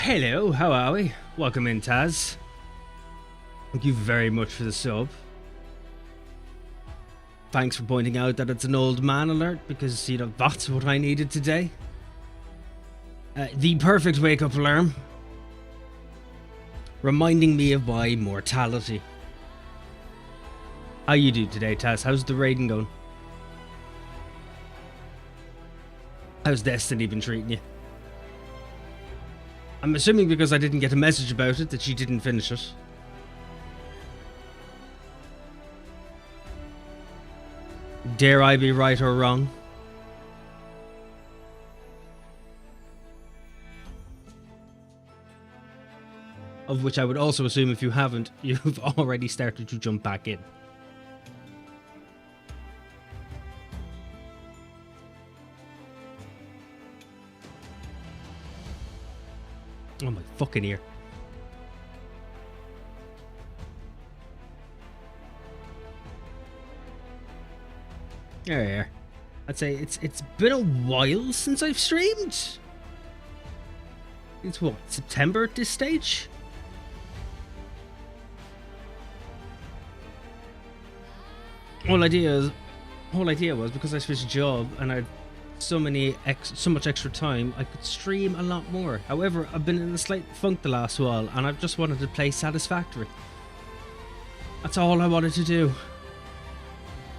Hello, how are we? Welcome in, Taz. Thank you very much for the sub. Thanks for pointing out that it's an old man alert, because, you know, that's what I needed today. The perfect wake-up alarm. Reminding me of my mortality. How you do today, Taz? How's the raiding going? How's Destiny been treating you? I'm assuming because I didn't get a message about it that she didn't finish it. Dare I be right or wrong? Of which I would also assume if you haven't, you've already started to jump back in. Oh my fucking ear. There. I'd say it's been a while since I've streamed. It's what, September at this stage? Whole idea was because I switched job and I'd so much extra time, I could stream a lot more. However, I've been in a slight funk the last while and I've just wanted to play Satisfactory. That's all I wanted to do.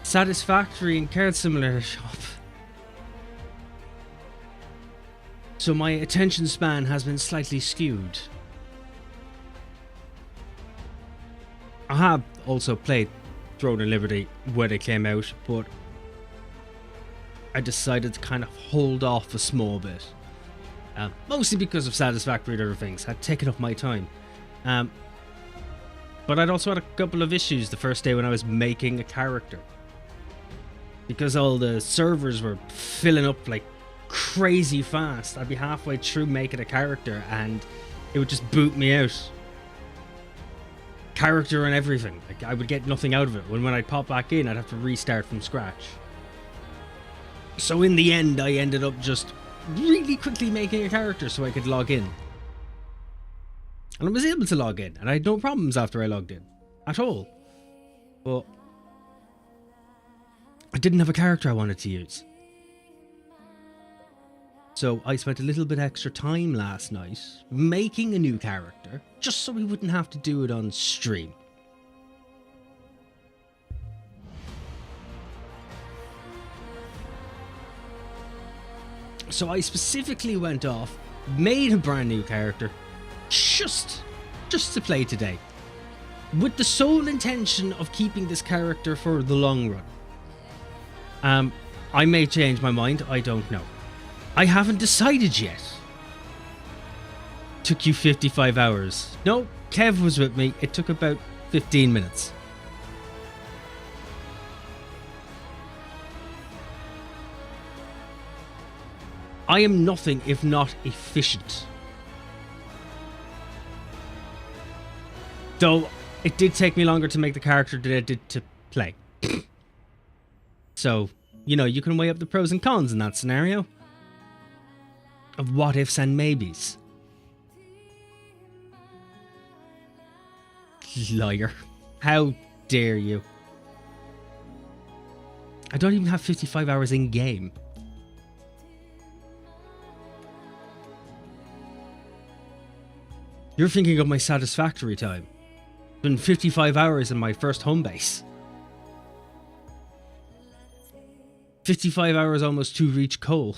Satisfactory and Card Simulator Shop. So my attention span has been slightly skewed. I have also played Throne of Liberty when it came out, but I decided to kind of hold off a small bit. Mostly because of Satisfactory and other things. Had taken up my time. But I'd also had a couple of issues the first day when I was making a character. Because all the servers were filling up like crazy fast. I'd be halfway through making a character and it would just boot me out. Character and everything. Like, I would get nothing out of it. When I'd pop back in, I'd have to restart from scratch. So in the end, I ended up just really quickly making a character so I could log in. And I was able to log in, and I had no problems after I logged in. At all. But I didn't have a character I wanted to use. So I spent a little bit extra time last night making a new character, just so we wouldn't have to do it on stream. So I specifically went off, made a brand new character, just to play today. With the sole intention of keeping this character for the long run. I may change my mind, I don't know. I haven't decided yet. Took you 55 hours. No, Kev was with me, it took about 15 minutes. I am nothing if not efficient. Though, it did take me longer to make the character than it did to play. So, you know, you can weigh up the pros and cons in that scenario. Of what ifs and maybes. Liar. How dare you? I don't even have 55 hours in game. You're thinking of my Satisfactory time. It's been 55 hours in my first home base. 55 hours almost to reach coal.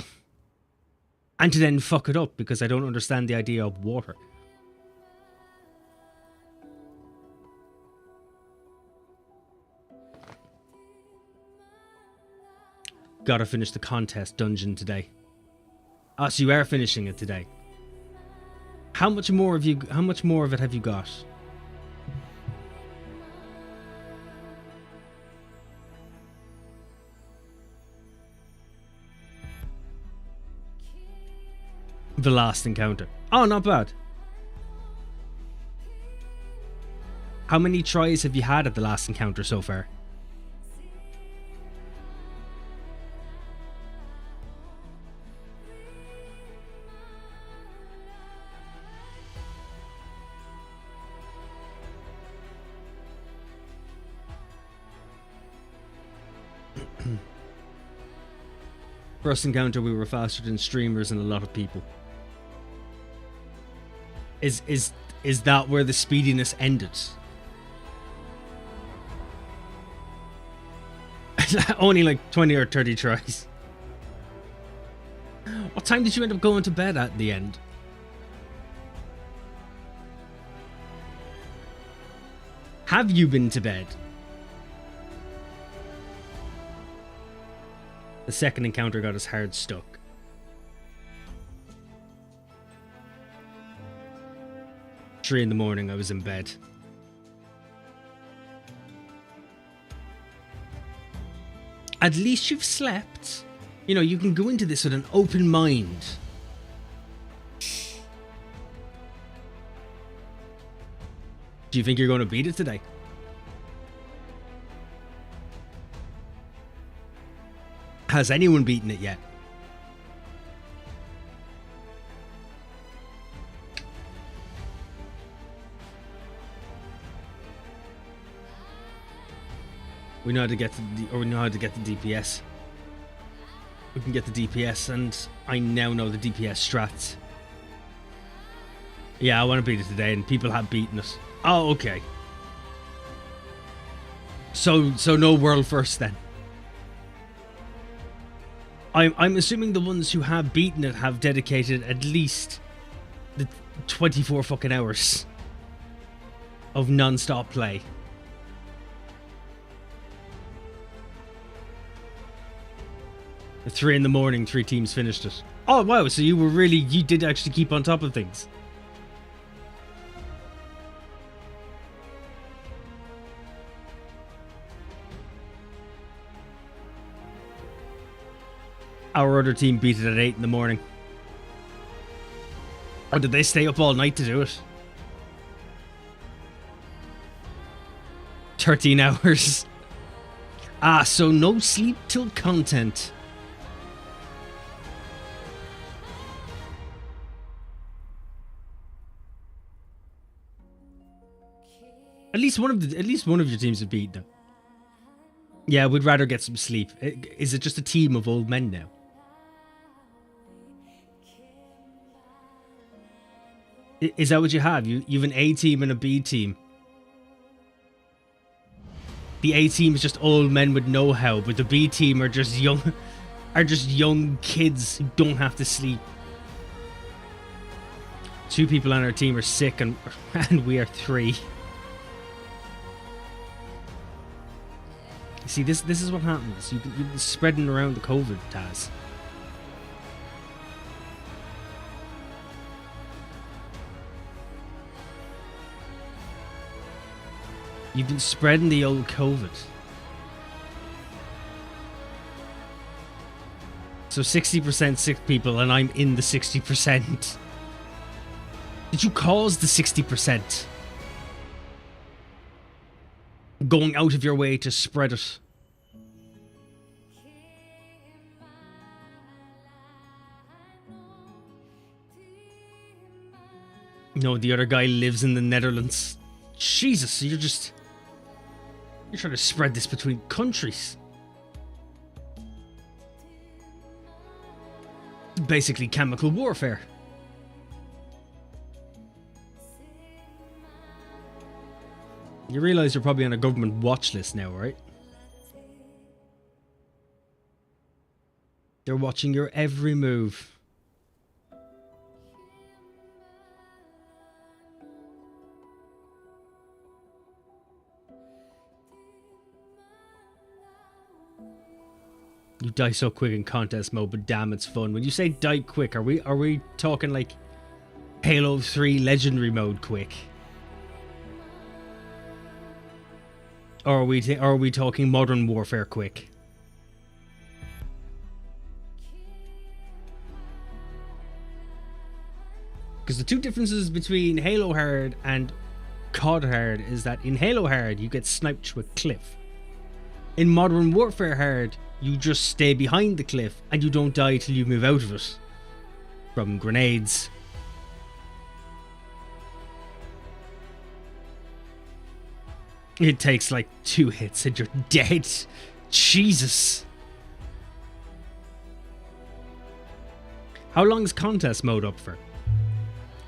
And to then fuck it up because I don't understand the idea of water. Gotta finish the contest dungeon today. Ah, so you are finishing it today. How much more of it have you got? The last encounter. Oh, not bad. How many tries have you had at the last encounter so far? First encounter, we were faster than streamers and a lot of people. Is that where the speediness ended? Only like 20 or 30 tries. What time did you end up going to bed at the end? Have you been to bed? The second encounter got us hard stuck. Three in the morning, I was in bed. At least you've slept. You know, you can go into this with an open mind. Do you think you're going to beat it today? Has anyone beaten it yet? We know how to get to we know how to get the DPS. We can get the DPS, and I now know the DPS strats. Yeah, I want to beat it today, and people have beaten us. Oh, okay. So no world first then. I'm assuming the ones who have beaten it have dedicated at least the 24 fucking hours of non-stop play. At 3 in the morning, 3 teams finished it. Oh wow, so you did actually keep on top of things. Our other team beat it at 8 in the morning. Or did they stay up all night to do it? 13 hours. Ah, so no sleep till content. At least one of your teams have beat them. Yeah, we'd rather get some sleep. Is it just a team of old men now? Is that what you have? You've an A team and a B team. The A team is just old men with know-how, but the B team are just young kids who don't have to sleep. 2 people on our team are sick, and we are 3. See, this is what happens. You've been spreading around the COVID, Taz. You've been spreading the old COVID. So 60% sick people, and I'm in the 60%. Did you cause the 60%? Going out of your way to spread it. No, the other guy lives in the Netherlands. Jesus, so you're trying to spread this between countries. Basically chemical warfare. You realise you're probably on a government watch list now, right? They're watching your every move. You die so quick in contest mode, but damn, it's fun. When you say die quick, are we talking like Halo 3 Legendary mode quick? Or are we talking Modern Warfare quick? Because the two differences between Halo Hard and COD Hard is that in Halo Hard, you get sniped to a cliff. In Modern Warfare Hard, you just stay behind the cliff and you don't die till you move out of it. From grenades. It takes like 2 hits and you're dead. Jesus. How long is contest mode up for?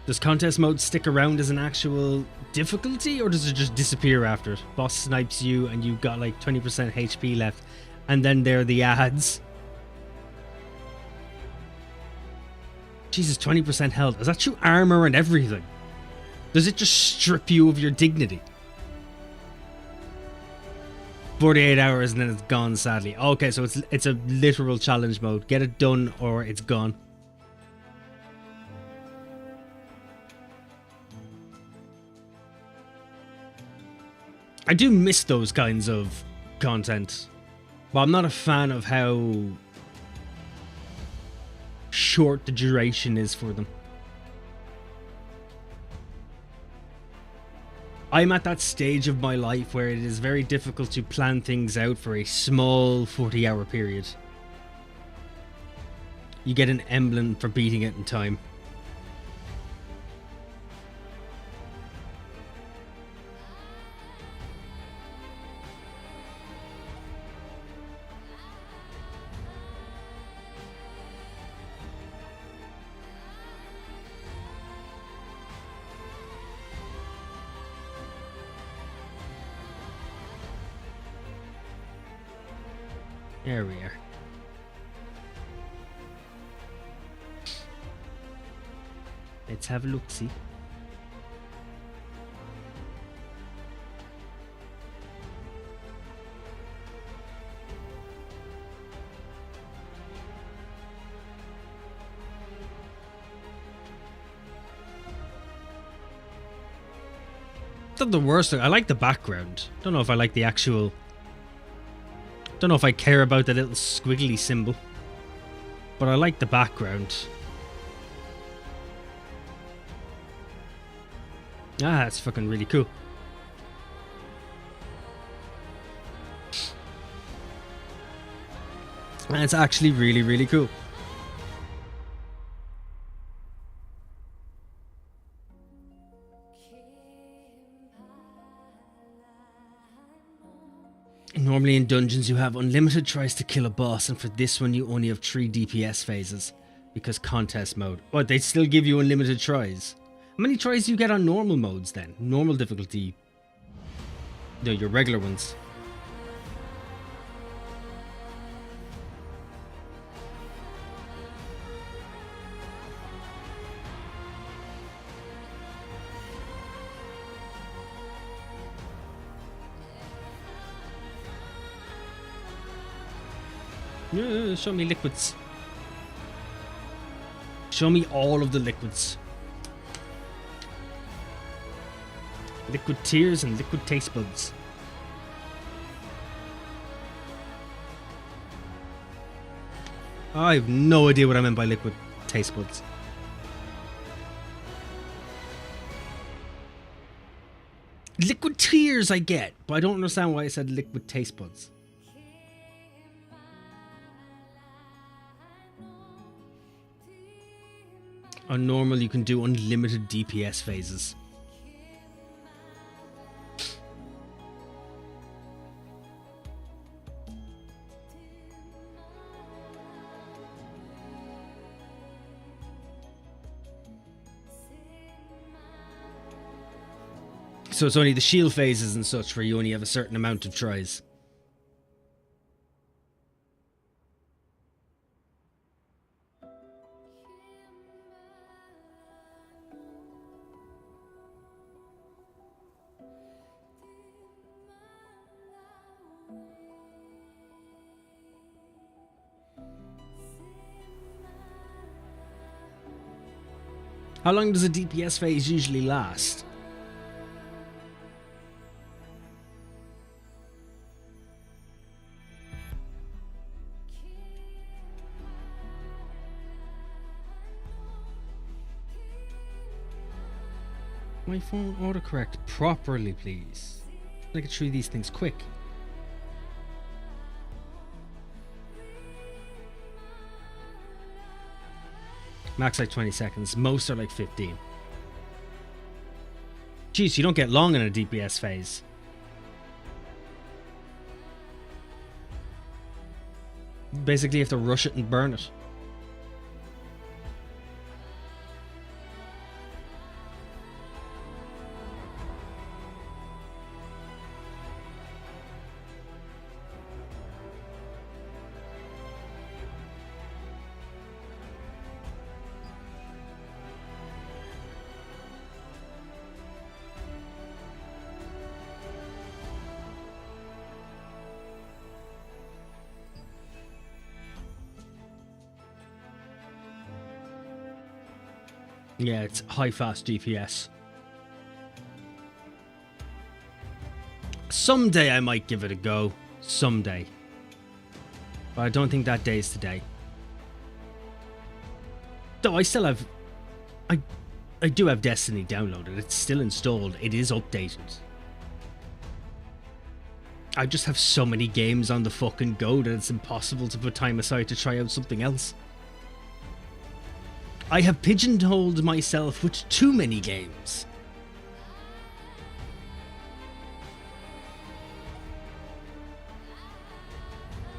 Does contest mode stick around as an actual difficulty, or does it just disappear after it? Boss snipes you and you've got like 20% HP left, and then there are the ads. Jesus, 20% health. Is that true armor and everything? Does it just strip you of your dignity? 48 hours and then it's gone, sadly. Okay, so it's a literal challenge mode. Get it done or it's gone. I do miss those kinds of content, but I'm not a fan of how short the duration is for them. I'm at that stage of my life where it is very difficult to plan things out for a small 40-hour period. You get an emblem for beating it in time. There we are. Let's have a look-see. It's not the worst thing. I like the background. Don't know if I like the actual... Don't know if I care about the little squiggly symbol, but I like the background. Ah, that's fucking really cool. And it's actually really, really cool. Normally in dungeons you have unlimited tries to kill a boss, and for this one you only have 3 DPS phases because contest mode. But they still give you unlimited tries. How many tries do you get on normal modes then? Normal difficulty. No, your regular ones. Yeah, show me liquids. Show me all of the liquids. Liquid tears and liquid taste buds. I have no idea what I meant by liquid taste buds. Liquid tears I get, but I don't understand why I said liquid taste buds. On normal, you can do unlimited DPS phases. So it's only the shield phases and such where you only have a certain amount of tries. How long does a DPS phase usually last? My phone autocorrect properly, please. I get through these things quick. Max like 20 seconds. Most are like 15. Jeez, you don't get long in a DPS phase. Basically, you have to rush it and burn it. Yeah, it's high fast DPS. Someday I might give it a go. Someday. But I don't think that day is today. Though I still have... I do have Destiny downloaded. It's still installed. It is updated. I just have so many games on the fucking go that it's impossible to put time aside to try out something else. I have pigeonholed myself with too many games.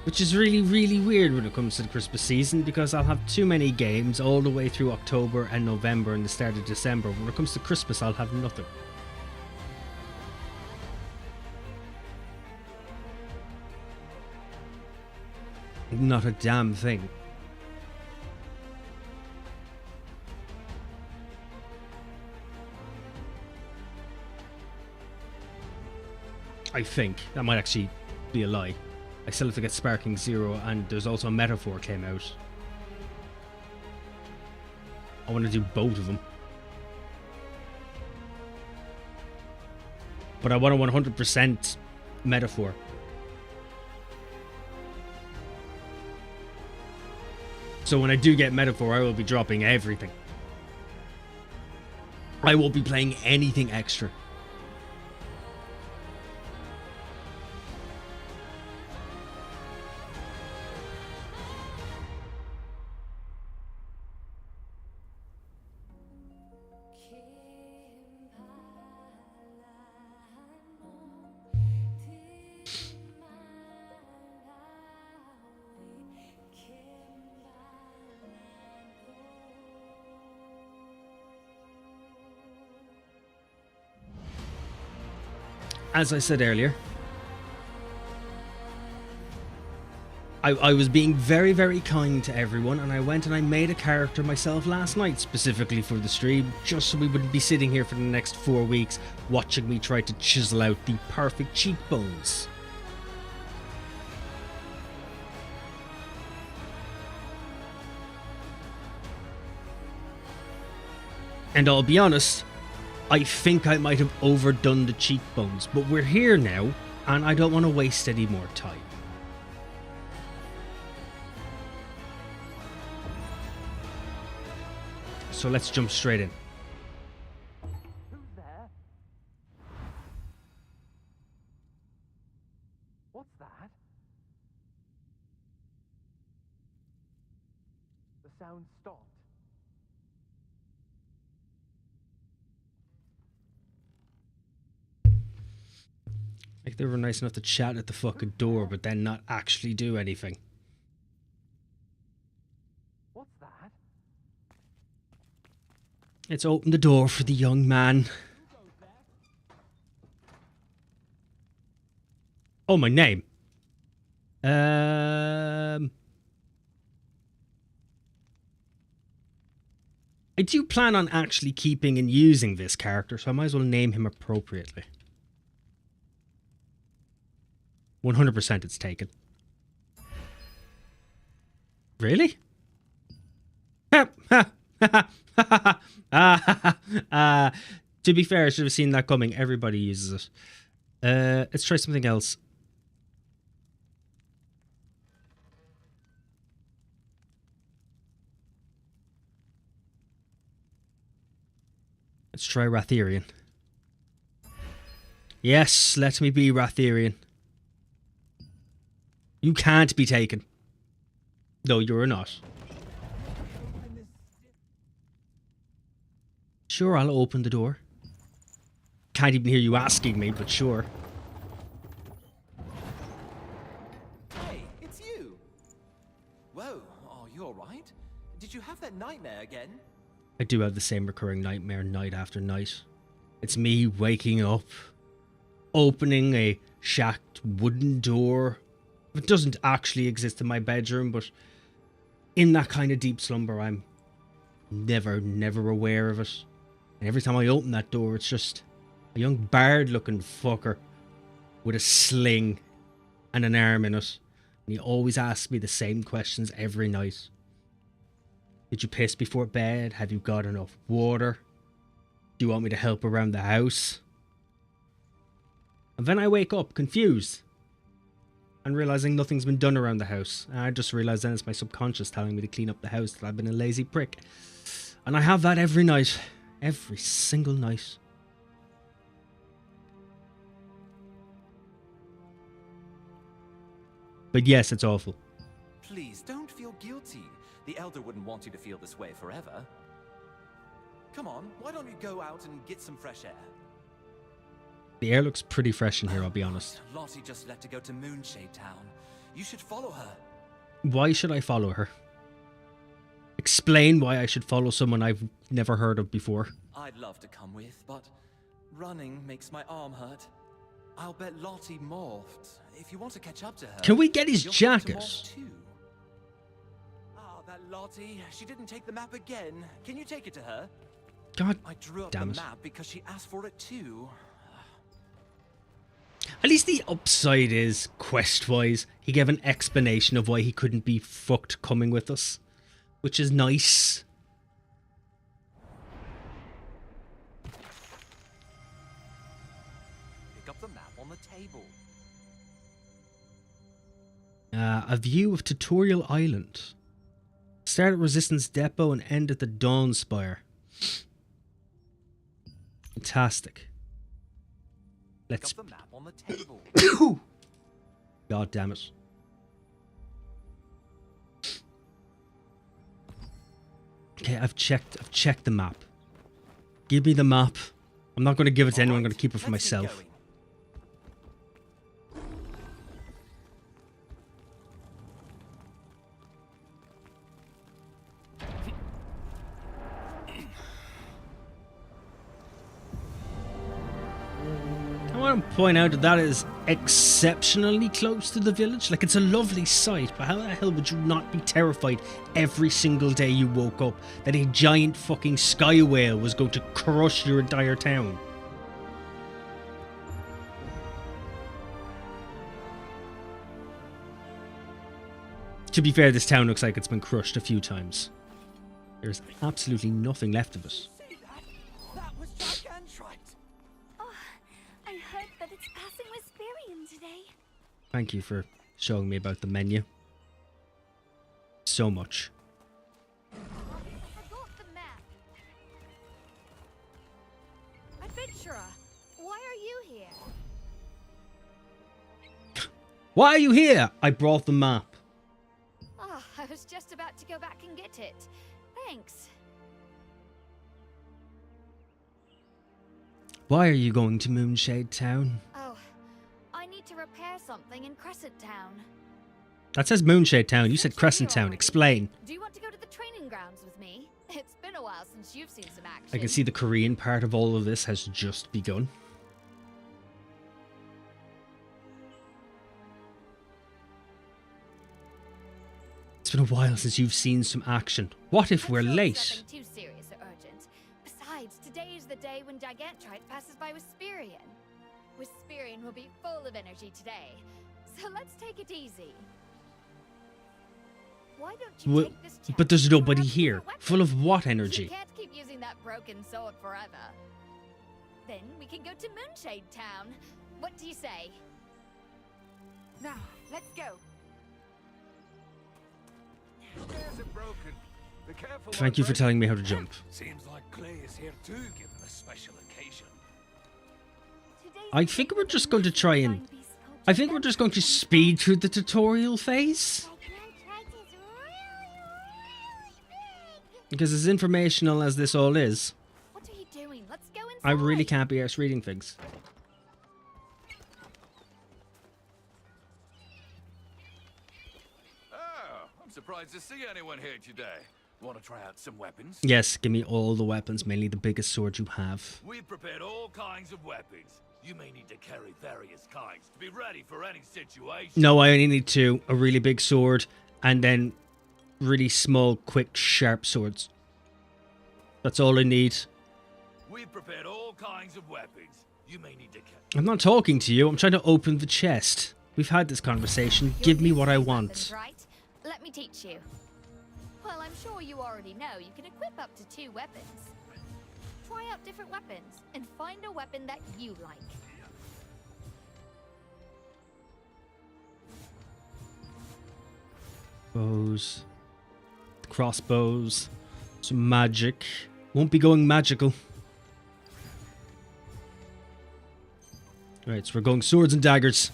Which is really, really weird when it comes to the Christmas season, because I'll have too many games all the way through October and November and the start of December. When it comes to Christmas, I'll have nothing. Not a damn thing. I think. That might actually be a lie. I still have to get Sparking Zero, and there's also a Metaphor came out. I want to do both of them. But I want a 100% Metaphor. So when I do get Metaphor, I will be dropping everything. I won't be playing anything extra. As I said earlier, I was being very, very kind to everyone, and I went and I made a character myself last night, specifically for the stream, just so we wouldn't be sitting here for the next 4 weeks watching me try to chisel out the perfect cheekbones. And I'll be honest, I think I might have overdone the cheekbones, but we're here now, and I don't want to waste any more time. So let's jump straight in. Who's there? What's that? The sound stopped. Like, they were nice enough to chat at the fucking door, but then not actually do anything. What's that? Let's open the door for the young man. Oh, my name. I do plan on actually keeping and using this character, so I might as well name him appropriately. 100% it's taken. Really? To be fair, I should have seen that coming. Everybody uses it. Let's try something else. Let's try Ratherian. Yes, let me be Ratherian. You can't be taken. No, you're not. Sure, I'll open the door. Can't even hear you asking me, but sure. Hey, it's you! Whoa, are you alright? Did you have that nightmare again? I do have the same recurring nightmare night after night. It's me waking up, opening a shacked wooden door. It doesn't actually exist in my bedroom, but in that kind of deep slumber, I'm never aware of it. And every time I open that door, it's just a young bard-looking fucker with a sling and an arm in it. And he always asks me the same questions every night. Did you piss before bed? Have you got enough water? Do you want me to help around the house? And then I wake up confused and realizing nothing's been done around the house. And I just realized then it's my subconscious telling me to clean up the house, that I've been a lazy prick. And I have that every night. Every single night. But yes, it's awful. Please, don't feel guilty. The Elder wouldn't want you to feel this way forever. Come on, why don't you go out and get some fresh air? The air looks pretty fresh in here, I'll be honest. Lottie just left to go to Moonshade Town. You should follow her. Why should I follow her? Explain why I should follow someone I've never heard of before. I'd love to come with, but running makes my arm hurt. I'll bet Lottie morphed. If you want to catch up to her... Can we get his you'll have to jacket? morph too. Ah, that Lottie. She didn't take the map again. Can you take it to her? God I drew up damn the it. map because she asked for it too. At least the upside is, quest-wise, he gave an explanation of why he couldn't be fucked coming with us. Which is nice. Pick up the map on the table. A view of Tutorial Island. Start at Resistance Depot and end at the Dawn Spire. Fantastic. Let's... Pick up the map on the table. God damn it. Okay, I've checked the map. Give me the map. I'm not going to give it to anyone, I'm going to keep it for Let's get myself. going. I want to point out that that is exceptionally close to the village. Like, it's a lovely sight, but how the hell would you not be terrified every single day you woke up that a giant fucking sky whale was going to crush your entire town? To be fair, this town looks like it's been crushed a few times. There's absolutely nothing left of it. See that? That was gigantrite. Oh, I heard that it's passing Wisperian today. Thank you for showing me about the menu. So much. I got the map. Adventurer, why are you here? Why are you here? I brought the map. Ah, I was just about to go back and get it. Thanks. Why are you going to Moonshade Town? Oh, I need to repair something in Crescent Town. That says Moonshade Town. You said Crescent Town. Explain. Do you want to go to the training grounds with me? It's been a while since you've seen some action. I can see the Korean part of all of this has just begun. It's been a while since you've seen some action. What if we're I'm sure late? it's nothing too serious or urgent. Besides, today is the day when Gigantrite passes by Wisperian. Wisperian will be full of energy today, so let's take it easy. Why don't you take this chance But there's to nobody grab here. your weapon? Full of what You energy? can't keep using that broken sword forever. Then we can go to Moonshade Town. What do you say? Now, let's go. Stairs are broken. Be careful. Thank you for telling me how to jump. Seems like Clay is here too, given a special occasion. I think we're just going to try and... I think we're just going to speed through the tutorial phase. Because as informational as this all is, What are you doing? Let's go inside. I really can't be arsed reading things. Oh, I'm surprised to see anyone here today. Want to try out some weapons? Yes, give me all the weapons, mainly the biggest sword you have. We've prepared all kinds of weapons. You may need to carry various kinds to be ready for any situation. No, I only need two. A really big sword, and then really small, quick, sharp swords. That's all I need. We've prepared all kinds of weapons. You may need to carry... I'm not talking to you. I'm trying to open the chest. We've had this conversation. You're Give me used what to I these want. weapons, right? Let me teach you. Well, I'm sure you already know you can equip up to 2 weapons. Try out different weapons and find a weapon that you like. Bows. Crossbows. Some magic. Won't be going magical. Right, so we're going swords and daggers.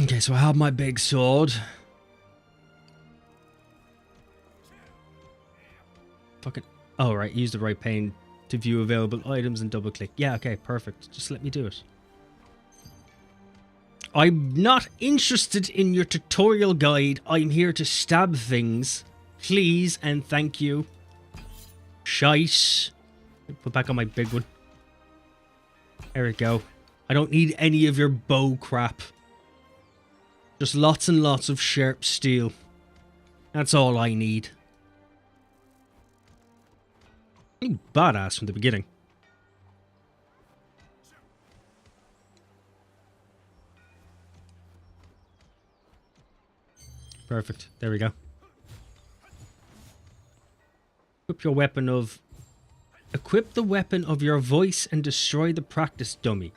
Okay, so I have my big sword. Fucking... Oh, right, use the right pane to view available items and double click. Yeah, okay, perfect. Just let me do it. I'm not interested in your tutorial guide. I'm here to stab things. Please and thank you. Shite. Put back on my big one. There we go. I don't need any of your bow crap. Just lots and lots of sharp steel. That's all I need. I'm badass from the beginning. Perfect. There we go. Equip your weapon of... Equip the weapon of your voice and destroy the practice dummy.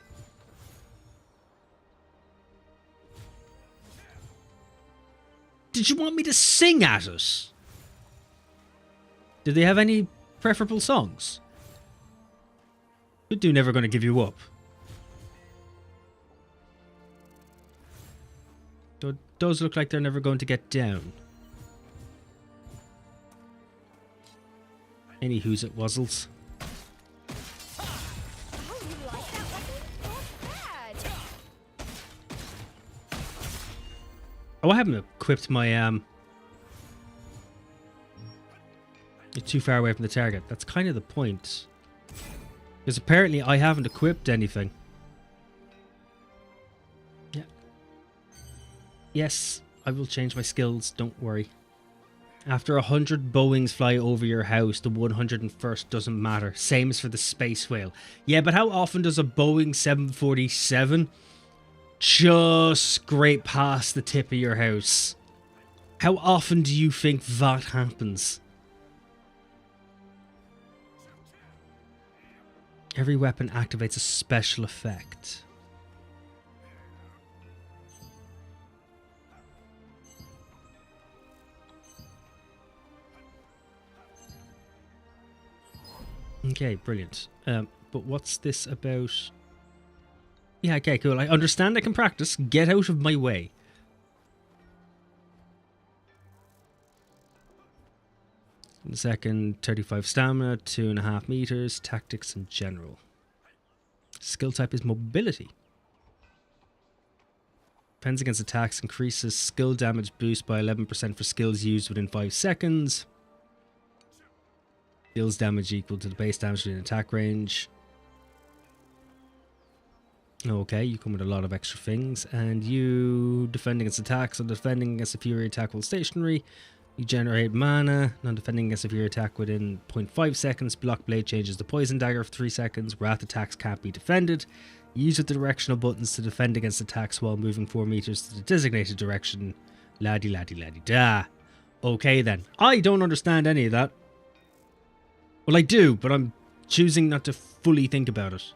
Did you want me to sing at us? Did they have any preferable songs? Good do Never Gonna Give You Up. Those look like they're never going to get down. Any who's it wuzzles. Oh, you like that weapon? Not bad. Oh, I haven't equipped my You're too far away from the target. That's kind of the point. Because apparently I haven't equipped anything. Yeah. Yes, I will change my skills, don't worry. After 100 Boeings fly over your house, the 101st doesn't matter. Same as for the space whale. Yeah, but how often does a Boeing 747 just scrape past the tip of your house? How often do you think that happens? Every weapon activates a special effect. Okay, brilliant. But what's this about? Yeah, okay, cool. I understand I can practice. Get out of my way. Second, 35 stamina, 2.5 meters, tactics in general. Skill type is mobility. Defense against attacks increases skill damage boost by 11% for skills used within 5 seconds. Deals damage equal to the base damage within attack range. Okay, you come with a lot of extra things. And you defend against attacks. So defending against a fury attack while stationary. You generate mana. Non-defending against a fury attack within 0.5 seconds. Block blade changes to poison dagger for 3 seconds. Wrath attacks can't be defended. Use the directional buttons to defend against attacks while moving 4 meters to the designated direction. Laddie, laddie, laddie, da. Okay then. I don't understand any of that. Well, I do, but I'm choosing not to fully think about it.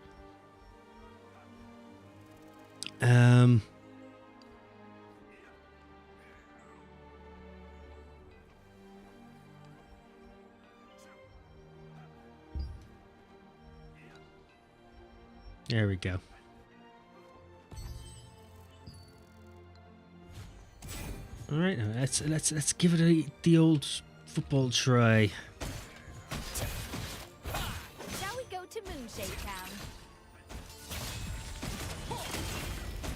There we go. All right, now let's give it the old football try. Shall we go to Moonshade Town?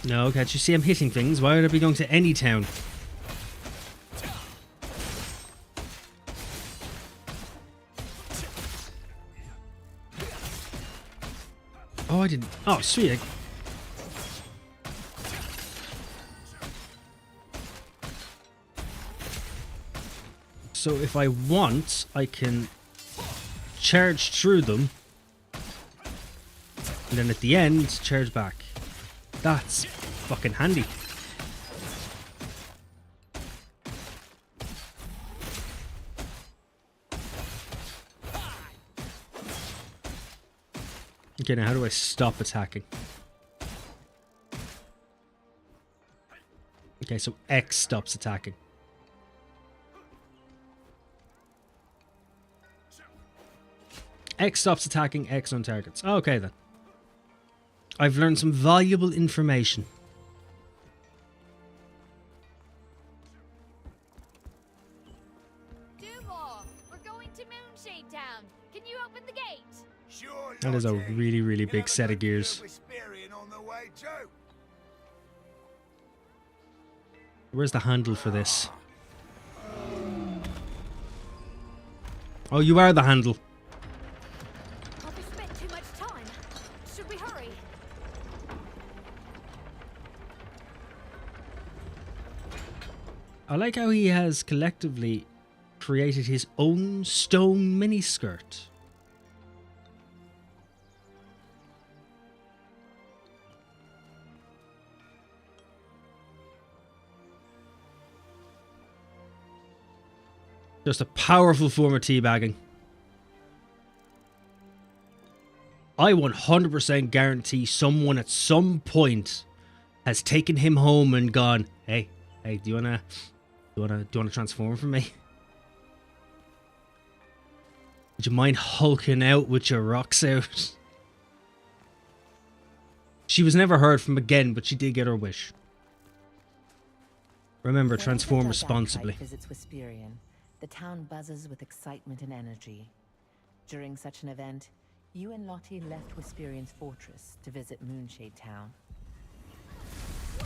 No, can't you see I'm hitting things? Why would I be going to any town? Oh, I didn't. Oh, sweet. So if I want, I can charge through them And then at the end, charge back. That's fucking handy. Okay, now how do I stop attacking? Okay, so X stops attacking. X stops attacking, X on targets. Okay then. I've learned some valuable information. Dumore, we're going to Moonshade Town. Can you open the gate? Sure, That is a Lottie. really, really You'll big have a set of good deal gears. Whisperian on the way too. Where's the handle for this? Oh, you are the handle. Have we spent too much time? Should we hurry? I like how he has collectively created his own stone miniskirt. Just a powerful form of teabagging. I 100% guarantee someone at some point has taken him home and gone, hey, do you wanna transform for me? Would you mind hulking out with your rocks out? She was never heard from again, but she did get her wish. Remember, transform responsibly. Visits Whisperian, the town buzzes with excitement and energy. During such an event, you and Lottie left Whisperian's fortress to visit Moonshade Town.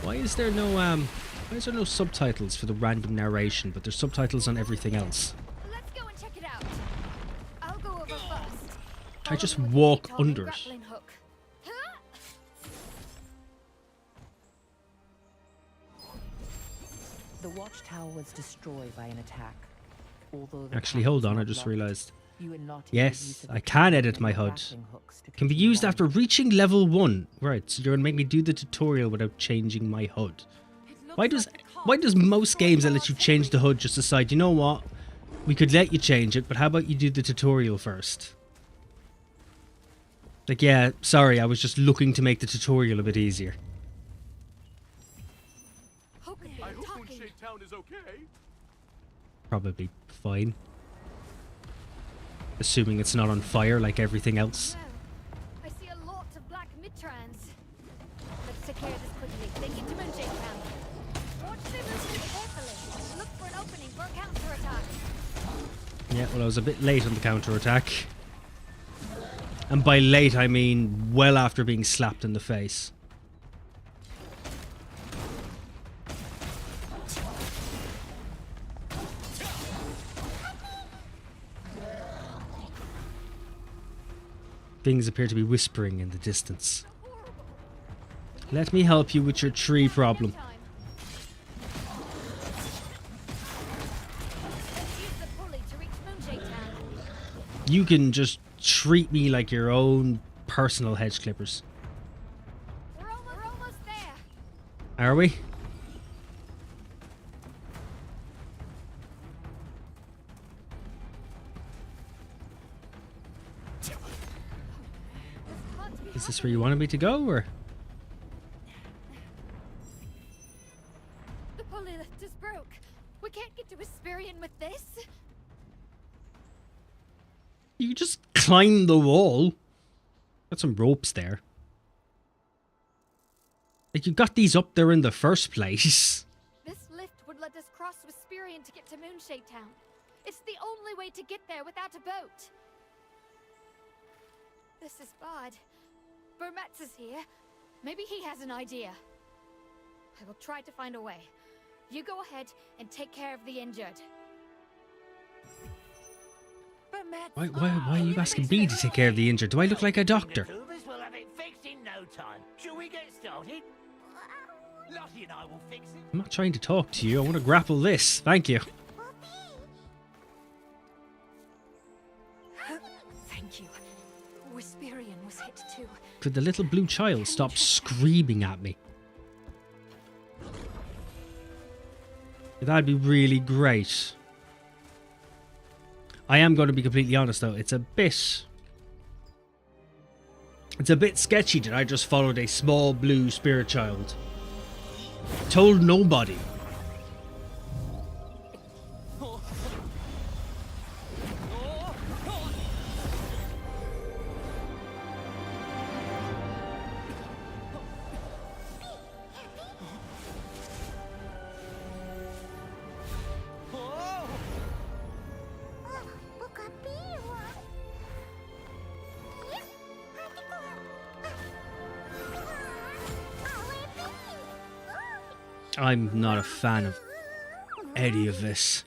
Why is there no subtitles for the random narration, but there's subtitles on everything else? Let's go and check it out. I'll go over first. I just Follow me with the walk gate on under it. grappling hook. Huh? The watchtower was destroyed by an attack. Although the Actually, path hold was on, I not just locked, realized. you and Lottie Yes, made use of I the can tunnel edit and my the HUD. grappling hooks to Can be continue used on. after reaching level 1. Right, so you're gonna make me do the tutorial without changing my HUD. Why does most games that let you change the HUD just decide, you know what? We could let you change it, but how about you do the tutorial first? Like, yeah, sorry, I was just looking to make the tutorial a bit easier. Hook and I hope talking. Moonshade Town is okay. Probably fine. Assuming it's not on fire like everything else. No. I see a lot of black mid-trans. Let's take care of this quickly. Take it to Moonshade Town. Watch the movement carefully. Look for an opening for a counter-attack. Yeah, well, I was a bit late on the counter-attack. And by late, I mean well after being slapped in the face. Things appear to be whispering in the distance. Let me help you with your tree problem. Time. Let's use the pulley to reach Moonshade Town. You can just treat me like your own personal hedge clippers. We're almost there. Are we? Can't be Is this where you wanted me to go, or? The pulley lift is broke. We can't get to Whisperian with this. You just climb the wall. Got some ropes there. Like, you got these up there in the first place. This lift would let us cross Whisperian to get to Moonshade Town. It's the only way to get there without a boat. This is bad. Burmetz is here. Maybe he has an idea. I will try to find a way. You go ahead and take care of the injured. Burmetz, Why are you asking me to take care of the injured? Do I look like a doctor? The tubers will have it fixed in no time. Shall we get started? Lottie and I will fix it. I'm not trying to talk to you. I want to grapple this. Thank you. Thank you. Wisperian was hit too. Could the little blue child stop screaming at me? That'd be really great. I am going to be completely honest though, it's a bit sketchy that I just followed a small blue spirit child. Told nobody. I'm not a fan of any of this.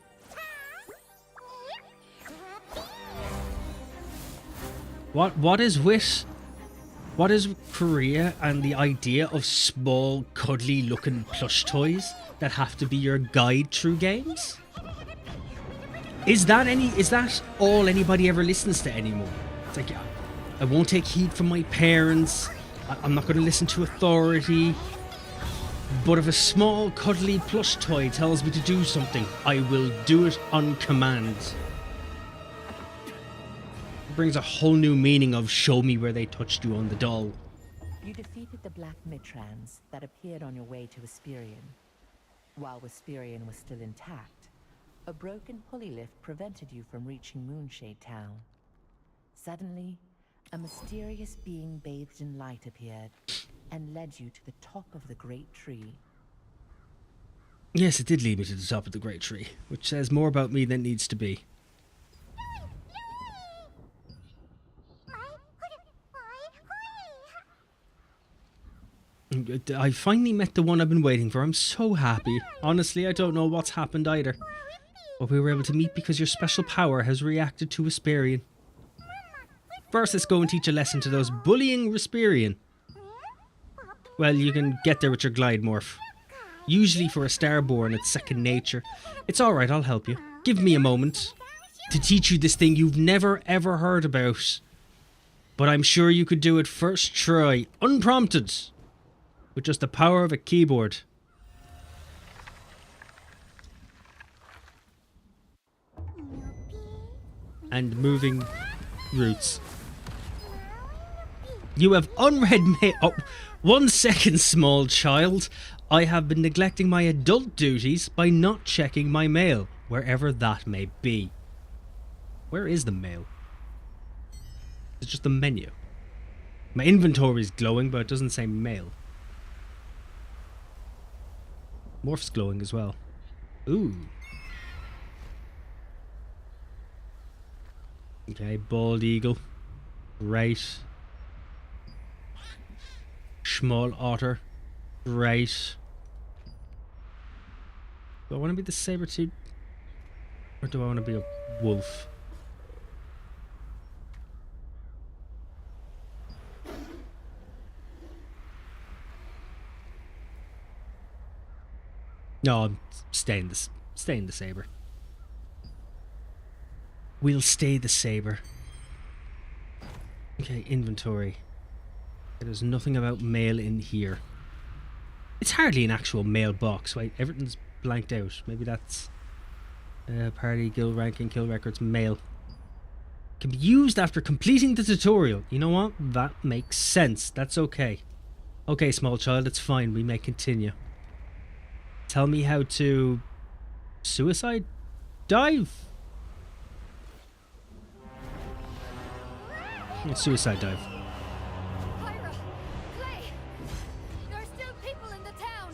What is Korea and the idea of small, cuddly looking plush toys that have to be your guide through games? Is that all anybody ever listens to anymore? It's like, I won't take heed from my parents. I'm not going to listen to authority. But if a small, cuddly plush toy tells me to do something, I will do it on command. It brings a whole new meaning of show me where they touched you on the doll. You defeated the Black Mitrans that appeared on your way to Wisperian. While Wisperian was still intact, a broken pulley lift prevented you from reaching Moonshade Town. Suddenly, a mysterious being bathed in light appeared and led you to the top of the great tree. Yes, it did lead me to the top of the great tree, which says more about me than it needs to be. I finally met the one I've been waiting for. I'm so happy. Honestly, I don't know what's happened either. But we were able to meet because your special power has reacted to Wisperian. First, let's go and teach a lesson to those bullying Wisperian. Well, you can get there with your glide morph. Usually for a starborn, it's second nature. It's alright, I'll help you. Give me a moment to teach you this thing you've never ever heard about. But I'm sure you could do it first try, unprompted, with just the power of a keyboard. And moving roots. You have unread mail. Oh, 1 second, small child. I have been neglecting my adult duties by not checking my mail, wherever that may be. Where is the mail? It's just the menu. My inventory is glowing, but it doesn't say mail. Morph's glowing as well. Ooh. Okay, bald eagle. Right. Small otter. Right. Do I want to be the saber-tooth? Or do I want to be a wolf? No, I'm staying the saber. We'll stay the saber. Okay, inventory. There's nothing about mail in here. It's hardly an actual mailbox. Wait, everything's blanked out. Maybe that's party, guild ranking, kill records, mail. Can be used after completing the tutorial. You know what? That makes sense. That's okay. Okay, small child, it's fine. We may continue. Tell me how to suicide dive. Yeah, suicide dive. Pyra! Clay! There are still people in the town!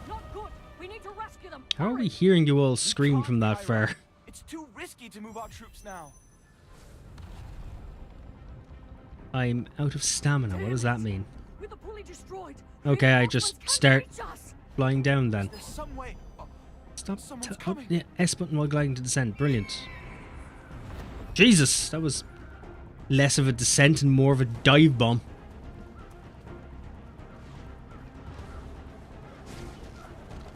Not good. We need to rescue them. How are we hearing you all scream from that far? It's too risky to move our troops now. I'm out of stamina. What does that mean? With the pulley destroyed. Okay, I just start flying down then. There's some way. Stop. Someone's Oh, coming. yeah, S button while gliding to descent. Brilliant. Jesus, that was less of a descent and more of a dive bomb.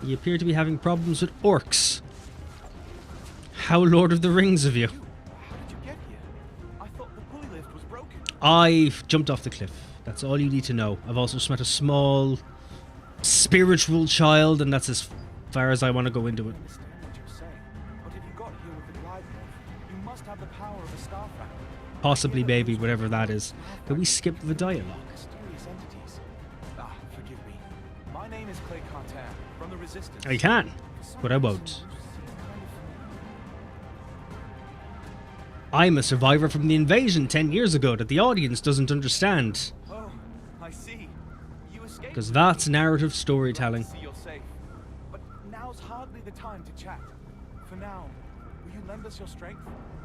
You appear to be having problems with orcs. How Lord of the Rings of you. How did you get here? I thought the pulley lift was broken? I've jumped off the cliff. That's all you need to know. I've also just met a small spiritual child, and that's as far as I want to go into it. I understand what you're saying, but if you got here with the glide morph, you must have the power of a star fragment. Possibly, maybe, whatever that is. Can we skip the dialogue? Mysterious entities. Ah, forgive me. My name is Clay Carter from the Resistance. I can, For some but I reason, won't. you seem kind of I'm a survivor from the invasion 10 years ago that the audience doesn't understand. Oh, I see. You escaped. Because that's narrative Glad storytelling. to see you're safe. But now's hardly the time to chat. For now, will you lend us your strength?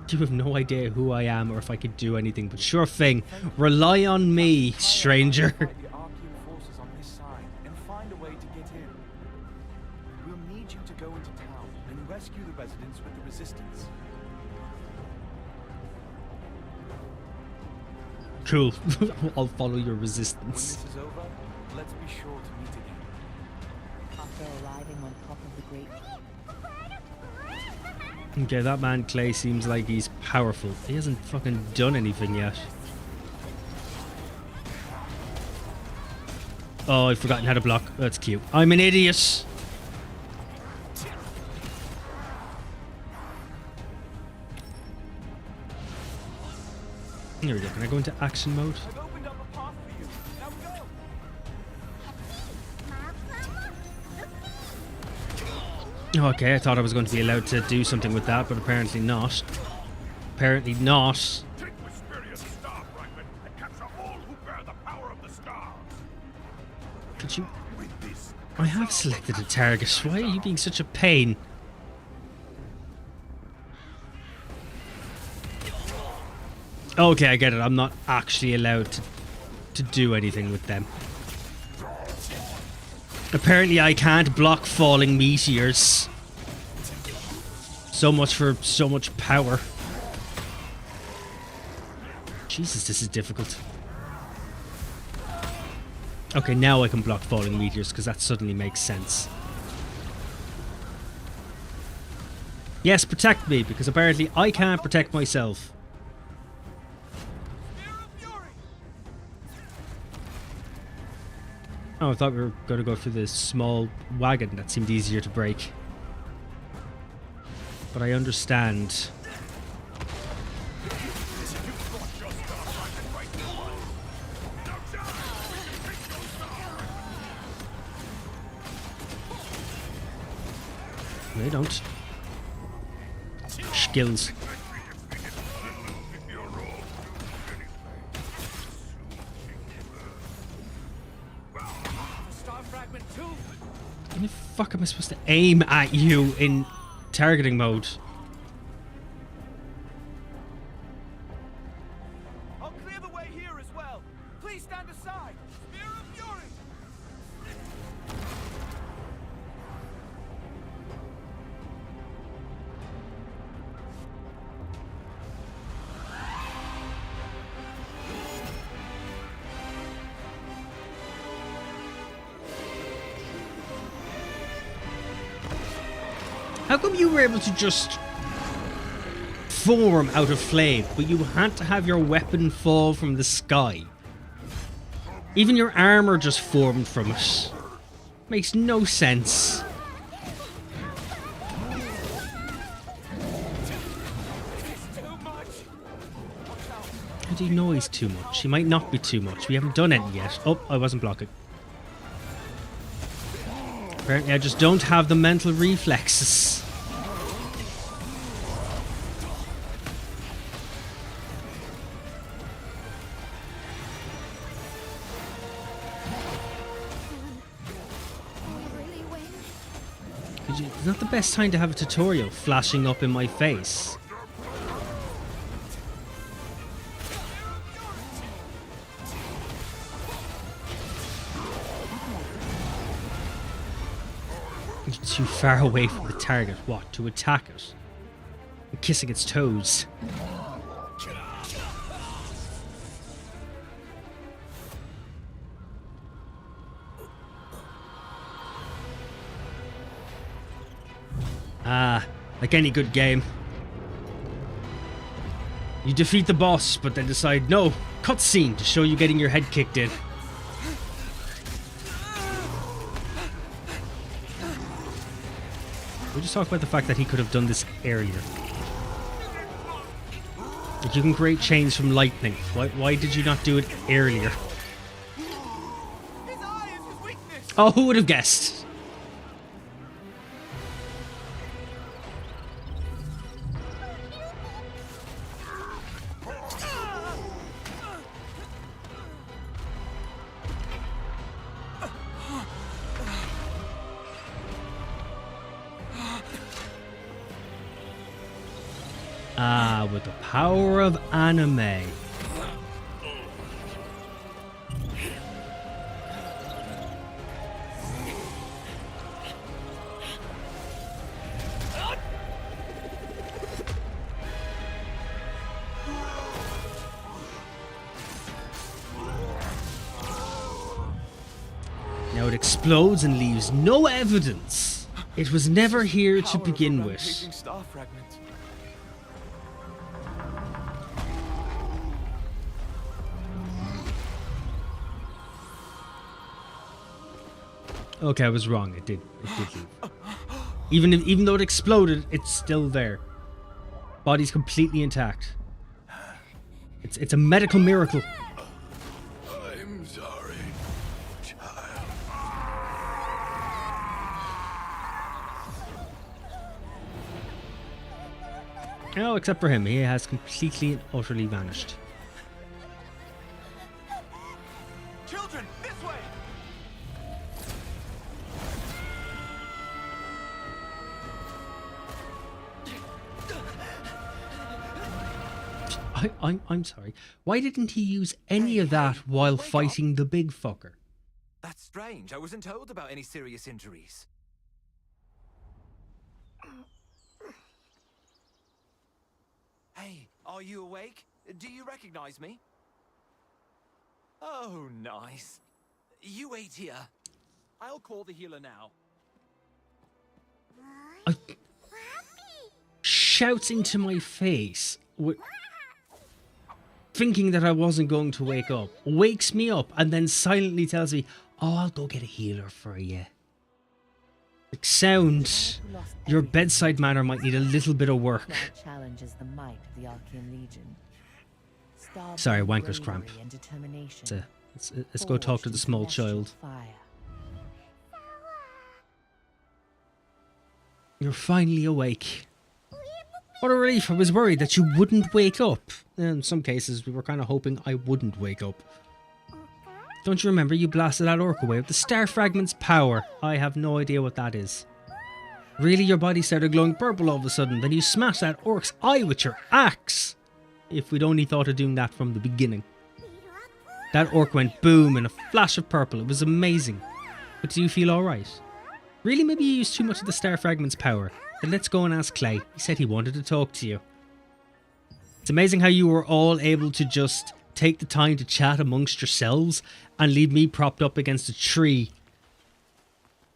You have no idea who I am or if I could do anything, but sure thing. Rely on me, stranger. Fight the Archean forces on this side and find a way to get in. We'll need you to go into town and rescue the residents with the Resistance. Cool. I'll follow your When resistance. this is over, let's be sure to meet again. After arriving on top of the great Okay, that man Clay seems like he's powerful. He hasn't fucking done anything yet. Oh, I've forgotten how to block. That's cute. I'm an idiot. Here we go. Can I go into action mode? I've opened up a path for you. Now go! Okay, I thought I was going to be allowed to do something with that, but apparently not. Apparently not. Take Wisperion's star fragment and capture all who bear the power of the stars. Could you... With this, I have selected a target. Why are you being such a pain? Okay, I get it. I'm not actually allowed to do anything with them. Apparently I can't block falling meteors. So much for so much power. Jesus, this is difficult. Okay, now I can block falling meteors because that suddenly makes sense. Yes, protect me, because apparently I can't protect myself. Oh, I thought we were going to go through this small wagon that seemed easier to break. But I understand. They don't. Skills. Star fragment 2! How the fuck am I supposed to aim at you in targeting mode? I'll clear the way here as well. Please stand aside. Spear of Fury! How come you were able to just form out of flame, but you had to have your weapon fall from the sky? Even your armor just formed from it. Makes no sense. How do you know he's too much? He might not be too much. We haven't done it yet. Oh, I wasn't blocking. Apparently I just don't have the mental reflexes. Really win? It's not the best time to have a tutorial flashing up in my face. You're too far away from the target. What? To attack it? I'm kissing its toes. Ah, like any good game. You defeat the boss, but then decide, no, cutscene to show you getting your head kicked in. We just talked about the fact that he could have done this earlier. Like, you can create chains from lightning. Why did you not do it earlier? Oh, who would have guessed? Ah, with the power of anime. Now it explodes and leaves no evidence. It was never here to begin with. Star fragment. Okay, I was wrong. It did leave. Even though it exploded, it's still there. Body's completely intact. It's a medical miracle. I'm sorry, child. Oh, except for him. He has completely and utterly vanished. Children, this way! I'm sorry. Why didn't he use any of that while fighting the big fucker? That's strange. I wasn't told about any serious injuries. Hey, are you awake? Do you recognize me? Oh, nice. You wait here. I'll call the healer now. Shouts into my face, thinking that I wasn't going to wake up, wakes me up, and then silently tells me, "Oh, I'll go get a healer for you." Like, sound, your bedside manner might need a little bit of work. Now challenges the might of the Archean Legion. Starved Sorry, of wanker's bravery cramp. and determination. Let's go talk to the small forged in child. celestial fire. You're finally awake. What a relief. I was worried that you wouldn't wake up. In some cases, we were kind of hoping I wouldn't wake up. Don't you remember you blasted that orc away with the star fragment's power? I have no idea what that is. Really, your body started glowing purple all of a sudden, then you smashed that orc's eye with your axe. If we'd only thought of doing that from the beginning. That orc went boom in a flash of purple. It was amazing. But do you feel alright? Really, maybe you used too much of the star fragment's power. Then let's go and ask Clay. He said he wanted to talk to you. It's amazing how you were all able to just take the time to chat amongst yourselves and leave me propped up against a tree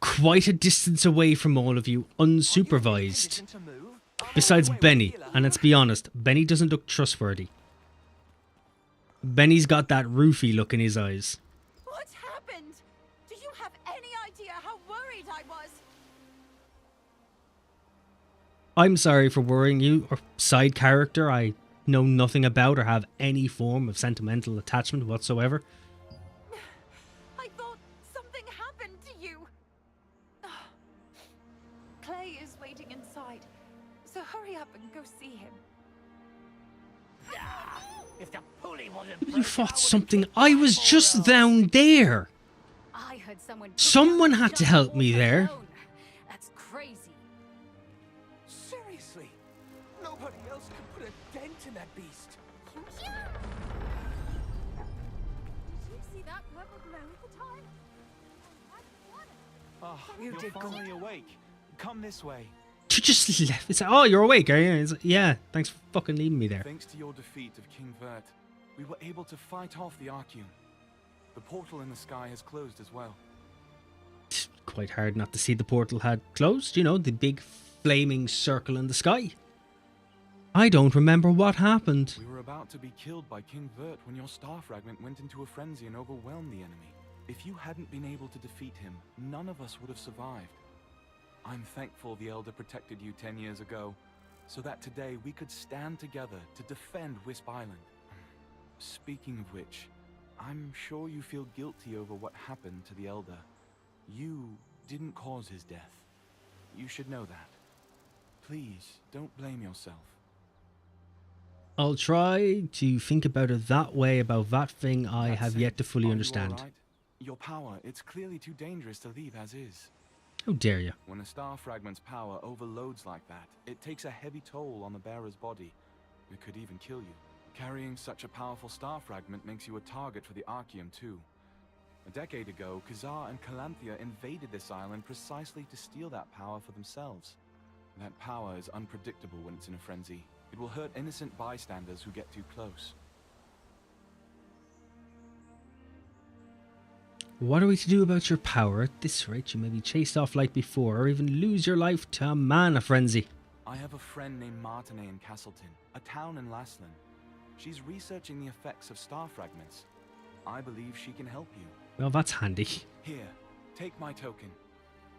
quite a distance away from all of you, unsupervised. Besides Benny, and let's be honest, Benny doesn't look trustworthy. Benny's got that roofy look in his eyes. What happened? Do you have any idea how worried I was? I'm sorry for worrying you, or side character I know nothing about or have any form of sentimental attachment whatsoever. I thought something happened to you. Clay is waiting inside, so hurry up and go see him. If the pulley wasn't You broken, fought something. I was just down there. I heard someone. Someone had to help me there. That's crazy. Seriously? Nobody else could put a dent in that beast. Did you see that purple glow at the time? Oh, You you're did finally awake. Come this way. You just left. It's like, oh, you're awake, are you? It's like, yeah, thanks for fucking leaving me there. Thanks to your defeat of King Vert, we were able to fight off the Archean. The portal in the sky has closed as well. It's quite hard not to see the portal had closed, you know, the big flaming circle in the sky. I don't remember what happened. We were about to be killed by King Vert when your star fragment went into a frenzy and overwhelmed the enemy. If you hadn't been able to defeat him, none of us would have survived. I'm thankful the Elder protected you 10 years ago, so that today we could stand together to defend Wisp Island. Speaking of which, I'm sure you feel guilty over what happened to the Elder. You didn't cause his death. You should know that. Please, don't blame yourself. I'll try to think about it that way, about that thing I have yet to fully understand. Right? Your power, it's clearly too dangerous to leave as is. How dare you? When a star fragment's power overloads like that, it takes a heavy toll on the bearer's body. It could even kill you. Carrying such a powerful star fragment makes you a target for the Archeum too. A decade ago, Khazar and Calanthea invaded this island precisely to steal that power for themselves. That power is unpredictable when it's in a frenzy. It will hurt innocent bystanders who get too close. What are we to do about your power? At this rate, you may be chased off like before, or even lose your life to a mana frenzy. I have a friend named Martinet in Castleton, a town in Laslan. She's researching the effects of star fragments. I believe she can help you. Well, that's handy. Here, take my token.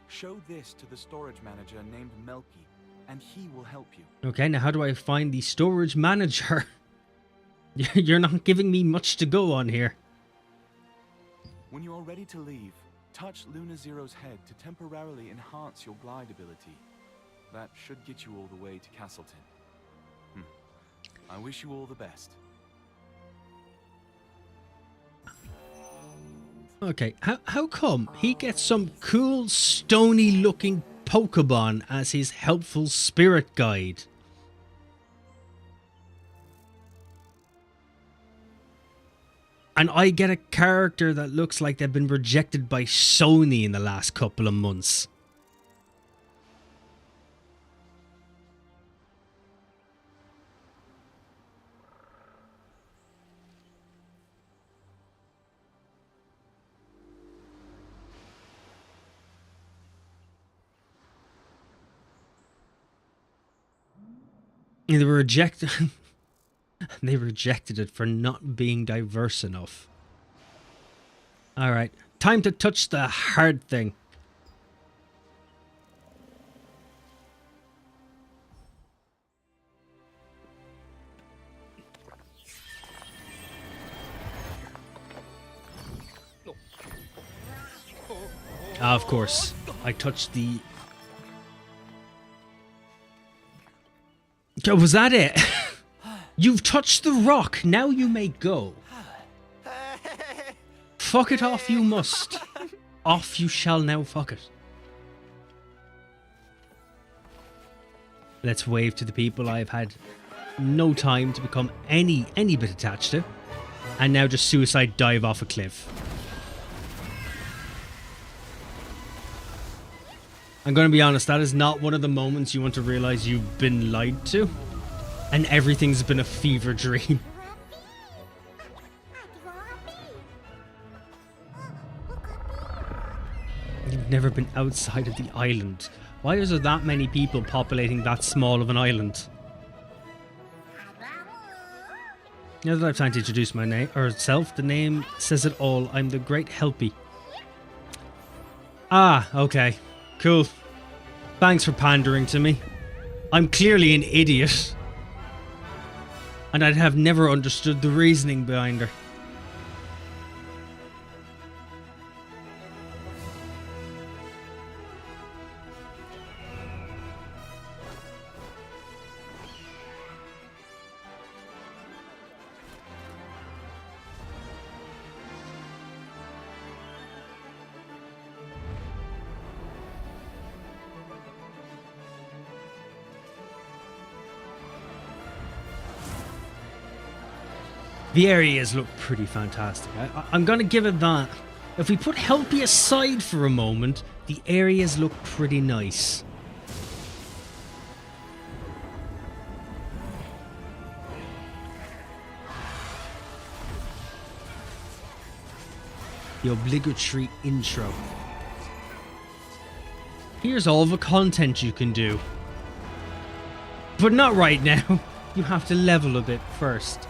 Show this to the storage manager named Melky, and he will help you. Okay, now how do I find the storage manager? You're not giving me much to go on here. When you are ready to leave, touch Luna Zero's head to temporarily enhance your glide ability. That should get you all the way to Castleton. I wish you all the best. Okay, how come he gets some cool, stony-looking Pokemon as his helpful spirit guide? And I get a character that looks like they've been rejected by Sony in the last couple of months. They were rejected. They rejected it for not being diverse enough. Alright, time to touch the hard thing. Ah, of course, I touched the... Oh, was that it? You've touched the rock, now you may go. Fuck it off you must. Off you shall now fuck it. Let's wave to the people I've had no time to become any bit attached to. And now just suicide dive off a cliff. I'm going to be honest, that is not one of the moments you want to realize you've been lied to. And everything's been a fever dream. You've never been outside of the island. Why is there that many people populating that small of an island? Now that I've time to introduce my name, or self, the name says it all. I'm the Great Helpy. Ah, okay. Cool. Thanks for pandering to me. I'm clearly an idiot. And I'd have never understood the reasoning behind her. The areas look pretty fantastic. I'm going to give it that. If we put Helpy aside for a moment, the areas look pretty nice. The obligatory intro. Here's all the content you can do. But not right now. You have to level a bit first.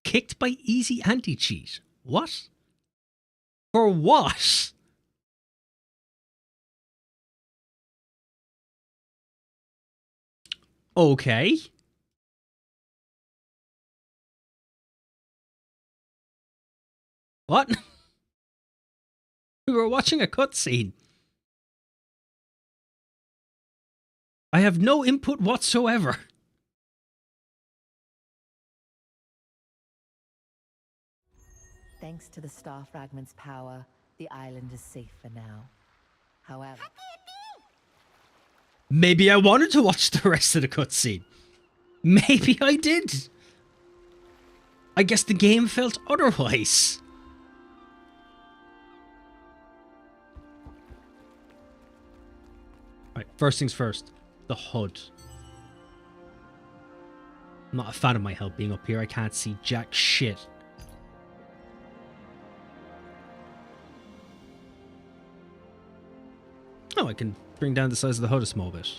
Kicked by easy anti-cheat. What? For what? Okay. What? We were watching a cutscene. I have no input whatsoever. Thanks to the star fragment's power, the island is safe for now. However, Maybe I wanted to watch the rest of the cutscene. Maybe I did. I guess the game felt otherwise. Right, first things first. The HUD. I'm not a fan of my help being up here. I can't see jack shit. Oh, I can bring down the size of the HUD a small bit.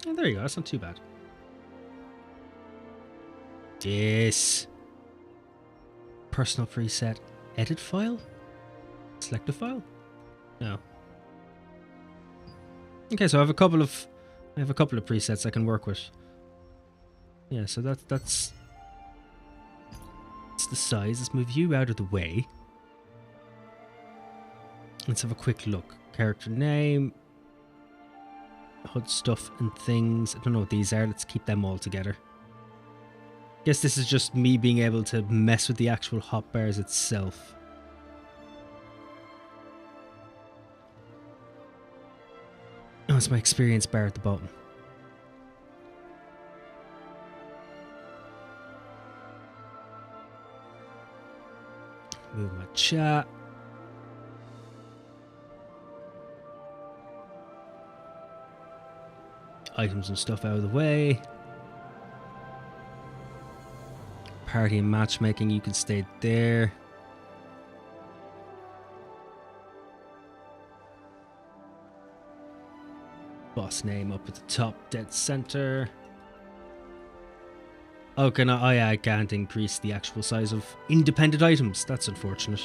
Oh, there you go. That's not too bad. This. Personal preset. Edit file? Select a file? No. Okay, so I have a couple of presets I can work with. Yeah, so that's the size. Let's move you out of the way. Let's have a quick look. Character name, HUD stuff and things. I don't know what these are. Let's keep them all together. Guess this is just me being able to mess with the actual hotbars itself. Oh, it's my experience bar at the bottom. Move my chat. Items and stuff out of the way. Party and matchmaking, you can stay there. Boss name up at the top, dead center. Oh, can I? Oh, yeah, I can't increase the actual size of independent items. That's unfortunate.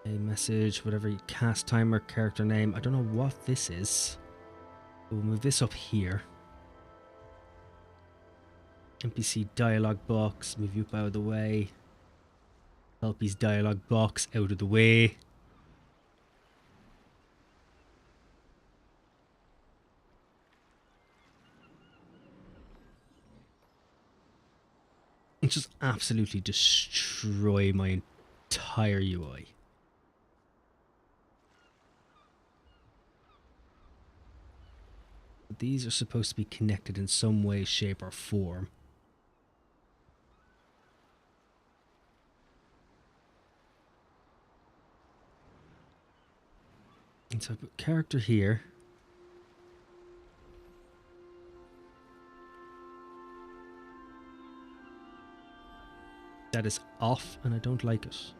A message, whatever, cast timer, character name. I don't know what this is. We'll move this up here. NPC dialogue box, move you up out of the way. Helpy's dialogue box out of the way. And just absolutely destroy my entire UI. These are supposed to be connected in some way, shape, or form. And so I put character here. That is off, and I don't like it.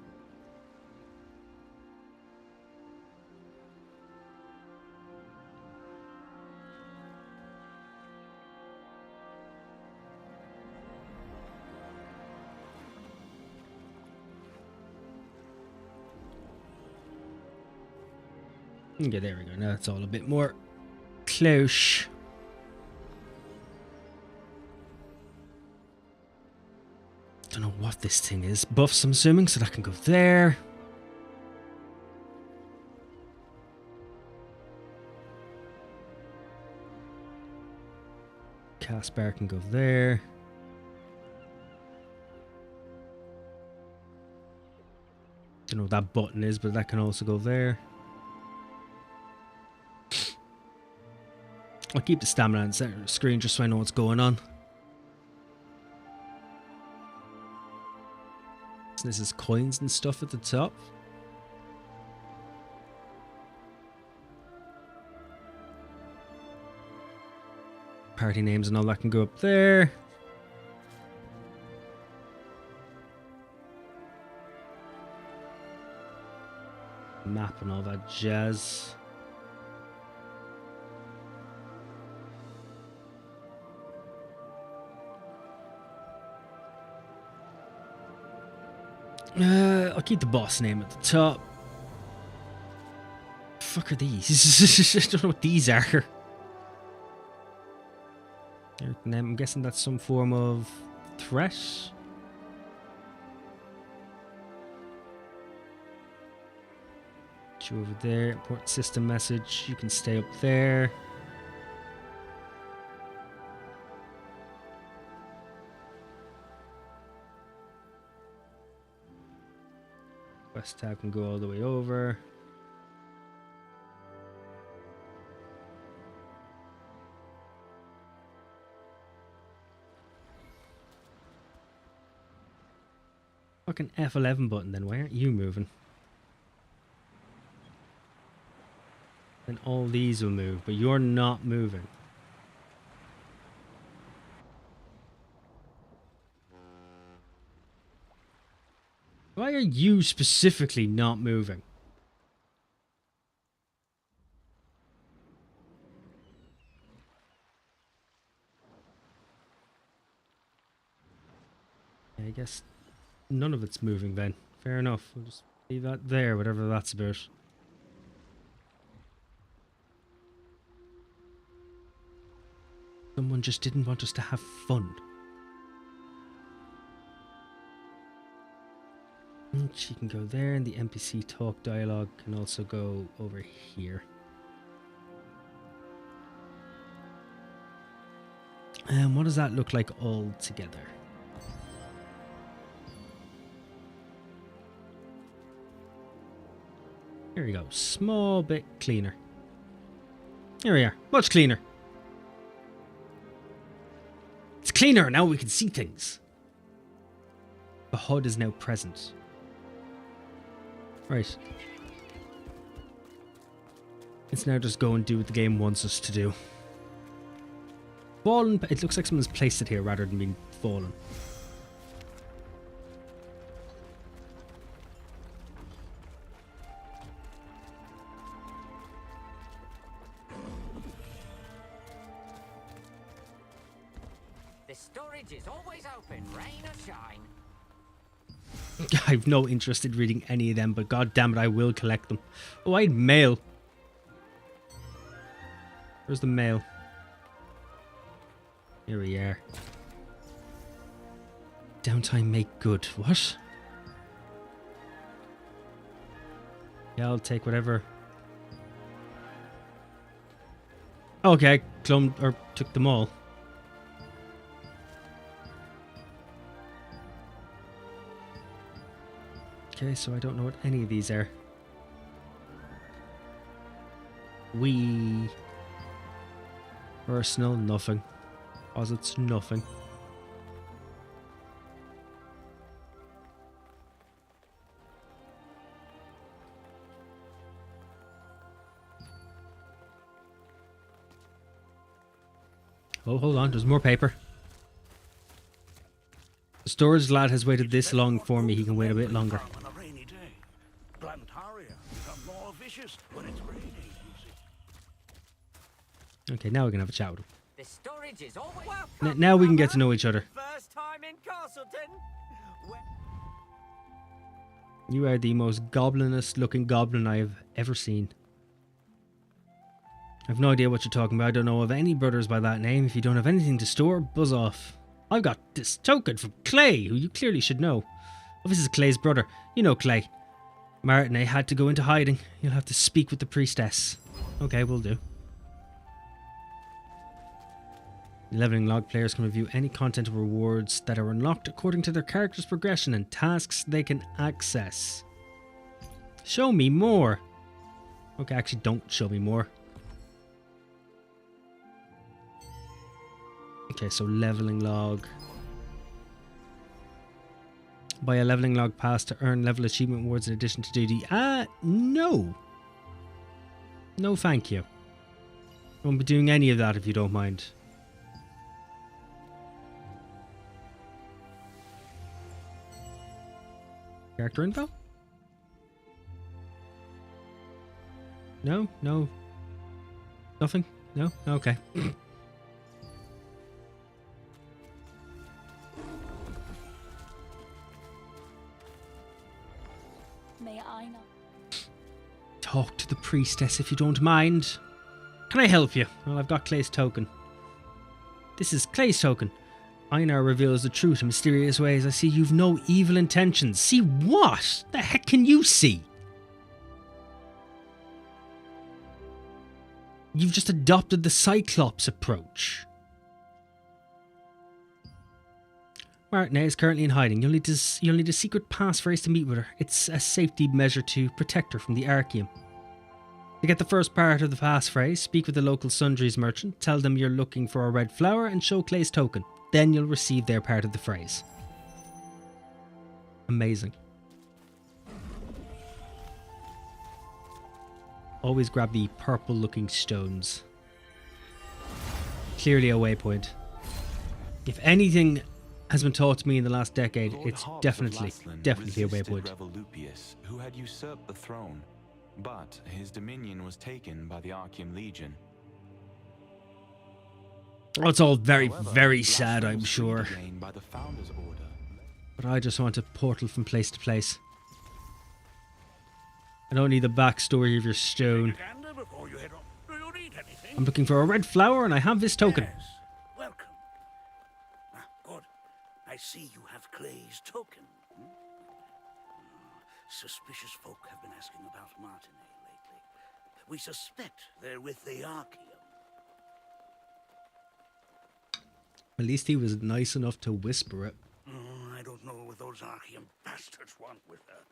Okay, there we go. Now it's all a bit more close. Don't know what this thing is. Buffs, I'm assuming, so that can go there. Cast bar can go there. Don't know what that button is, but that can also go there. I'll keep the stamina on the center of the screen just so I know what's going on. So this is coins and stuff at the top. party names and all that can go up there. Map and all that jazz. I'll keep the boss name at the top. Fuck are these? I don't know what these are. I'm guessing that's some form of threat. You over there. Important system message. You can stay up there. Quest tab can go all the way over. Fucking F11 button then. Why aren't you moving? Then all these will move, but you're not moving. Why are you specifically not moving? I guess none of it's moving then. Fair enough. We'll just leave that there, whatever that's about. Someone just didn't want us to have fun. And she can go there, and the NPC talk dialogue can also go over here. And what does that look like all together? Here we go. Small bit cleaner. Here we are. Much cleaner. It's cleaner. Now we can see things. The HUD is now present. Right. Let's now just go and do what the game wants us to do. Fallen. It looks like someone's placed it here rather than being fallen. The storage is always open, rain or shine. I've no interest in reading any of them, but god damn it, I will collect them. Oh, I had mail. Where's the mail? Here we are. Downtime make good. What? Yeah, I'll take whatever. Okay, clumped or took them all. Okay, so I don't know what any of these are. Personal, nothing. Posits, nothing. Oh, hold on, there's more paper. The storage lad has waited this long for me, he can wait a bit longer. Okay, now we can have a chat with him. The storage is always Now we can get to know each other. First time in Castleton. You are the most goblinest looking goblin I've ever seen. I've no idea what you're talking about. I don't know of any brothers by that name. If you don't have anything to store, buzz off. I've got this token from Clay, who you clearly should know. Oh, this is Clay's brother. You know Clay. Martin, I had to go into hiding. You'll have to speak with the priestess. Okay, we'll do. Leveling log players can review any content or rewards that are unlocked according to their character's progression and tasks they can access. Show me more. Okay, actually don't show me more. Okay, so leveling log. Buy a leveling log pass to earn level achievement awards in addition to duty. No. No, thank you. I won't be doing any of that if you don't mind. Character info? No? No? Nothing? No? Okay. May I not? Talk to the priestess if you don't mind. Can I help you? Well, I've got Clay's token. This is Clay's token. Einar reveals the truth in mysterious ways. I see you've no evil intentions. See what? The heck can you see? You've just adopted the Cyclops approach. Martinet is currently in hiding. You'll need a secret passphrase to meet with her. It's a safety measure to protect her from the Archeum. To get the first part of the passphrase, speak with the local sundries merchant, tell them you're looking for a red flower, and show Clay's token. Then you'll receive their part of the phrase. Amazing. Always grab the purple looking stones. Clearly a waypoint. If anything has been taught to me in the last decade, Lord it's Hobbs definitely of Laslan a resisted waypoint. Revolupius, who had usurped the throne, but his dominion was taken by the Archeum Legion. Oh, it's all very, However, very sad, Laslan I'm was sure. freed again by the Founder's Order. But I just want to portal from place to place. I don't need the backstory of your stone. Before you head off. Do you need anything? I'm looking for a red flower and I have this token. Yes, welcome. Ah, good. I see you have Clay's token. Suspicious folk have been asking about Martinet lately. We suspect they're with the Archeum. At least he was nice enough to whisper it. I don't know what those Archeum bastards want with her.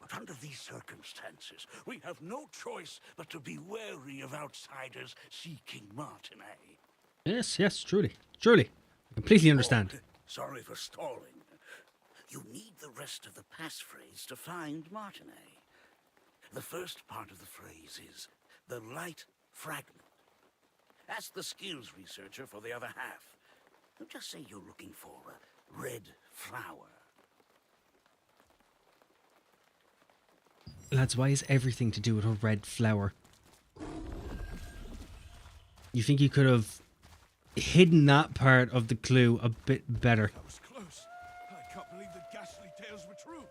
But under these circumstances, we have no choice but to be wary of outsiders seeking Martinet. Yes, yes, truly. Truly. I completely understand. Oh, sorry for stalling. You need the rest of the passphrase to find Martinet. The first part of the phrase is the light fragment. Ask the skills researcher for the other half. Just say you're looking for a red flower. Lads, why is everything to do with a red flower? You think you could have hidden that part of the clue a bit better? That was close. I can't believe the ghastly tales were true.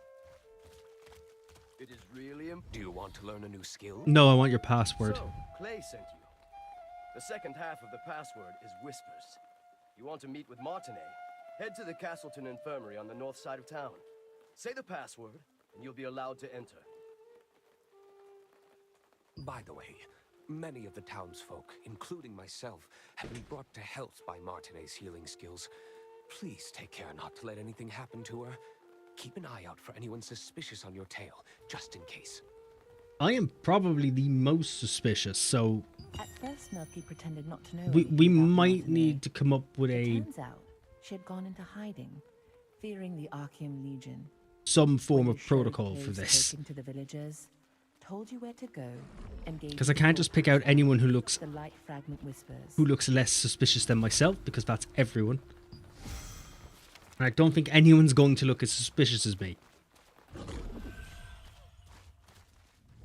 It is really Do you want to learn a new skill? No, I want your password. So, Clay sent you. The second half of the password is Whispers. You want to meet with Martinet? Head to the Castleton Infirmary on the north side of town. Say the password, and you'll be allowed to enter. By the way, many of the townsfolk, including myself, have been brought to health by Martinet's healing skills. Please take care not to let anything happen to her. Keep an eye out for anyone suspicious on your tail, just in case. I am probably the most suspicious, so At first, Milky pretended not to know. we anything about might Martinet. need to come up with It turns out she had gone into hiding, fearing the Archeum Legion. some form When of you showed protocol for Clay's this. token to the villagers, told you where to go, and gave Because you I can't the just pick out anyone who looks the light fragment whispers. less suspicious than myself, because that's everyone. And I don't think anyone's going to look as suspicious as me.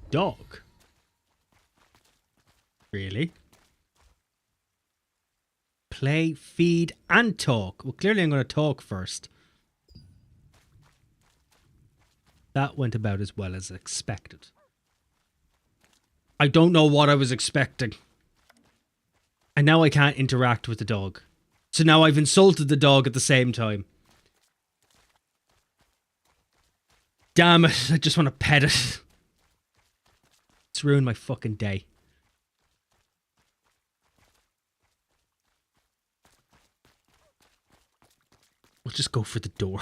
Dog? Really? Play, feed, and talk. Well, clearly I'm going to talk first. That went about as well as expected. I don't know what I was expecting. And now I can't interact with the dog. So now I've insulted the dog at the same time. Damn it, I just want to pet it. It's ruined my fucking day. We'll just go for the door.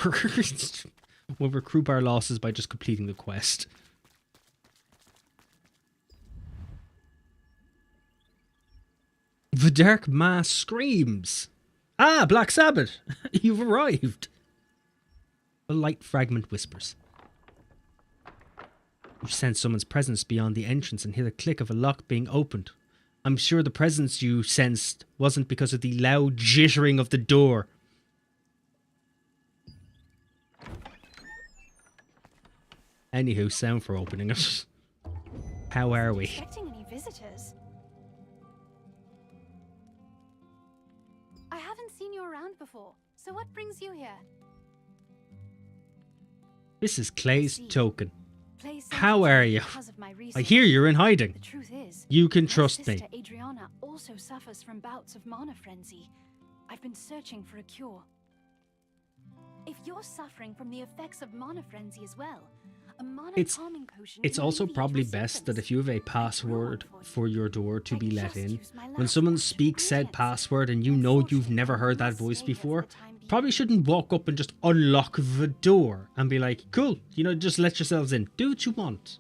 We'll recoup our losses by just completing the quest. The dark mass screams. Ah, Black Sabbath, you've arrived. A light fragment whispers. You sense someone's presence beyond the entrance and hear the click of a lock being opened. I'm sure the presence you sensed wasn't because of the loud jittering of the door. Anywho, sound for opening it. How are we? Expecting any visitors? I haven't seen you around before, so what brings you here? This is Clay's token. Clay sent How you are here you? because of my I research. hear you're in hiding. The truth is, You can my trust me. sister Adriana also suffers from bouts of mana frenzy. I've been searching for a cure. If you're suffering from the effects of mana frenzy as well, a mana calming potion It's can also alleviate probably your best that symptoms. if you have a password for your door to be let just in, used my when last someone potion of speaks said brilliance. password and you know you've never heard that voice before, probably shouldn't walk up and just unlock the door and be like, cool, you know, just let yourselves in. Do what you want.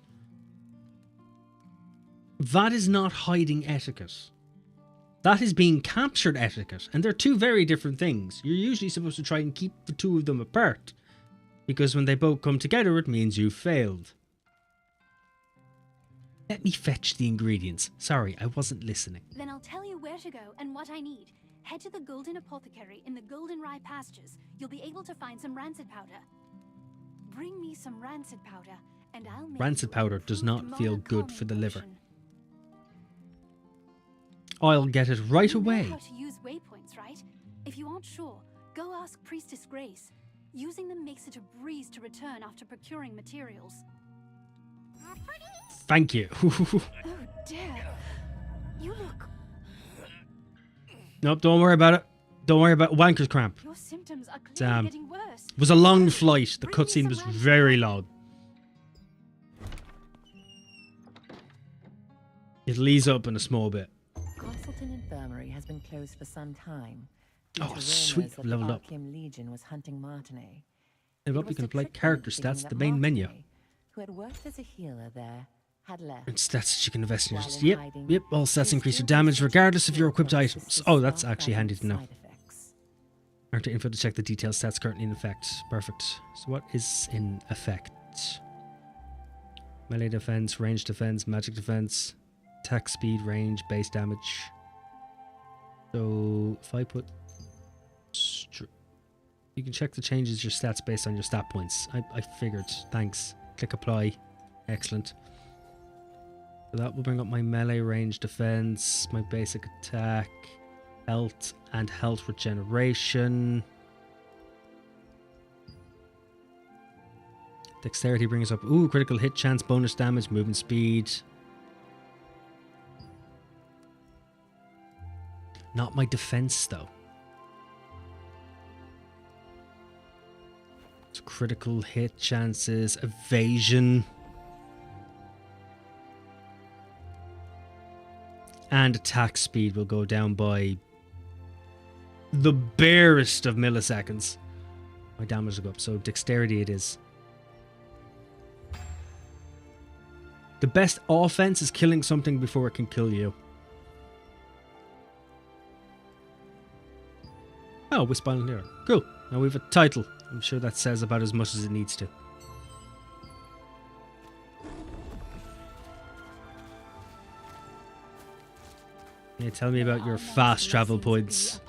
That is not hiding etiquette. That is being captured etiquette. And they're two very different things. You're usually supposed to try and keep the two of them apart, because when they both come together, it means you failed. Let me fetch the ingredients. Sorry, I wasn't listening. Then I'll tell you where to go and what I need. Head to the Golden Apothecary in the Golden Rye pastures. You'll be able to find some rancid powder. Bring me some rancid powder, and I'll make Rancid you powder does improved not feel mana good for the calming liver. potion. I'll get it right You know away. how to use waypoints, right? If you aren't sure, go ask Priestess Grace. Using them makes it a breeze to return after procuring materials. Thank you. Oh dear. You look... Nope, don't worry about it. Don't worry about wanker's cramp. Your symptoms are clearly getting worse. It was a long flight. The cutscene was very long. It'll ease up in a small bit. Castleton Infirmary has been closed for some time. Oh, sweet, That I've leveled the up. Archeum Legion was hunting Martinet. Level It up, you was can to apply trick them character into thinking stats, that the main menu. Martinet, who had worked as a healer there, had left. And stats that you can invest in. While yours. in Yep, hiding, yep, all stats increase your damage regardless of your equipped items. Oh, that's actually handy to know. Enter info to check the detailed stats currently in effect. Perfect. So what is in effect? Melee defense, range defense, magic defense, attack speed, range, base damage. So if I put... You can check the changes your stats based on your stat points. I figured. Thanks. Click apply. Excellent. So that will bring up my melee, range defense, my basic attack, health, and health regeneration. Dexterity brings up, ooh, critical hit chance, bonus damage, movement speed. Not my defense, though. So critical hit chances, evasion. And attack speed will go down by the barest of milliseconds. My damage will go up, so dexterity it is. The best offense is killing something before it can kill you. Oh, Wisp Island here. Cool. Now we have a title. I'm sure that says about as much as it needs to. Yeah, tell me about your fast travel points.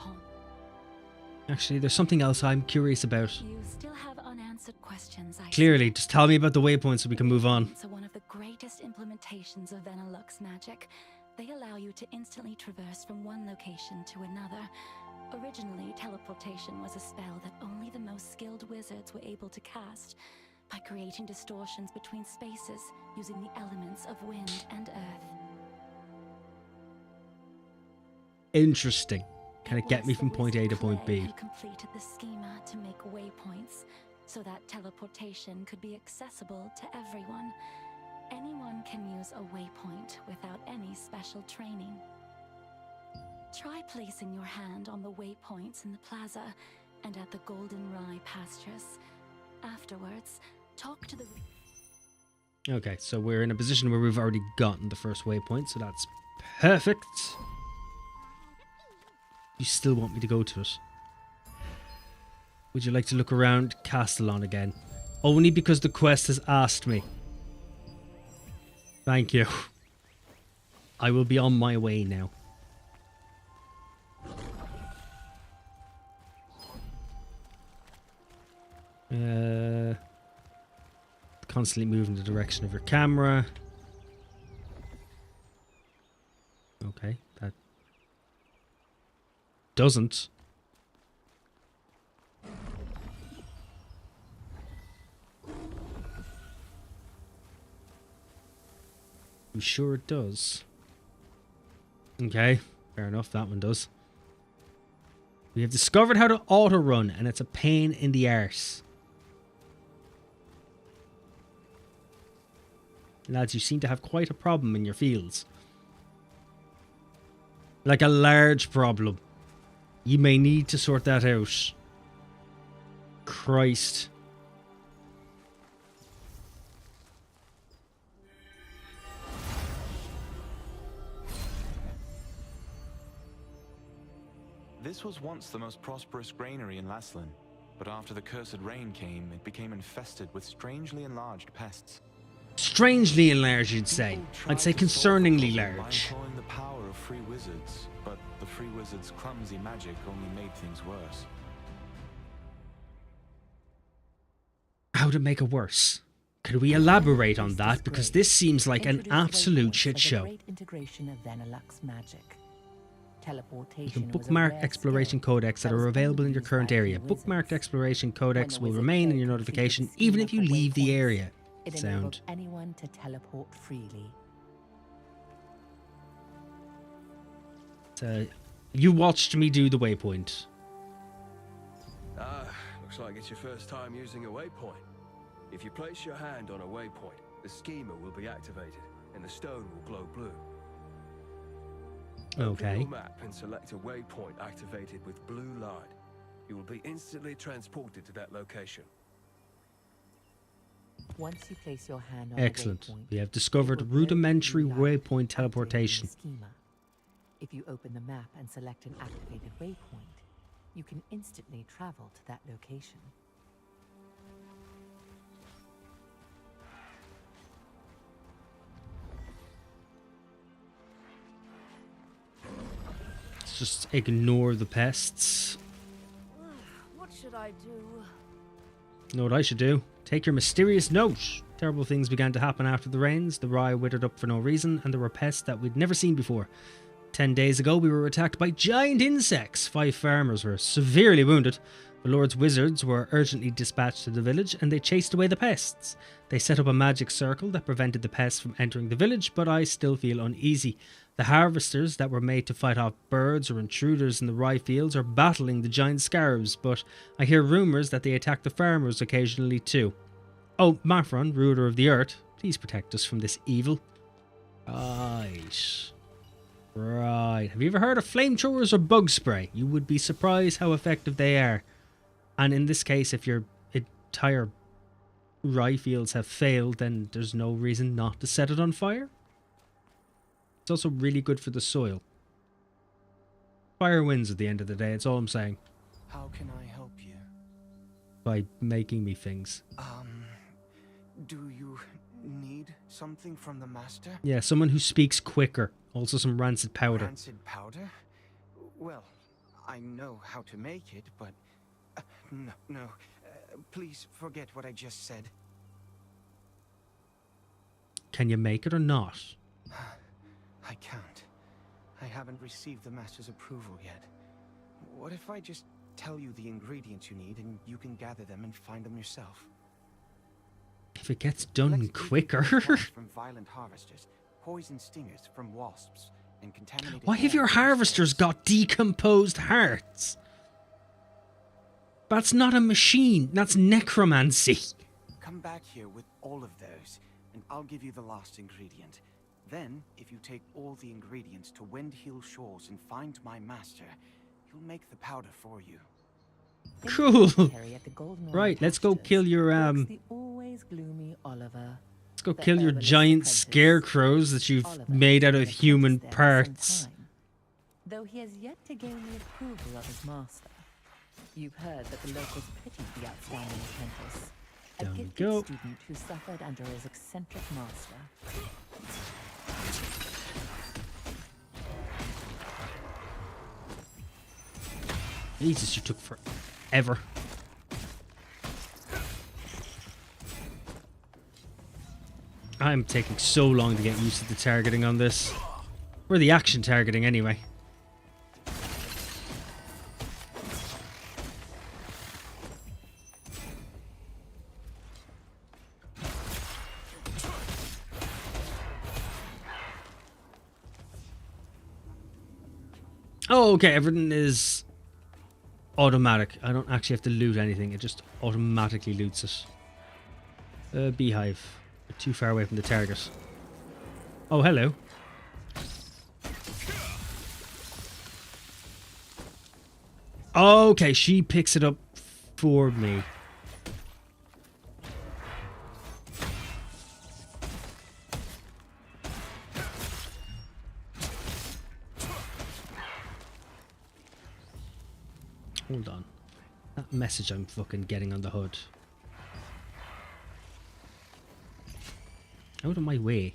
Actually, there's something else I'm curious about. You still have unanswered questions. Clearly, just tell me about the waypoints so we can move on. So one of the greatest implementations of Venilux magic. They allow you to instantly traverse from one location to another. Originally, teleportation was a spell that only the most skilled wizards were able to cast, by creating distortions between spaces using the elements of wind and earth. Interesting. Can it get me from point A to point Clay B? had completed the schema to make waypoints, so that teleportation could be accessible to everyone. Anyone can use a waypoint without any special training. Try placing your hand on the waypoints in the plaza and at the Golden Rye pastures. Afterwards, talk to the... Okay, so we're in a position where we've already gotten the first waypoint, so that's perfect. You still want me to go to it? Would you like to look around Castellon again? Only because the quest has asked me. Thank you. I will be on my way now. constantly move in the direction of your camera. Okay, that doesn't. I'm sure it does. Okay, fair enough, that one does. We have discovered how to auto-run, and it's a pain in the arse. Lads, you seem to have quite a problem in your fields. Like a large problem. You may need to sort that out. Christ. This was once the most prosperous granary in Laslan, but after the cursed rain came, it became infested with strangely enlarged pests. Strangely enlarged, you'd say. I'd say concerningly large. By employing the power of free wizards, but the free wizards' clumsy magic only made things worse. How to make it worse? Could we elaborate on that? Because this seems like an absolute shit show. Integration of Vanilluxe magic. You can bookmark exploration codex that are available in your current area. Bookmarked exploration codex will remain in your notification even if you leave the area. It enables anyone to teleport freely. You watched me do the waypoint. Looks like it's your first time using a waypoint. If you place your hand on a waypoint, the schema will be activated, and the stone will glow blue. Okay. Open your map and select a waypoint activated with blue light. You will be instantly transported to that location. Once you place your hand on Excellent. a waypoint, We have discovered rudimentary waypoint teleportation. If you open the map and select an activated waypoint, you can instantly travel to that location. Let's just ignore the pests. What should I do? Know what I should do? Take your mysterious note. Terrible things began to happen after the rains. The rye withered up for no reason, and there were pests that we'd never seen before. 10 days ago, we were attacked by giant insects. 5 farmers were severely wounded. The Lord's wizards were urgently dispatched to the village, and they chased away the pests. They set up a magic circle that prevented the pests from entering the village, but I still feel uneasy. The harvesters that were made to fight off birds or intruders in the rye fields are battling the giant scarabs, but I hear rumours that they attack the farmers occasionally too. Oh, Marfron, ruler of the earth, please protect us from this evil. Right. Have you ever heard of flamethrowers or bug spray? You would be surprised how effective they are. And in this case, if your entire rye fields have failed, then there's no reason not to set it on fire. It's also really good for the soil. Fire wins at the end of the day, that's all I'm saying. How can I help you? By making me things. Do you need something from the master? Yeah, someone who speaks quicker. Also some rancid powder. Rancid powder? Well, I know how to make it, but... No. Please forget what I just said. Can you make it or not? I can't. I haven't received the master's approval yet. What if I just tell you the ingredients you need and you can gather them and find them yourself? If it gets done quicker. From violent harvesters, poison stingers from wasps, and contaminated... Why have your harvesters got decomposed hearts? That's not a machine. That's necromancy. Come back here with all of those, and I'll give you the last ingredient. Then, if you take all the ingredients to Windhill Shores and find my master, he'll make the powder for you. Cool. Right, let's go kill your always gloomy Oliver. Let's go kill your giant scarecrows that you've made out of human parts. Though he has yet to gain the approval of his master. You've heard that the locals pitied the outstanding apprentice. A gifted student who suffered under his eccentric master. Jesus, you took forever. I'm taking so long to get used to the targeting on this. Or the action targeting, anyway. Oh, okay, everything is automatic. I don't actually have to loot anything. It just automatically loots it. Beehive. We're too far away from the target. Oh, hello. Okay, she picks it up for me. Hold on. That message I'm fucking getting on the HUD. Out of my way.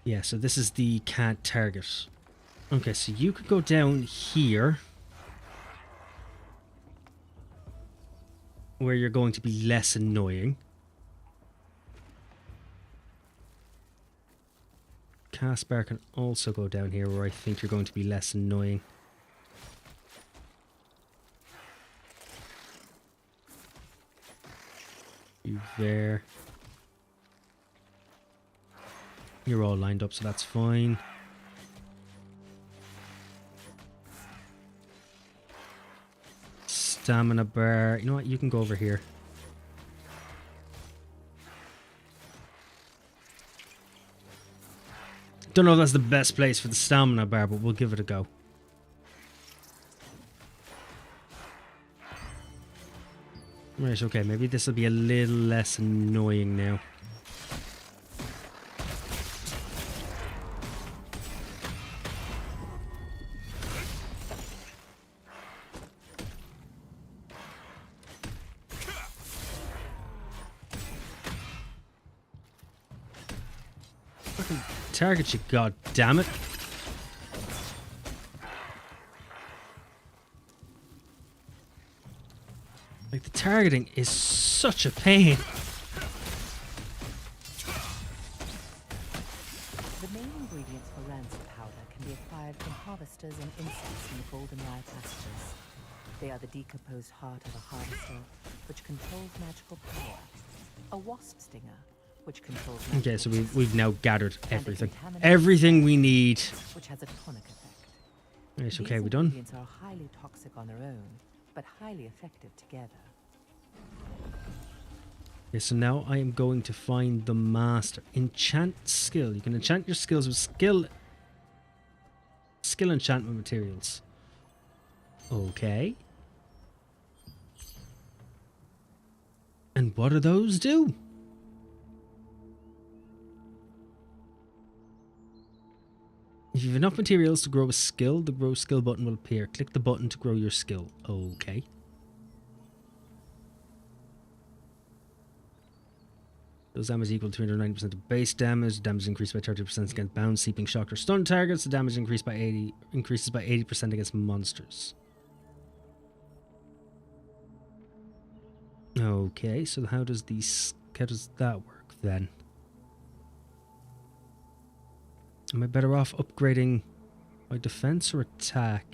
Yeah, so this is the can't target. Okay, so you could go down here. Where you're going to be less annoying. Caspar can also go down here where I think you're going to be less annoying. You there. You're all lined up, so that's fine. Stamina bar. You know what? You can go over here. Don't know if that's the best place for the stamina bar, but we'll give it a go. Right, okay, maybe this will be a little less annoying now. Fucking target you, god damn it. Like, the targeting is such a pain. The main ingredients for rancid powder can be acquired from harvesters and insects in the goldenrye pastures. They are the decomposed heart of a harvester, which controls magical power. A wasp stinger, which controls magical Okay, so we've now gathered and everything. a contaminant Everything we need. which has a tonic effect. Right, okay, These we're done. ingredients are highly toxic on their own, but highly effective together. Okay, so now I am going to find the master. Enchant skill. You can enchant your skills with skill enchantment materials. Okay. And what do those do? If you have enough materials to grow a skill, the grow skill button will appear. Click the button to grow your skill. Okay. Those damage equal to 290% of base damage. Damage increased by 30% against bound, sleeping, shocked, or stunned targets. The damage increased by 80% against monsters. Okay, so how does that work then? Am I better off upgrading my defense or attack?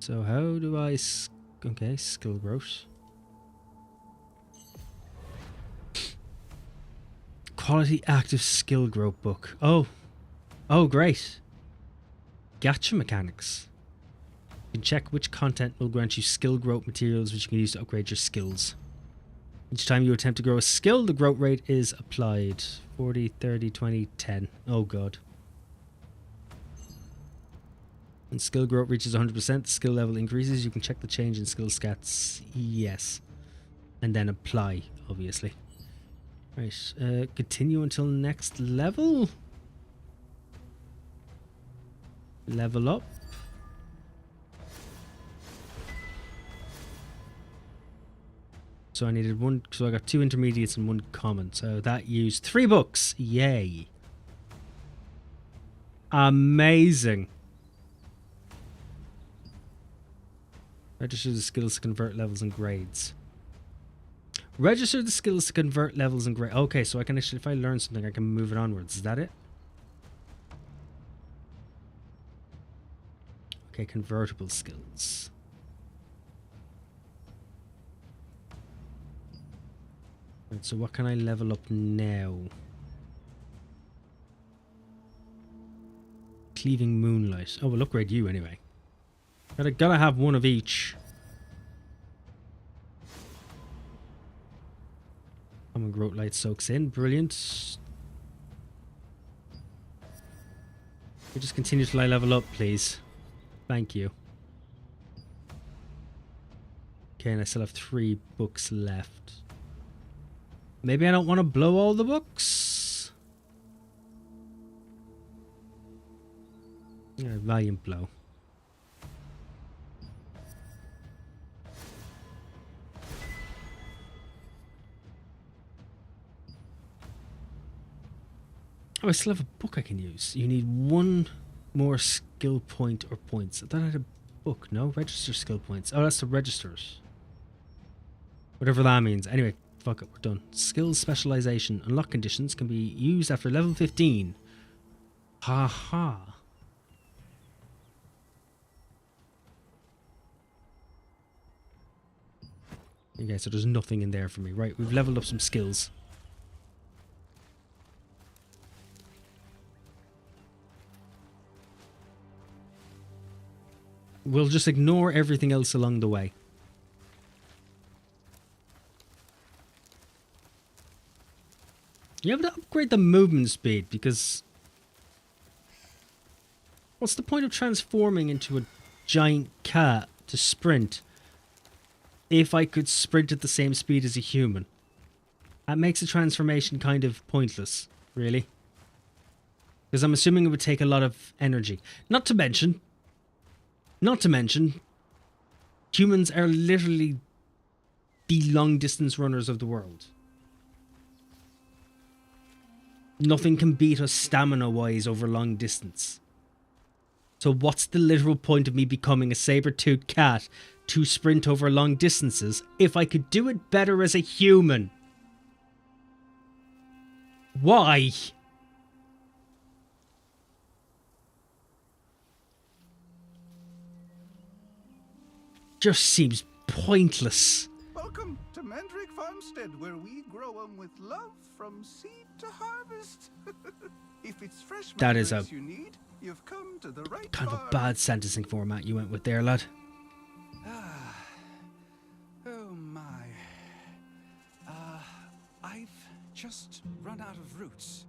So how do I... Okay, skill growth. Quality active skill growth book. Oh. Oh, great. Gacha mechanics. You can check which content will grant you skill growth materials which you can use to upgrade your skills. Each time you attempt to grow a skill, the growth rate is applied. 40, 30, 20, 10. Oh god. When skill growth reaches 100%, the skill level increases. You can check the change in skill stats. Yes. And then apply, obviously. Right. Continue until next level. Level up. So I needed one, so I got 2 intermediates and 1 common. So that used 3 books. Yay. Amazing. Register the skills to convert levels and grades. Register the skills to convert levels and grades. Okay, so I can actually, if I learn something, I can move it onwards. Is that it? Okay, convertible skills. Right, so what can I level up now? Cleaving Moonlight. Oh, we'll upgrade you anyway. Gotta have one of each. Common Growth Light soaks in. Brilliant. You just continue till I level up, please. Thank you. Okay, and I still have 3 books left. Maybe I don't want to blow all the books. Yeah, Valiant Blow. Oh, I still have a book I can use. You need 1 more skill point or points. I thought I had a book. No? Register skill points. Oh, that's the registers. Whatever that means. Anyway, fuck it. We're done. Skills specialization. Unlock conditions can be used after level 15. Haha. Okay, so there's nothing in there for me. Right, we've leveled up some skills. We'll just ignore everything else along the way. You have to upgrade the movement speed because... What's the point of transforming into a giant cat to sprint if I could sprint at the same speed as a human? That makes the transformation kind of pointless, really. Because I'm assuming it would take a lot of energy. Not to mention, humans are literally the long distance runners of the world. Nothing can beat us stamina wise over long distance. So what's the literal point of me becoming a saber-toothed cat to sprint over long distances if I could do it better as a human? Why? Just seems pointless. Welcome to Mandrake Farmstead, where we grow 'em with love from seed to harvest. If it's fresh That is a you need, you've come to the right kind of a farm. bad sentencing format you went with there, lad. Oh my. I've just run out of roots.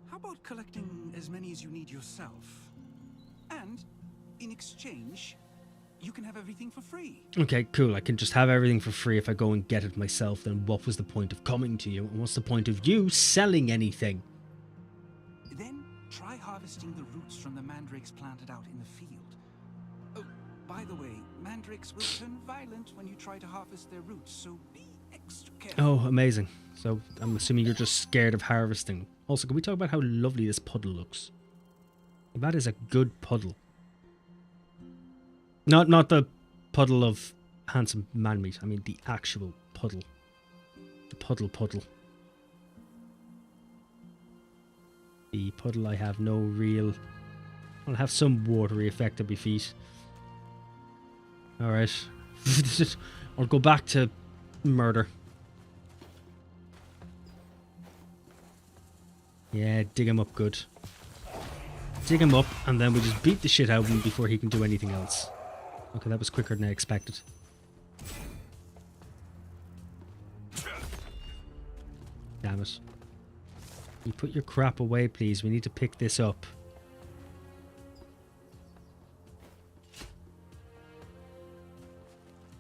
How about collecting as many as you need yourself? And in exchange, you can have everything for free. Okay, cool. I can just have everything for free if I go and get it myself. Then what was the point of coming to you? And what's the point of you selling anything? Then try harvesting the roots from the mandrakes planted out in the field. Oh, by the way, mandrakes will turn violent when you try to harvest their roots, so be extra careful. Oh, amazing. So I'm assuming you're just scared of harvesting. Also, can we talk about how lovely this puddle looks? That is a good puddle. Not the puddle of handsome man meat. I mean the actual puddle. The puddle. The puddle I have no real... I'll have some watery effect on my feet. Alright. Or go back to murder. Yeah, dig him up good. Dig him up and then we just beat the shit out of him before he can do anything else. Okay, that was quicker than I expected. Damn it. You put your crap away, please. We need to pick this up.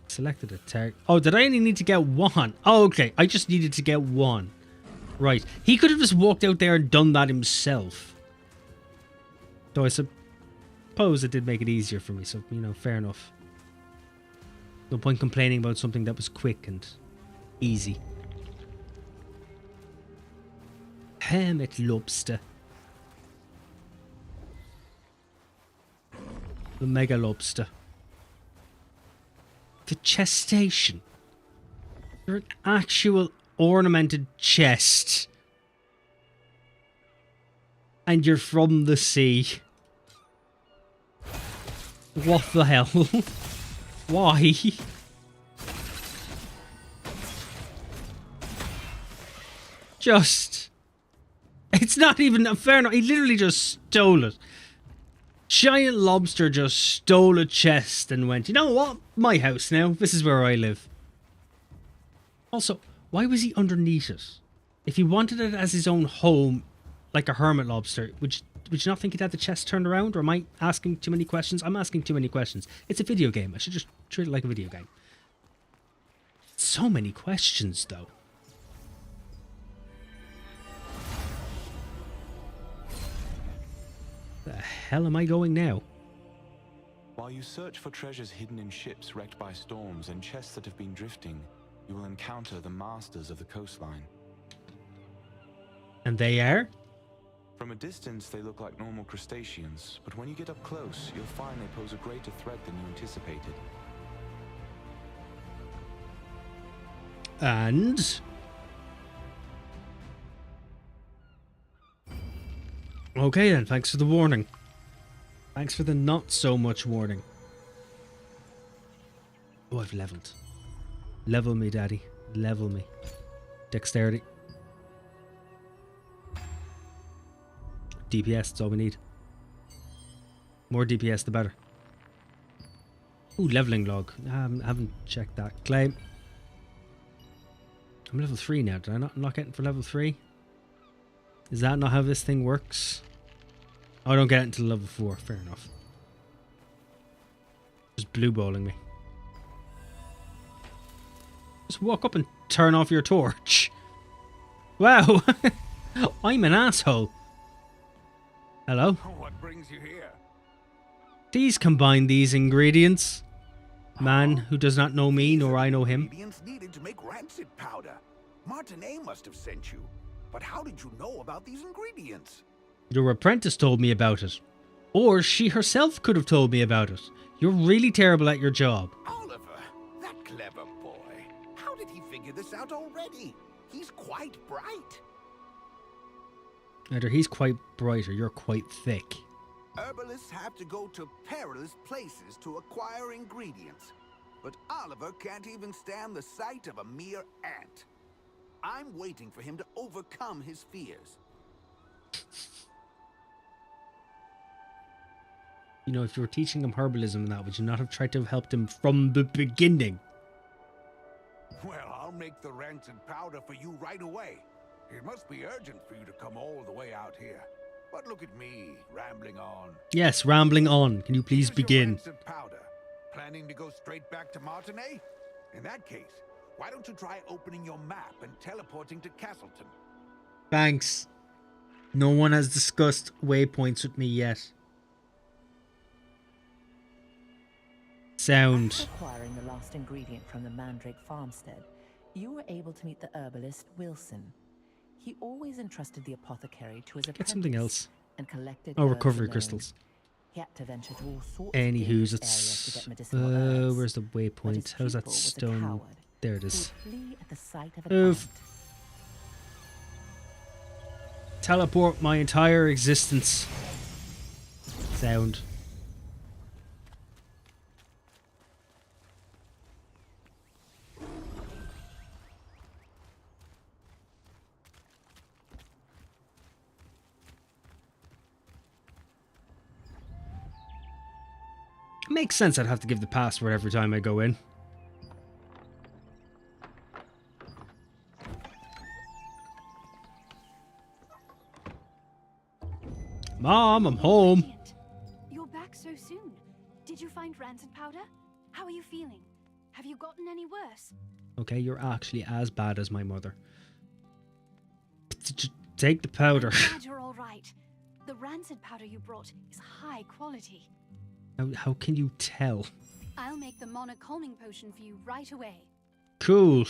Selected a target. Oh, did I only need to get 1? Oh, okay. I just needed to get 1. Right. He could have just walked out there and done that himself. Though I suppose it did make it easier for me, so, you know, fair enough. No point complaining about something that was quick and easy. Hermit lobster. The mega lobster. The chest station. You're an actual ornamented chest. And you're from the sea. What the hell? Why? Just... It's not even a fair enough. He literally just stole it. Giant lobster just stole a chest and went, you know what? My house now. This is where I live. Also, why was he underneath it? If he wanted it as his own home, like a hermit lobster, would you not think he'd have the chest turned around? Or am I asking too many questions? I'm asking too many questions. It's a video game. I should just treat it like a video game. So many questions, though. The hell am I going now? While you search for treasures hidden in ships wrecked by storms and chests that have been drifting, you will encounter the masters of the coastline. And they are? From a distance, they look like normal crustaceans, but when you get up close, you'll find they pose a greater threat than you anticipated. And... Okay then, thanks for the warning. Thanks for the not so much warning. Oh, I've leveled. Level me, daddy. Level me. Dexterity. DPS, that's all we need. More DPS, the better. Ooh, leveling log. I haven't checked that. Claim. I'm level 3 now. Did I not get it for level 3? Is that not how this thing works? Oh, I don't get it until level 4. Fair enough. Just blue balling me. Just walk up and turn off your torch. Wow. I'm an asshole. Hello? What brings you here? Please combine these ingredients. Man who does not know me, nor I know him. Ingredients needed to make rancid powder. Martinet must have sent you. But how did you know about these ingredients? Your apprentice told me about it. Or she herself could have told me about it. You're really terrible at your job. Oliver, that clever boy. How did he figure this out already? He's quite bright. Either he's quite bright or you're quite thick. Herbalists have to go to perilous places to acquire ingredients. But Oliver can't even stand the sight of a mere ant. I'm waiting for him to overcome his fears. You know, if you were teaching him herbalism and that, would you not have tried to have helped him from the beginning? Well, I'll make the rancid powder for you right away. It must be urgent for you to come all the way out here. But look at me, rambling on. Yes, rambling on. Can you please begin? Rancid powder. Planning to go straight back to Martinet? In that case, why don't you try opening your map and teleporting to Castleton? Thanks. No one has discussed waypoints with me yet. Sound. After acquiring the last ingredient from the Mandrake farmstead, you were able to meet the herbalist Wilson. He always entrusted the apothecary to his apprentice. Get something else. And collected oh, herbs recovery alone. crystals. He had to venture to all sorts Anywho's, of areas to get medicinal herbs. where's the waypoint? How's that pupil was a stone? coward There it who is. would flee at the sight of a Move. plant. Teleport my entire existence. Sound. Makes sense I'd have to give the password every time I go in. Mom, I'm home. You're back so soon. Did you find rancid powder? How are you feeling? Have you gotten any worse? Okay, you're actually as bad as my mother. Take the powder. I'm glad you're all right. The rancid powder you brought is high quality. How can you tell? I'll make the Mana calming potion for you right away. Cool.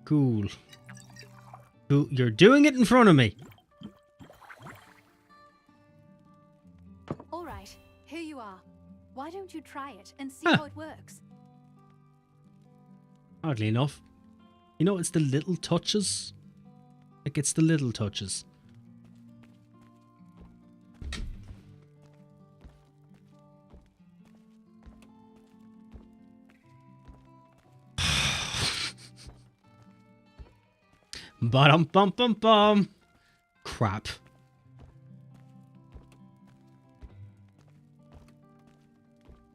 Cool. You're doing it in front of me. All right, here you are. Why don't you try it and see how it works? Oddly enough. You know, it's the little touches. Like, it's the little touches. Bum bum bum bum. Crap.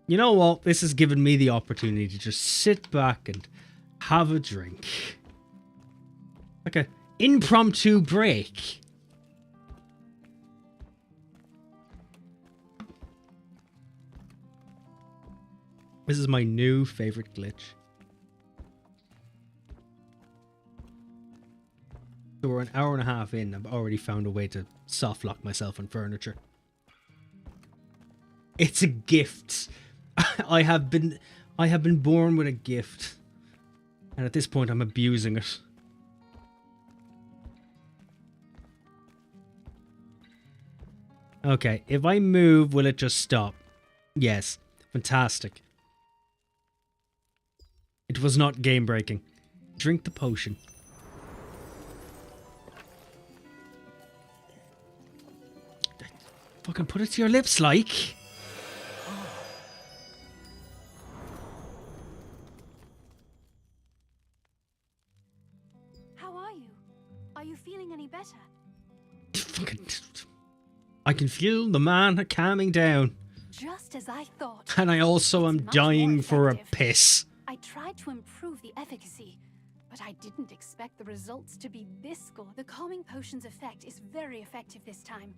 You know what? This has given me the opportunity to just sit back and have a drink. Like a impromptu break. This is my new favorite glitch. So we're an hour and a half in. I've already found a way to soft lock myself on furniture. It's a gift. I have been born with a gift. And at this point I'm abusing it. Okay, if I move, will it just stop? Yes. Fantastic. It was not game breaking. Drink the potion. Fucking put it to your lips, like. How are you? Are you feeling any better? Fucking. I can feel the man calming down. Just as I thought. And I also am dying for a piss. I tried to improve the efficacy, but I didn't expect the results to be this good. The calming potion's effect is very effective this time.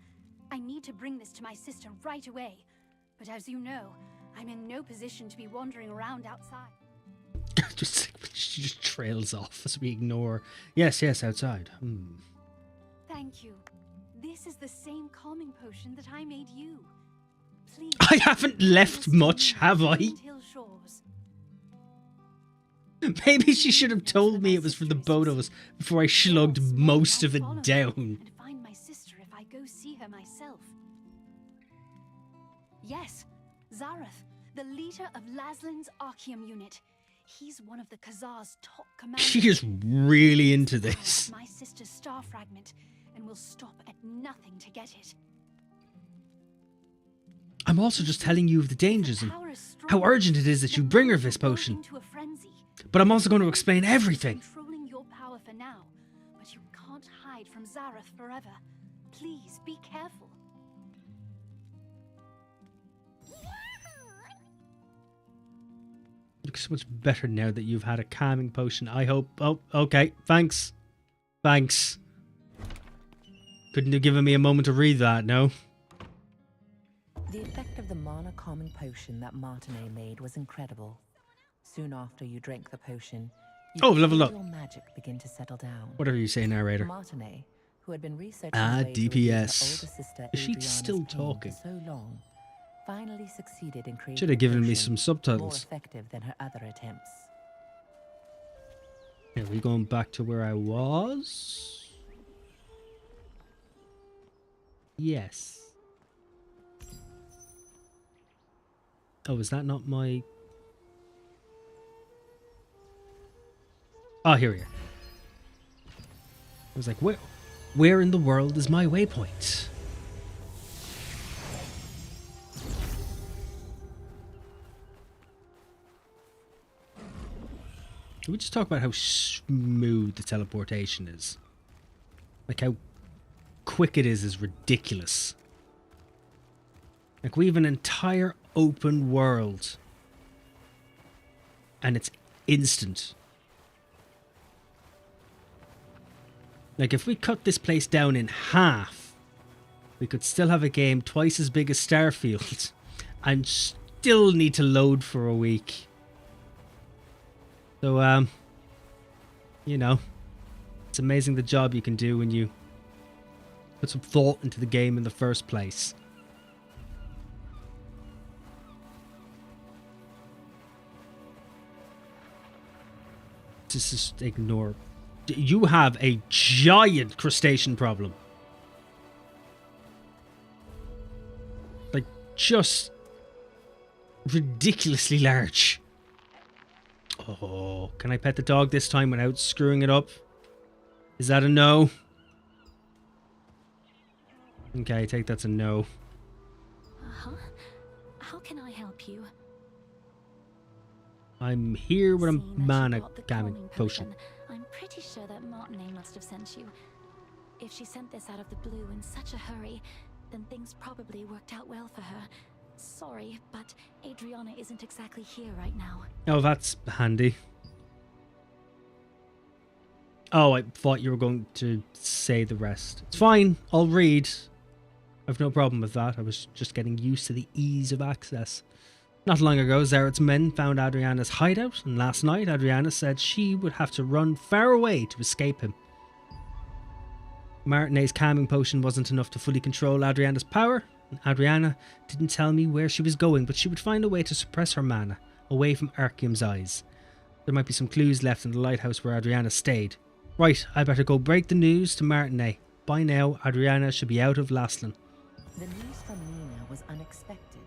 I need to bring this to my sister right away. But as you know, I'm in no position to be wandering around outside. She just trails off as we ignore. Yes, outside. Thank you. This is the same calming potion that I made you. Please. I haven't left much, have I? Maybe she should have told me it was for the both of us before I slugged most of it down. And find my sister if I go see her myself. Yes, Zareth, the leader of Laslin's Archeum unit. He's one of the Khazar's top commanders. She is really into this. My sister's star fragment, and will stop at nothing to get it. I'm also just telling you of the dangers and how urgent it is that you bring her this potion. But I'm also going to explain everything. Controlling your power for now, but you can't hide from Zareth forever. Please be careful. Looks so much better now that you've had a calming potion. I hope. Oh, okay. Thanks. Thanks. Couldn't have given me a moment to read that, no? The effect of the mana calming potion that Martinet made was incredible. Soon after you drank the potion, you leveled up. Your magic begin to settle down. Whatever you say, narrator. Martinet, who had been researching DPS. Is she Adriana's still pain talking? For so long, finally succeeded in creating Should have given me a some potion subtitles. more effective than her other attempts. Are we going back to where I was? Yes. Oh, is that not my... Oh, here we are. I was like, where in the world is my waypoint? Can we just talk about how smooth the teleportation is? Like how quick it is ridiculous. Like we have an entire open world. And it's instant. Like if we cut this place down in half, we could still have a game twice as big as Starfield and still need to load for a week. So, you know, it's amazing the job you can do when you put some thought into the game in the first place. Just ignore. You have a giant crustacean problem. Like, just ridiculously large. Oh, Oh, can I pet the dog this time without screwing it up? Is that a no? Okay, I take that's a no. Uh-huh. How can I help you? I'm here with a Seeing that you mana brought the calming calming potion. I'm pretty sure that Martinet must have sent you. If she sent this out of the blue in such a hurry, then things probably worked out well for her. Sorry, but Adriana isn't exactly here right now. Oh, that's handy. Oh, I thought you were going to say the rest. It's fine, I'll read. I've no problem with that. I was just getting used to the ease of access. Not long ago, Zeret's men found Adriana's hideout, and last night Adriana said she would have to run far away to escape him. Martinet's calming potion wasn't enough to fully control Adriana's power, and Adriana didn't tell me where she was going, but she would find a way to suppress her mana, away from Archeum's eyes. There might be some clues left in the lighthouse where Adriana stayed. Right, I'd better go break the news to Martinet. By now, Adriana should be out of Lastlin. The news from Nina was unexpected.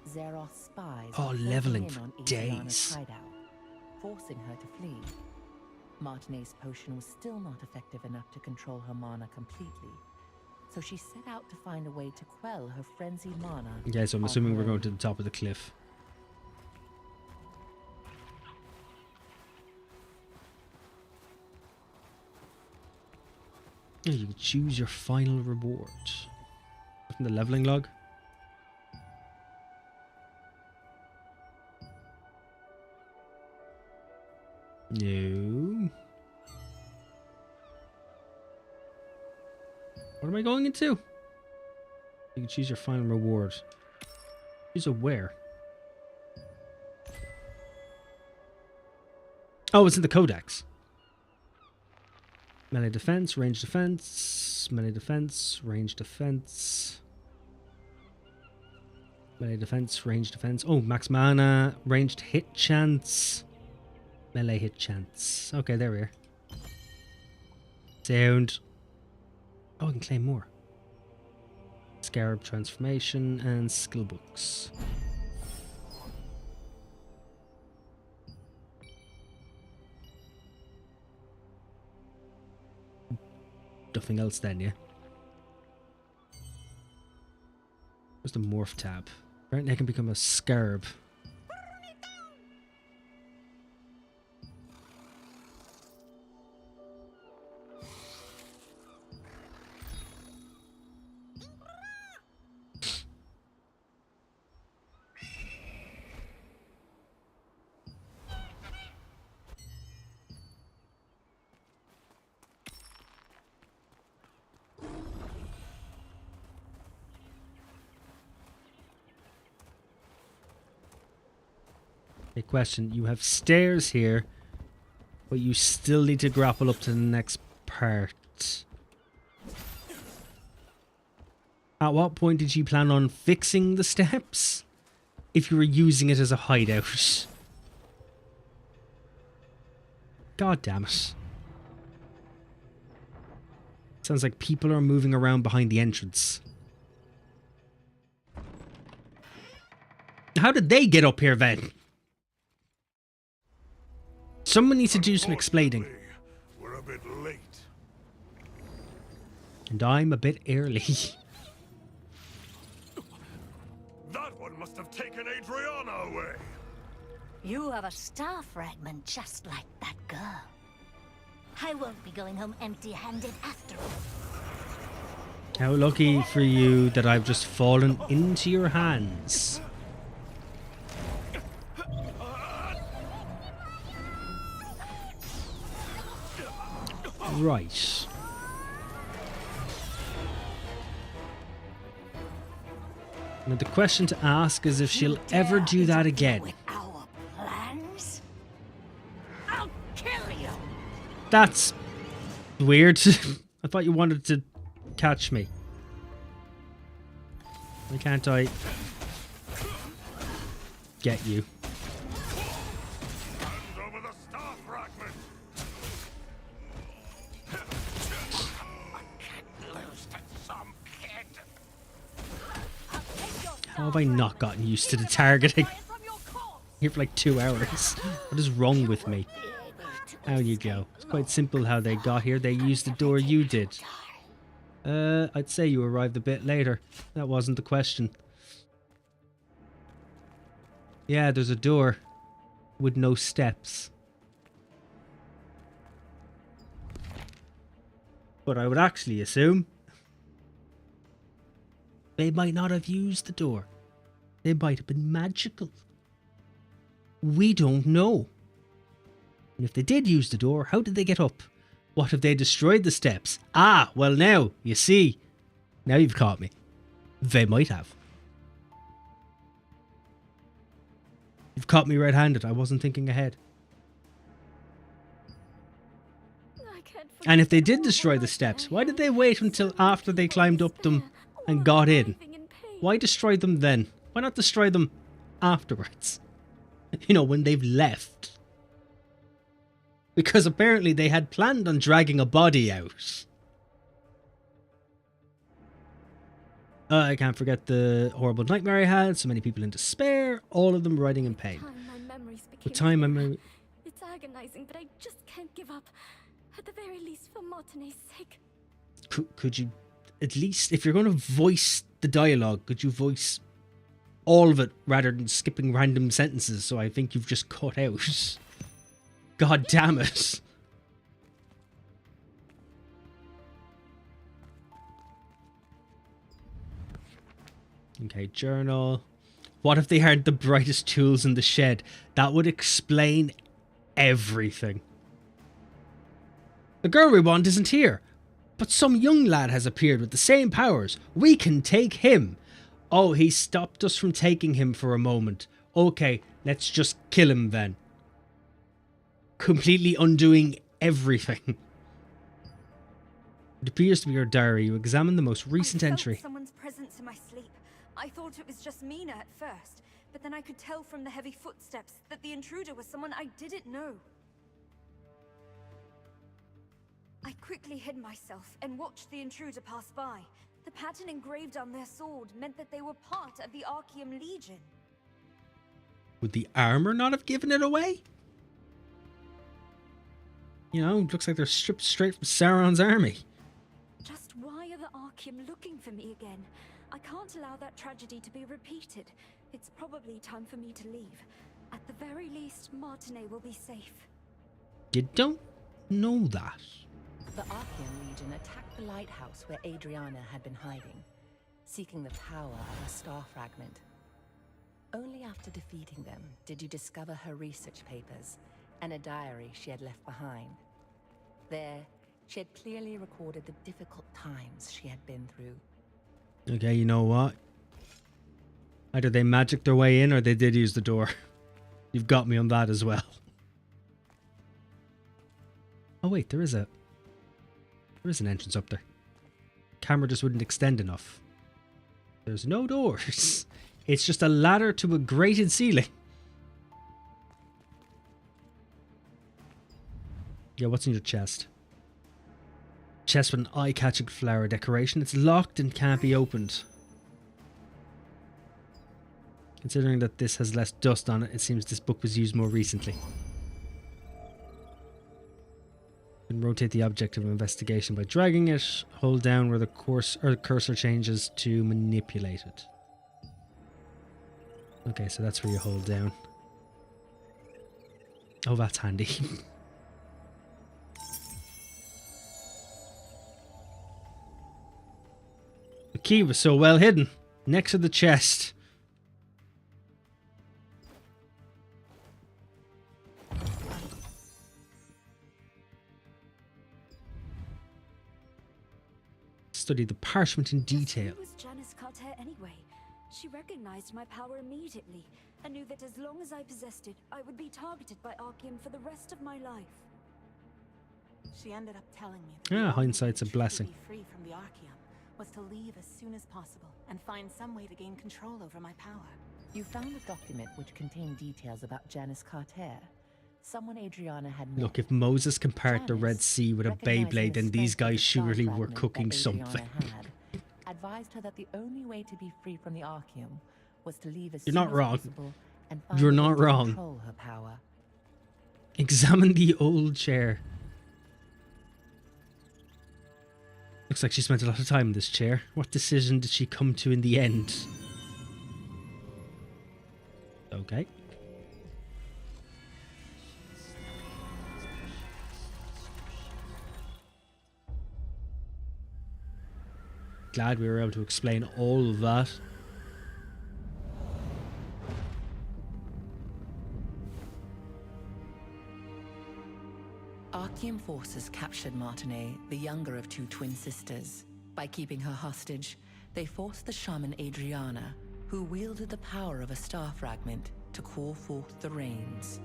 Zeroth's spies Oh, were leveling closing in for on Adriana's days. hideout, forcing her to flee. Martinet's potion was still not effective enough to control her mana completely, so she set out to find a way to quell her frenzied mana. Okay, so I'm on assuming her we're going own. to the top of the cliff. Yeah, you can choose your final reward. From the leveling log. No. What am I going into? You can choose your final reward. Choose a where? Oh, it's in the codex. Melee defense, range defense, melee defense, range defense. Melee defense, range defense. Oh, max mana, ranged hit chance, melee hit chance. Okay, there we are. Sound. Oh, I can claim more. Scarab transformation and skill books. Nothing else then, yeah? Where's the morph tab? Apparently I can become a scarab. A question, you have stairs here, but you still need to grapple up to the next part. At what point did you plan on fixing the steps? If you were using it as a hideout. God damn it. Sounds like people are moving around behind the entrance. How did they get up here then? Someone needs to do some explaining. We're a bit late. And I'm a bit early. That one must have taken Adriana away. You have a star fragment just like that girl. I won't be going home empty-handed after all. How lucky for you that I've just fallen into your hands. Right. Now the question to ask is if she'll ever do that again. Our plans? I'll kill you. That's weird. I thought you wanted to catch me. Why can't I get you? Over the star fragment. How have I not gotten used to the targeting? Here for like 2 hours. What is wrong with me? How you go? It's quite simple how they got here. They used the door you did. I'd say you arrived a bit later. That wasn't the question. Yeah, there's a door with no steps. But I would actually assume they might not have used the door. They might have been magical. We don't know. And if they did use the door, how did they get up? What if they destroyed the steps? Ah, well now, you see. Now you've caught me. They might have. You've caught me red-handed. I wasn't thinking ahead. And if they did destroy the steps, why did they wait until after they climbed up them and got in? Why destroy them then? Why not destroy them afterwards? You know, when they've left. Because apparently they had planned on dragging a body out. I can't forget the horrible nightmare I had. So many people in despair. All of them writing in pain. With time, my memory... It's agonizing, but I just can't give up. At the very least, for Martine's sake. Could you, at least, if you're going to voice the dialogue, could you voice all of it rather than skipping random sentences? So I think you've just cut out. God damn it. Okay, journal. What if they had the brightest tools in the shed? That would explain everything. The girl we want isn't here, but some young lad has appeared with the same powers. We can take him. Oh, he stopped us from taking him for a moment. Okay, let's just kill him then. Completely undoing everything. It appears to be your diary. You examine the most recent entry. Someone's presence in my sleep. I thought it was just Mina at first, but then I could tell from the heavy footsteps that the intruder was someone I didn't know. I quickly hid myself and watched the intruder pass by. The pattern engraved on their sword meant that they were part of the Archeum Legion. Would the armor not have given it away? You know, it looks like they're stripped straight from Sauron's army. Just why are the Archeum looking for me again? I can't allow that tragedy to be repeated. It's probably time for me to leave. At the very least, Martine will be safe. You don't know that. The Archeum Legion attacked the lighthouse where Adriana had been hiding, seeking the power of a star fragment. Only after defeating them did you discover her research papers and a diary she had left behind. There, she had clearly recorded the difficult times she had been through. Okay, you know what? Either they magicked their way in or they did use the door. You've got me on that as well. Oh wait, there is an entrance up there. Camera just wouldn't extend enough. There's no doors. It's just a ladder to a grated ceiling. Yeah, what's in your chest? Chest with an eye-catching flower decoration. It's locked and can't be opened. Considering that this has less dust on it, it seems this book was used more recently. You can rotate the object of investigation by dragging it. Hold down where the cursor changes to manipulate it. Okay, so that's where you hold down. Oh, that's handy. The key was so well hidden, next to the chest. Study the parchment in detail. Who was Janice Carter anyway? She recognized my power immediately and knew that as long as I possessed it, I would be targeted by Archeum for the rest of my life. She ended up telling me that Yeah, hindsight's a blessing. to be free from the Archeum was to leave as soon as possible and find some way to gain control over my power. You found a document which contained details about Janice Carter, someone Adriana had met. Look, if Moses can part the Red Sea with a Beyblade, then these guys surely were cooking something. Advised her that the only way to be free from the Archeum was to leave as You're soon not as wrong. possible and find You're a way not to wrong. control her power. Examine the old chair. Looks like she spent a lot of time in this chair. What decision did she come to in the end? Okay. Glad we were able to explain all of that. Archean forces captured Martinet, the younger of two twin sisters. By keeping her hostage, they forced the shaman Adriana, who wielded the power of a star fragment, to call forth the rains.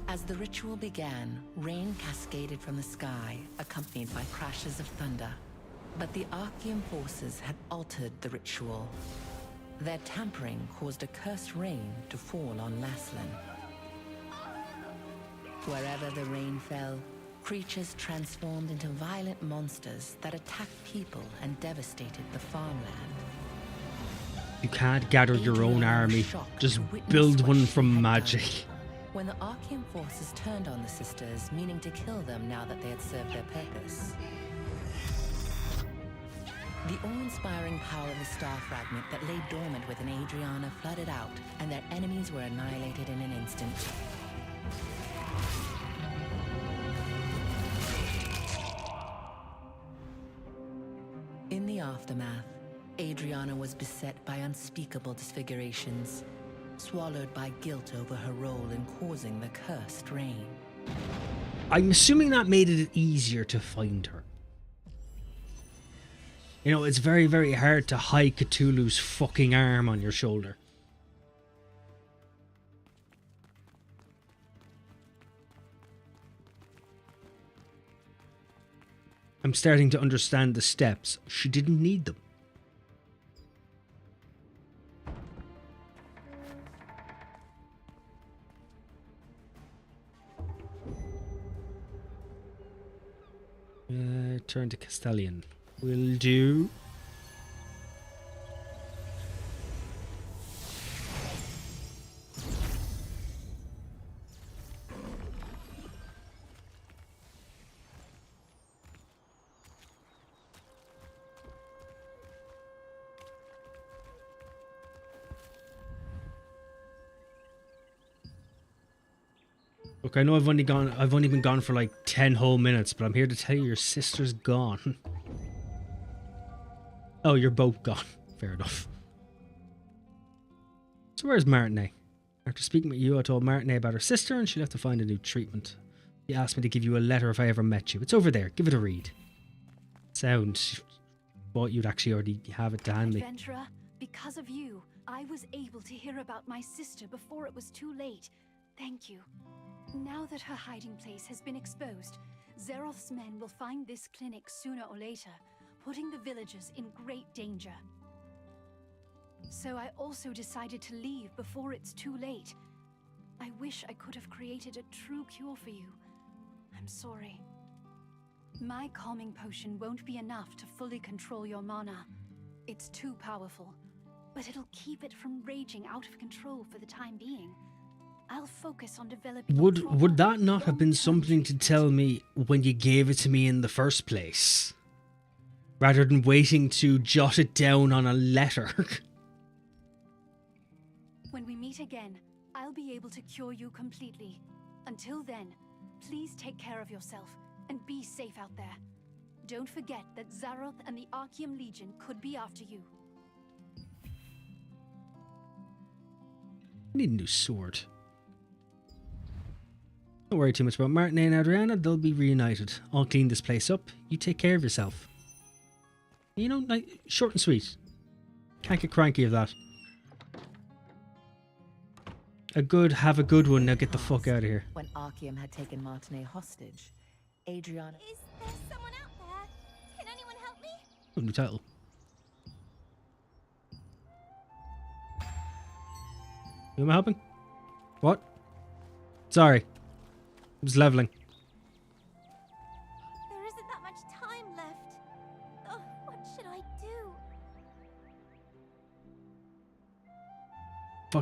As the ritual began, rain cascaded from the sky, accompanied by crashes of thunder. But the Archean forces had altered the ritual. Their tampering caused a cursed rain to fall on Laslan. Wherever the rain fell, creatures transformed into violent monsters that attacked people and devastated the farmland. You can't gather your own army. Just build one from magic. When the Archean forces turned on the sisters, meaning to kill them now that they had served their purpose. The awe-inspiring power of the star fragment that lay dormant within Adriana flooded out, and their enemies were annihilated in an instant. In the aftermath, Adriana was beset by unspeakable disfigurations, swallowed by guilt over her role in causing the cursed rain. I'm assuming that made it easier to find her. You know, it's very, very hard to hide Cthulhu's fucking arm on your shoulder. I'm starting to understand the steps. She didn't need them. Turn to Castellian. Will do. Look, I know I've only been gone for like 10 whole minutes, but I'm here to tell you your sister's gone. Oh, you're both gone. Fair enough. So where's Martinet? After speaking with you, I told Martinet about her sister and she'll have to find a new treatment. She asked me to give you a letter if I ever met you. It's over there. Give it a read. Sound. Thought you'd actually already have it to hand me. Adventurer, because of you, I was able to hear about my sister before it was too late. Thank you. Now that her hiding place has been exposed, Zeroth's men will find this clinic sooner or later, putting the villagers in great danger. So I also decided to leave before it's too late. I wish I could have created a true cure for you. I'm sorry. My calming potion won't be enough to fully control your mana. It's too powerful, but it'll keep it from raging out of control for the time being. I'll focus on developing. Would that not have been something to tell me when you gave it to me in the first place? Rather than waiting to jot it down on a letter. When we meet again, I'll be able to cure you completely. Until then, please take care of yourself and be safe out there. Don't forget that Zaroth and the Archean Legion could be after you. I need a new sword. Don't worry too much about Martinet and Adriana, they'll be reunited. I'll clean this place up. You take care of yourself. You know, like, short and sweet. Can't get cranky of that. Have a good one, now get the fuck out of here. When Archeum had taken Martinet hostage, Adriana... Is there someone out there? Can anyone help me? Oh, new title. Who am I helping? What? Sorry. I was leveling. There isn't that much time left. Oh, what should I do?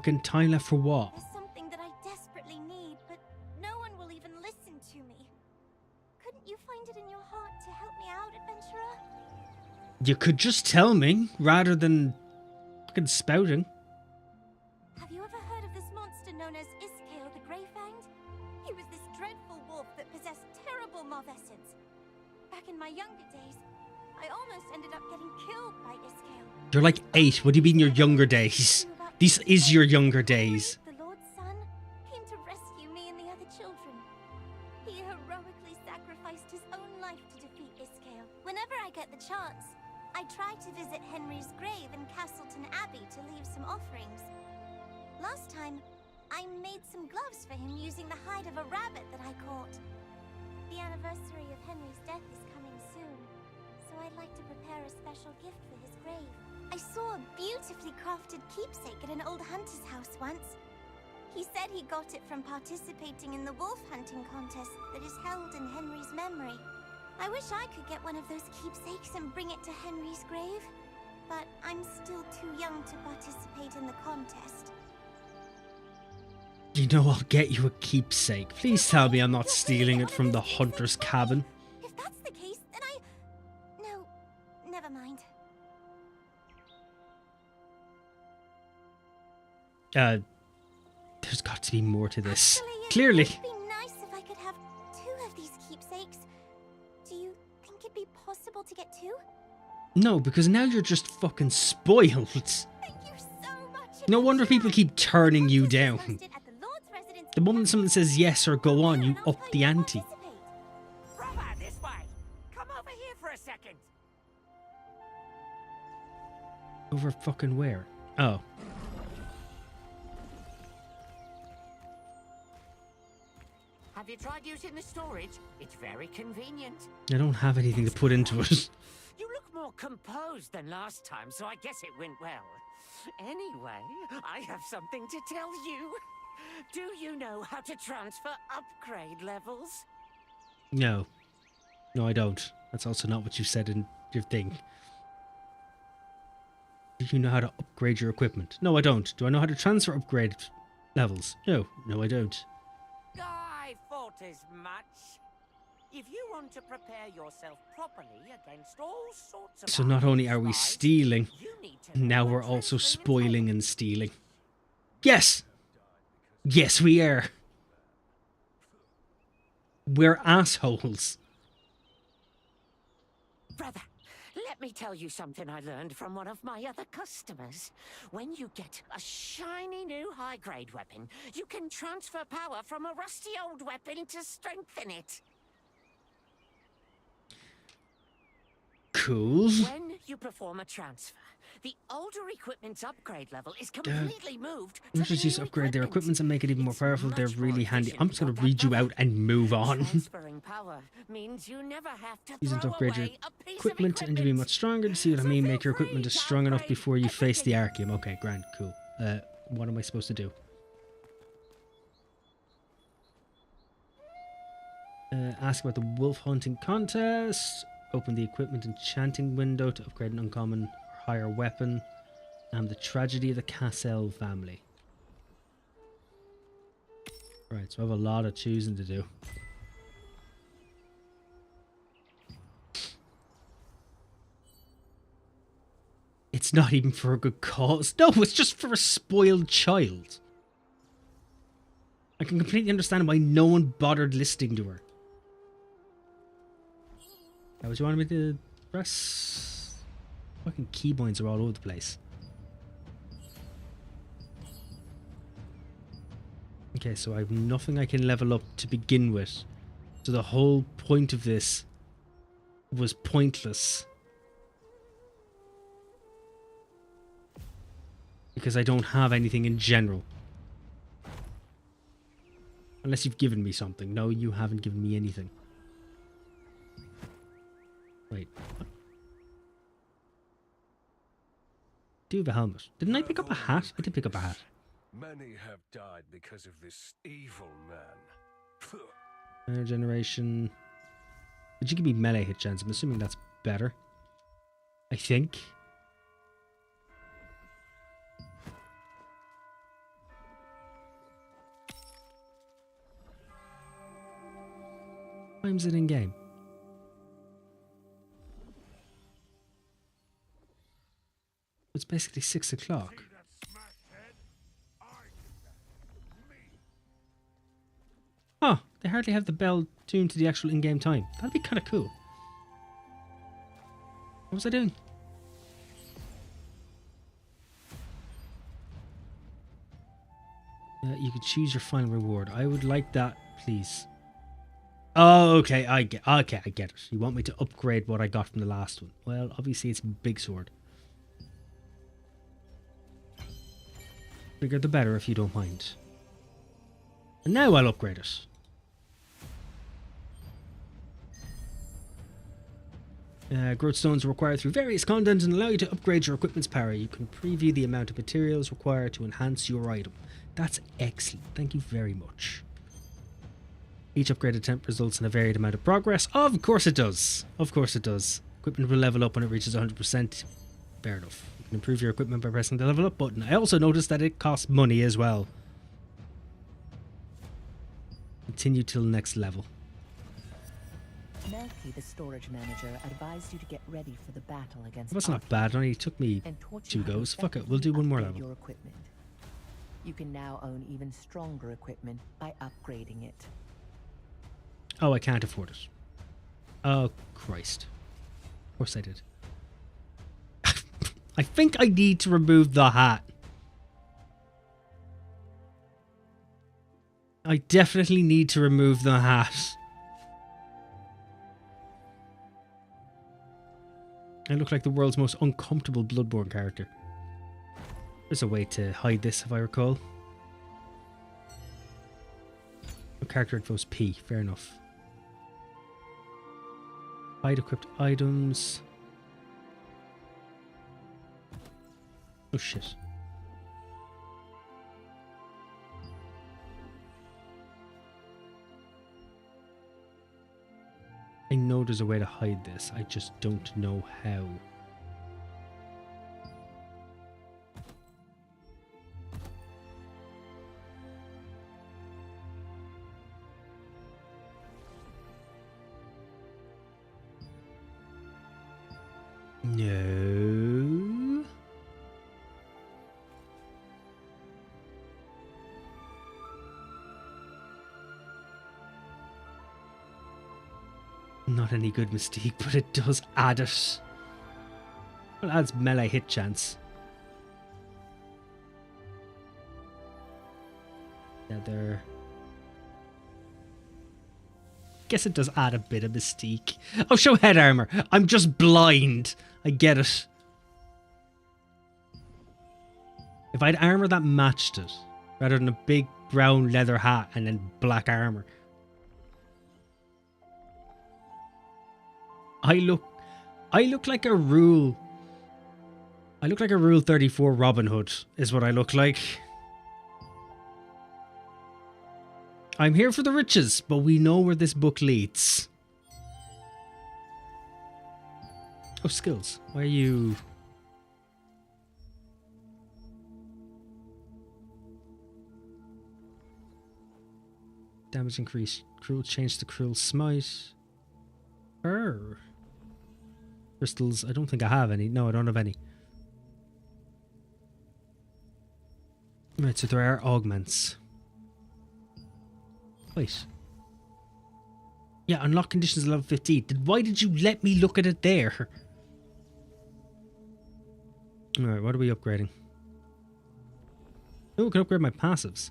fucking time left for what? There's something that I desperately need, but no one will even listen to me. Couldn't you find it in your heart to help me out, adventurer? You could just tell me, rather than fucking spouting. Have you ever heard of this monster known as Iskale the Greyfanged? He was this dreadful wolf that possessed terrible malfeasance. Back in my younger days, I almost ended up getting killed by Iskale. You're like 8. What do you mean your younger days? This is your younger days. The Lord's son came to rescue me and the other children. He heroically sacrificed his own life to defeat Iskale. Whenever I get the chance, I try to visit Henry's grave in Castleton Abbey to leave some offerings. Last time, I made some gloves for him using the hide of a rabbit that I caught. The anniversary of Henry's death is coming soon, so I'd like to prepare a special gift for his grave. I saw a beautifully crafted keepsake at an old hunter's house once. He said he got it from participating in the wolf hunting contest that is held in Henry's memory. I wish I could get one of those keepsakes and bring it to Henry's grave, but I'm still too young to participate in the contest. You know I'll get you a keepsake. Please tell me I'm not stealing it from the hunter's cabin. If that's the case, then No, never mind. There's got to be more to this. Clearly. It'd be nice if I could have 2 of these keepsakes. Do you think it'd be possible to get 2? No, because now you're just fucking spoiled. Thank you so much. No wonder people keep turning you down. The moment someone says yes or go on, you up the ante. Brother, this way. Come over here for a second. Over fucking where? Oh. Have you tried using the storage? It's very convenient. I don't have anything to put into it. You look more composed than last time, so I guess it went well. Anyway, I have something to tell you. Do you know how to transfer upgrade levels? No. No, I don't. That's also not what you said in your thing. Do you know how to upgrade your equipment? No, I don't. Do I know how to transfer upgrade levels? No. No, I don't. I thought as much. If you want to prepare yourself properly against all sorts of... So not only are we stealing, now we're also spoiling and stealing. Yes! Yes, we are. We're assholes. Brother, let me tell you something I learned from one of my other customers. When you get a shiny new high-grade weapon, you can transfer power from a rusty old weapon to strengthen it. Cool. When you perform a transfer, the older equipment's upgrade level is completely moved. Just use to upgrade their equipment and make it even more powerful. They're really handy. I'm just going to read you out and move on. Transferring power means you never have to Using to throw upgrade your away a piece of equipment and to be much stronger. To see what I mean, make your equipment as strong enough before you face the Archeum. Okay, grand, cool. What am I supposed to do? Ask about the wolf hunting contest. Open the equipment enchanting window to upgrade an uncommon or higher weapon. And the tragedy of the Cassell family. Right, so I have a lot of choosing to do. It's not even for a good cause. No, it's just for a spoiled child. I can completely understand why no one bothered listening to her. That what you wanted me to press? Fucking keybinds are all over the place. Okay, so I have nothing I can level up to begin with. So the whole point of this was pointless. Because I don't have anything in general. Unless you've given me something. No, you haven't given me anything. Wait. What? Do you have a helmet? Didn't I pick up a hat? I did pick up a hat. Many have died because of this evil man. Fire generation. Did you give me melee hit chance? I'm assuming that's better. I think. What time's it in game? It's basically 6 o'clock. Huh, they hardly have the bell tuned to the actual in-game time. That'd be kind of cool. What was I doing? You can choose your final reward. I would like that, please. Oh, okay, I get it. You want me to upgrade what I got from the last one. Well, obviously it's a big sword. Bigger the better if you don't mind. And now I'll upgrade it. Growth stones are required through various content and allow you to upgrade your equipment's power. You can preview the amount of materials required to enhance your item. That's excellent. Thank you very much. Each upgrade attempt results in a varied amount of progress. Of course it does. Of course it does. Equipment will level up when it reaches 100%. Fair enough. You can improve your equipment by pressing the level up button. I also noticed that it costs money as well. Continue till the next level. Melky, the storage manager, advised you to get ready for the battle against. That's not bad. It only took me 2 goes. Fuck it. We'll do one more level. Your equipment. You can now own even stronger equipment by upgrading it. Oh, I can't afford it. Oh, Christ. Of course I did. I think I need to remove the hat. I definitely need to remove the hat. I look like the world's most uncomfortable Bloodborne character. There's a way to hide this, if I recall. Character info's P. Fair enough. Hide equipped items. Oh shit. I know there's a way to hide this. I just don't know how. No. Not any good Mystique, but it does add it. Well, it adds melee hit chance. Leather. Guess it does add a bit of Mystique. Oh, show head armor. I'm just blind. I get it. If I had armor that matched it, rather than a big brown leather hat and then black armor. I look like a rule. I look like a Rule 34 Robin Hood, is what I look like. I'm here for the riches, but we know where this book leads. Oh, skills. Why are you... Damage increase. Cruel change to Cruel Smite. Crystals. I don't think I have any. No, I don't have any. Right, so there are augments. Wait. Yeah, unlock conditions level 15. Why did you let me look at it there? Alright, what are we upgrading? Oh, I can upgrade my passives.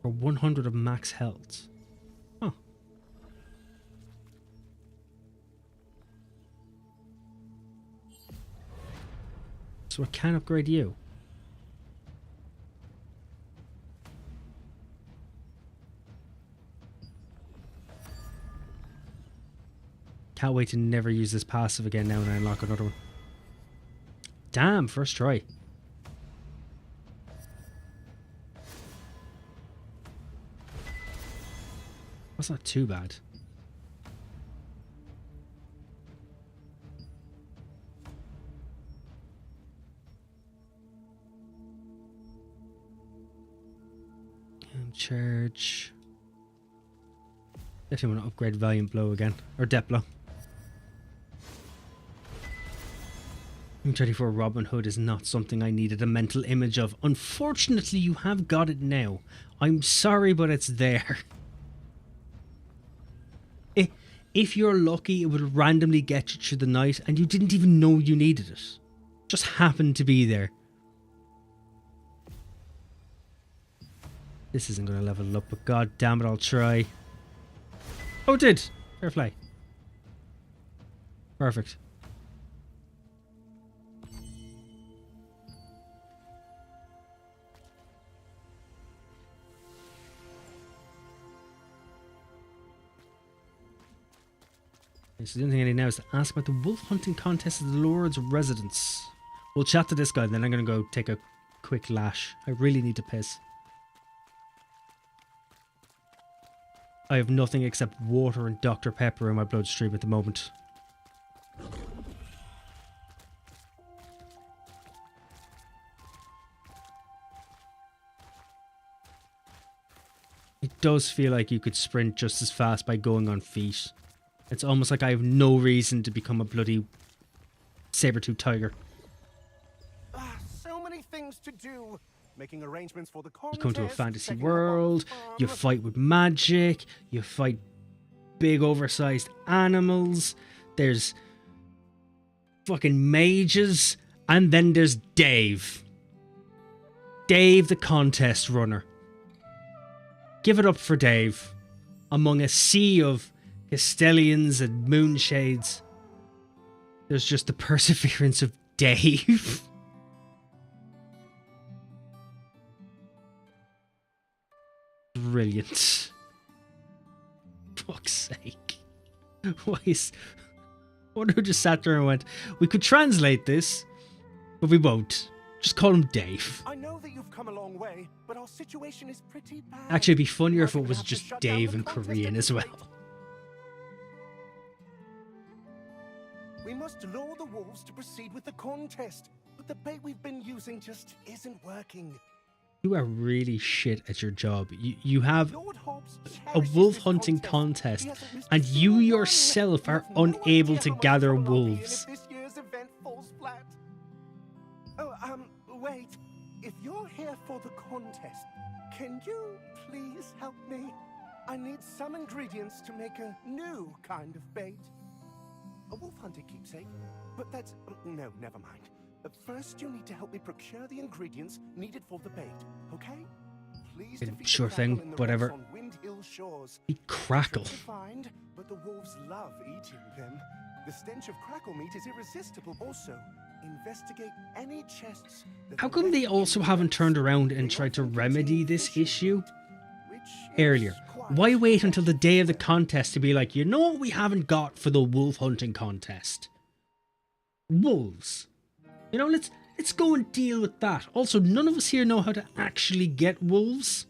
For 100 of max health. Huh. So I can upgrade you. Can't wait to never use this passive again now when I unlock another one. Damn, first try. That's not too bad. Charge. Definitely want to upgrade Valiant Blow again. Or Death Blow. 34 Robin Hood is not something I needed a mental image of. Unfortunately, you have got it now. I'm sorry, but it's there. If you're lucky, it would randomly get you through the night and you didn't even know you needed it. Just happened to be there. This isn't going to level up, but god damn it, I'll try. Oh, it did! Fair play. Perfect. So the only thing I need now is to ask about the wolf hunting contest at the Lord's residence. We'll chat to this guy, then I'm going to go take a quick lash. I really need to piss. I have nothing except water and Dr. Pepper in my bloodstream at the moment. It does feel like you could sprint just as fast by going on feet. It's almost like I have no reason to become a bloody saber-toothed tiger. So many things to do. Making arrangements for the You come to a fantasy world, you fight with magic, you fight big oversized animals, there's fucking mages, and then there's Dave. Dave the contest runner. Give it up for Dave. Among a sea of Castellians and Moonshades, there's just the perseverance of Dave. Brilliant. Fuck's sake. Why is... Wonder who just sat there and went, we could translate this, but we won't. Just call him Dave. I know that you've come a long way, but our situation is pretty bad. Actually, it'd be funnier if it was just Dave in Korean as well. We must lure the wolves to proceed with the contest, but the bait we've been using just isn't working. You are really shit at your job. You have a wolf hunting contest and you yourself are unable to gather wolves. This year's event falls flat. Oh, wait. If you're here for the contest, can you please help me? I need some ingredients to make a new kind of bait. A wolf hunter keepsake? But that's... no, never mind. First, you need to help me procure the ingredients needed for the bait, okay? Please defeat sure the thing, Kraken in the whatever. rocks on Wind Hill shores. Be Crackle. Tricky to find, but the wolves love eating them. The stench of crackle meat is irresistible. Also, investigate any chests that How come they also haven't turned around and tried to remedy this issue earlier? Why wait until the day of the contest to be like, you know what we haven't got for the wolf hunting contest? Wolves. You know, let's go and deal with that. Also, none of us here know how to actually get wolves.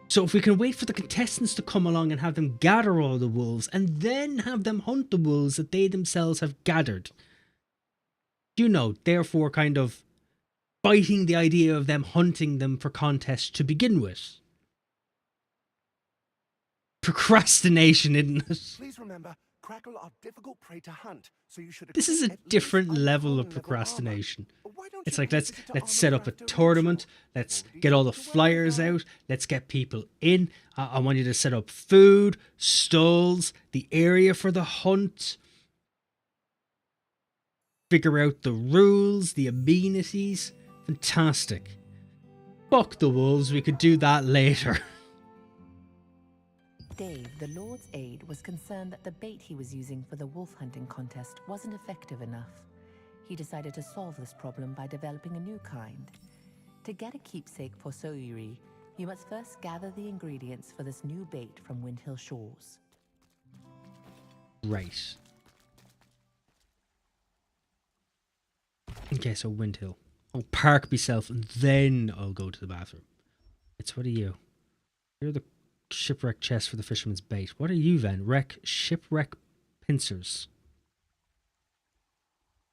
So if we can wait for the contestants to come along and have them gather all the wolves and then have them hunt the wolves that they themselves have gathered. You know, therefore kind of fighting the idea of them hunting them for contests to begin with. Procrastination, isn't it? Please remember, crackle are difficult prey to hunt, so you should. This is a different level of procrastination. It's like let's set up a tournament, let's get all the flyers out, let's get people in. I want you to set up food, stalls, the area for the hunt, figure out the rules, the amenities. Fantastic. Fuck the wolves, we could do that later. Dave, the Lord's aide, was concerned that the bait he was using for the wolf hunting contest wasn't effective enough. He decided to solve this problem by developing a new kind. To get a keepsake for Soyuri, you must first gather the ingredients for this new bait from Wind Hill shores. Right. Okay, so Wind Hill. I'll park myself and then I'll go to the bathroom. It's what are you? You're the shipwreck chest for the fisherman's bait. What are you then? Shipwreck pincers.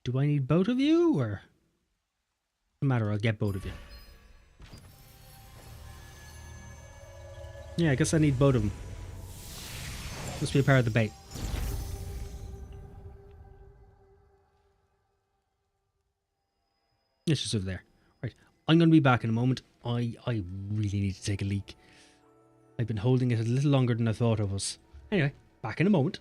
Do I need both of you or? No matter, I'll get both of you. Yeah, I guess I need both of them. Must be a part of the bait. It's just over there. Right, I'm going to be back in a moment. I really need to take a leak. I've been holding it a little longer than I thought I was. Anyway, back in a moment.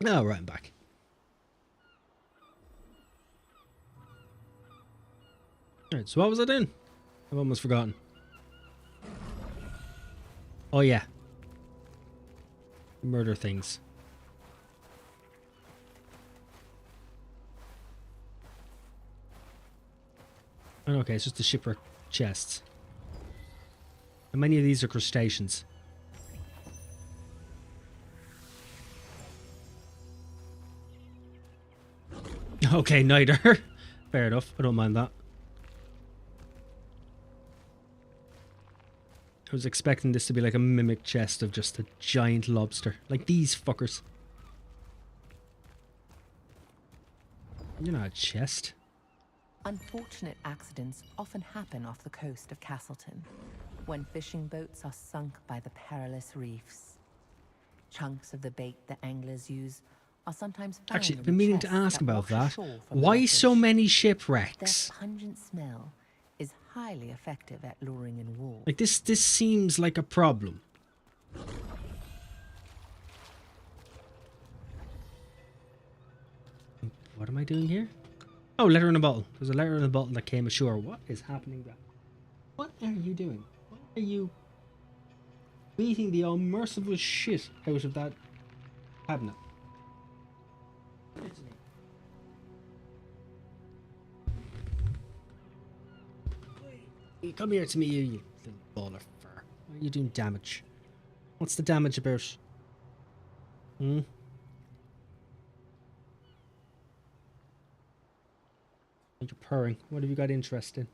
Oh, right, I'm back. Alright, so what was I doing? I've almost forgotten. Oh, yeah. Murder things. Oh, okay, it's just the shipwreck chests. And many of these are crustaceans. Okay, neither. Fair enough, I don't mind that. I was expecting this to be like a mimic chest of just a giant lobster. Like these fuckers. You're not a chest. Unfortunate accidents often happen off the coast of Castleton, when fishing boats are sunk by the perilous reefs. Chunks of the bait the anglers use are sometimes found Actually, I've in been meaning to chests ask about wash that. ashore from Why the so fish. many Their shipwrecks? pungent smell is highly effective at luring in wolves. Like this seems like a problem. What am I doing here? Oh, letter in a bottle. There's a letter in a bottle that came ashore. What is happening there? What are you doing? Why are you beating the unmerciful shit out of that cabinet? Come here to me, you little ball of fur. Why are you doing damage? What's the damage about? Hmm? You're purring. What have you got interest in?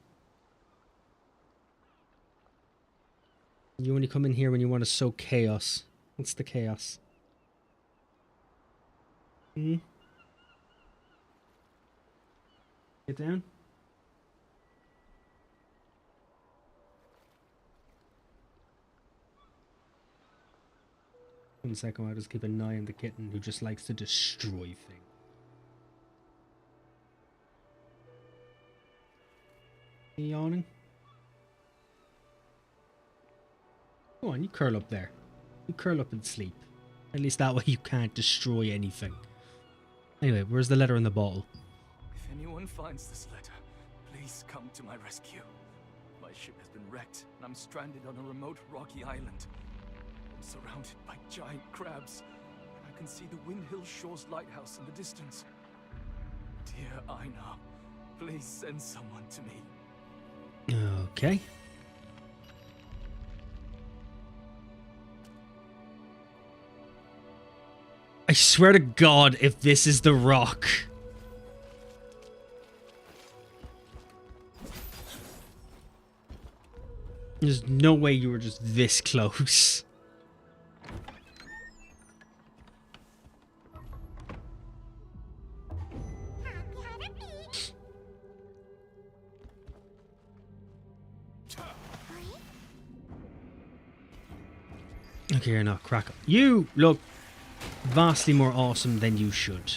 You only come in here when you want to sow chaos. What's the chaos? Hmm? Get down. 1 second, I'll just keep an eye on the kitten who just likes to destroy things. Are you yawning? Go on, you curl up there. You curl up and sleep. At least that way you can't destroy anything. Anyway, where's the letter in the bottle? If anyone finds this letter, please come to my rescue. My ship has been wrecked, and I'm stranded on a remote rocky island. I'm surrounded by giant crabs, and I can see the Windhill Shores lighthouse in the distance. Dear Einar, please send someone to me. Okay. I swear to God, if this is the rock. There's no way you were just this close. Okay, you're not crack. You look vastly more awesome than you should.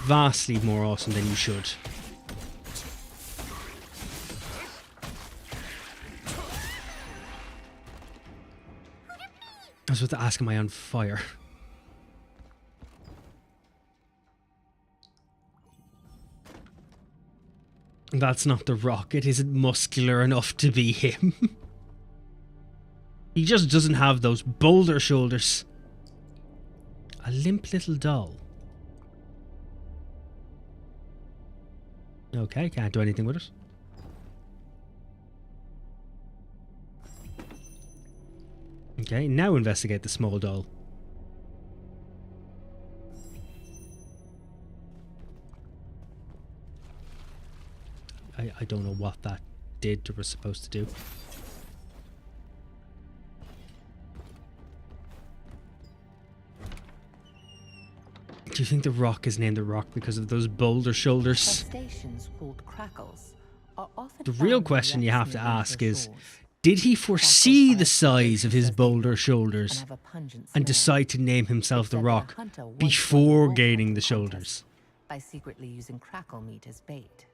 Vastly more awesome than you should. I was about to ask, am I on fire? That's not the rock. It isn't muscular enough to be him. He just doesn't have those boulder shoulders. A limp little doll. Okay, can't do anything with it. Okay, now investigate the small doll. I don't know what that did or was supposed to do. Do you think the rock is named the rock because of those boulder shoulders? Crustaceans called crackles are often The real found in question you wrecks have to near ask Windhill is, shores. did he foresee the size of his boulder shoulders have a pungent and smell. decide to name himself the Except that a rock hunter once before won a wolf gaining hunting the contest shoulders? by secretly using crackle meat as bait.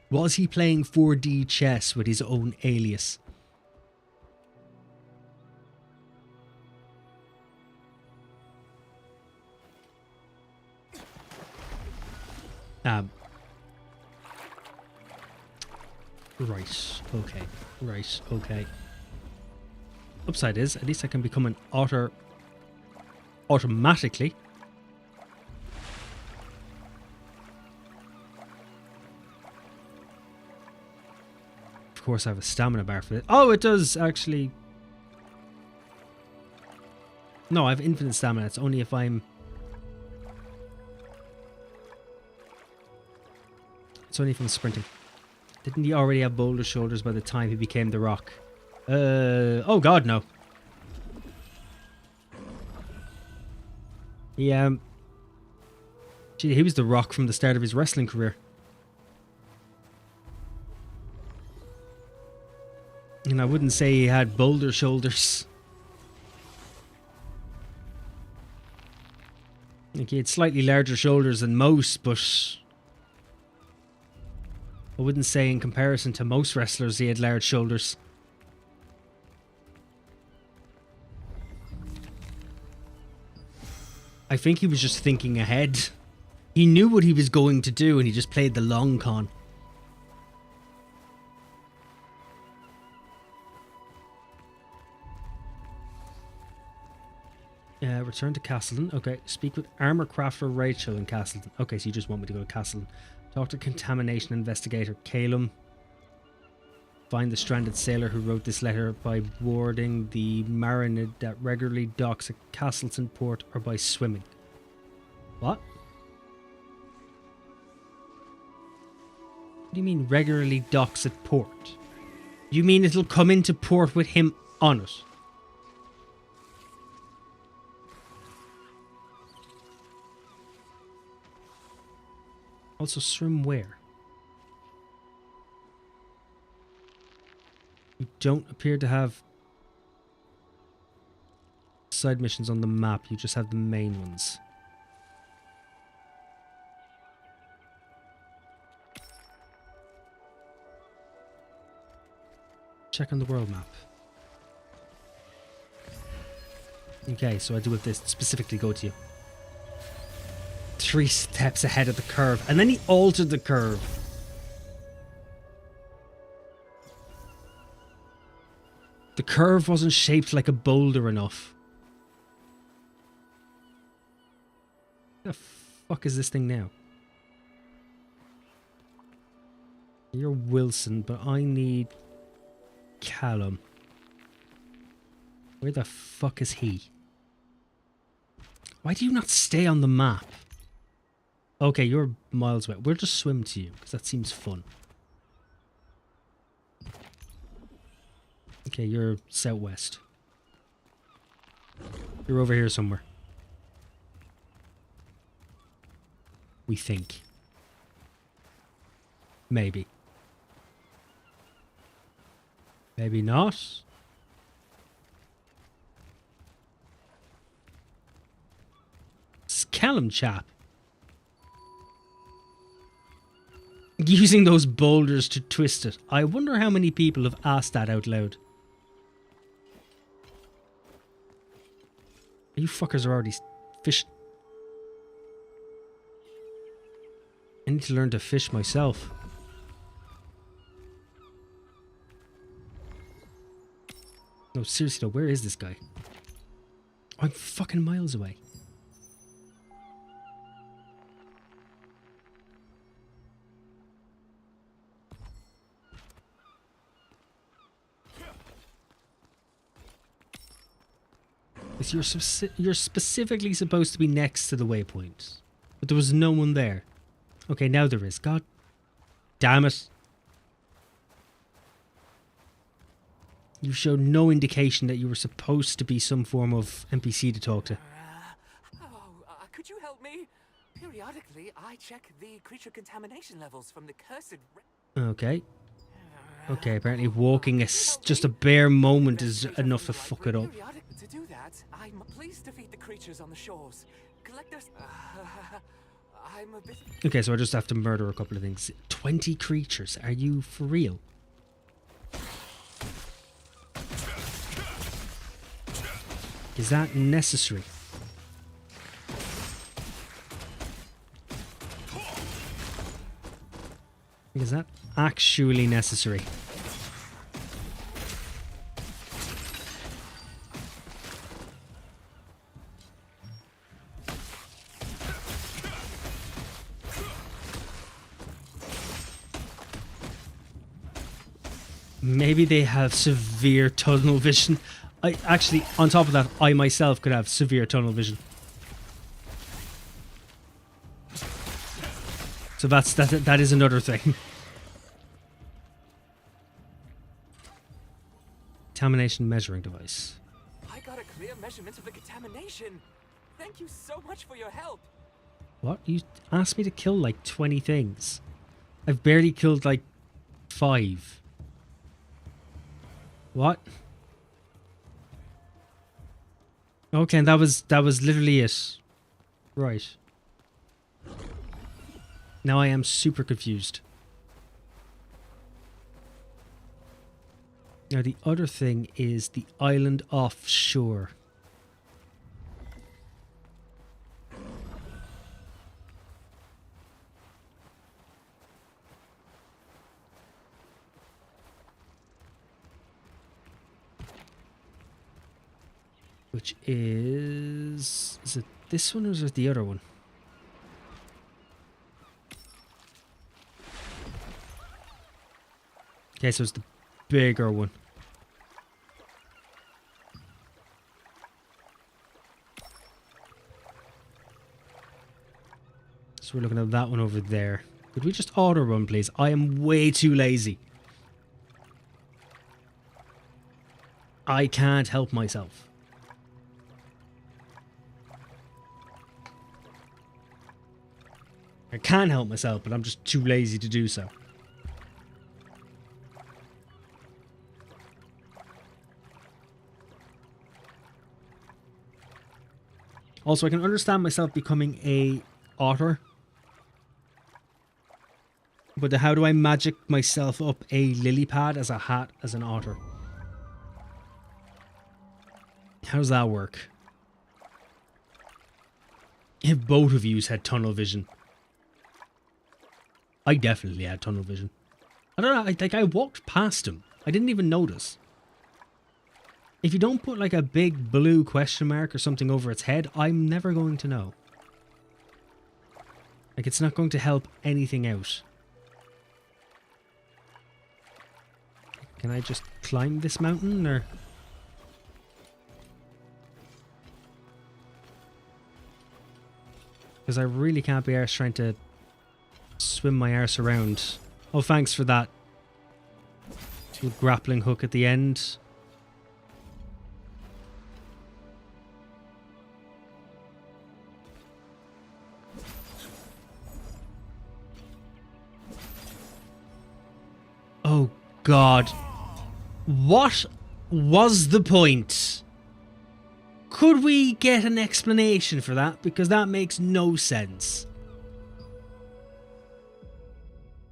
Was he playing 4D chess with his own alias? Right. Okay. Right. Okay. Upside is, at least I can become an otter automatically. Of course, I have a stamina bar for it. Oh, it does actually. No, I have infinite stamina. It's only if I'm. It's only if I'm sprinting. Didn't he already have boulder shoulders by the time he became the Rock? Oh god, no. Gee, he was the Rock from the start of his wrestling career. And I wouldn't say he had boulder shoulders. Like, he had slightly larger shoulders than most, but I wouldn't say in comparison to most wrestlers he had large shoulders. I think he was just thinking ahead. He knew what he was going to do and he just played the long con. Return to Castleton. Okay, speak with armor crafter Rachel in Castleton. Okay, so you just want me to go to Castleton. Talk to contamination investigator Calum. Find the stranded sailor who wrote this letter by boarding the marinade that regularly docks at Castleton port or by swimming. What? What do you mean regularly docks at port? You mean it'll come into port with him on it? Also, swim where? You don't appear to have side missions on the map. You just have the main ones. Check on the world map. Okay, so I do have this specifically go to you. 3 steps ahead of the curve, and then he altered the curve. The curve wasn't shaped like a boulder enough. What the fuck is this thing now? You're Wilson, but I need Callum. Where the fuck is he? Why do you not stay on the map? Okay, you're miles away. We'll just swim to you, because that seems fun. Okay, you're southwest. You're over here somewhere. We think. Maybe. Maybe not. This is Callum chap. Using those boulders to twist it. I wonder how many people have asked that out loud. You fuckers are already fishing. I need to learn to fish myself. No, seriously though, where is this guy? I'm fucking miles away. You're specifically supposed to be next to the waypoint. But there was no one there. Okay, now there is. God damn it. You showed no indication that you were supposed to be some form of NPC to talk to. Could you help me? Periodically, I check the creature contamination levels from the cursed... Okay. Okay, apparently walking just a bare moment is enough to fuck it up. To do that, please defeat the creatures on the shores. Collect their... I'm a bit... Okay, so I just have to murder a couple of things. 20 creatures? Are you for real? Is that necessary? Is that actually necessary? Maybe they have severe tunnel vision. I actually, on top of that, I myself could have severe tunnel vision. So that is another thing. Contamination measuring device. I got a clear measurement of the contamination. Thank you so much for your help. What? You asked me to kill like 20 things. I've barely killed like 5. What? Okay, and that was literally it. Right. Now I am super confused. Now the other thing is the island offshore. Which is it this one or is it the other one? Okay, so it's the bigger one. So we're looking at that one over there. Could we just auto run, please? I am way too lazy. I can't help myself. I can help myself, but I'm just too lazy to do so. Also, I can understand myself becoming a otter. But how do I magic myself up a lily pad as a hat as an otter? How does that work? If both of yous had tunnel vision. I definitely had tunnel vision. I don't know, I walked past him. I didn't even notice. If you don't put like a big blue question mark or something over its head, I'm never going to know. Like, it's not going to help anything out. Can I just climb this mountain, or...? Because I really can't be arsed trying to swim my arse around. Oh, thanks for that grappling hook at the end. Oh God. What was the point? Could we get an explanation for that? Because that makes no sense.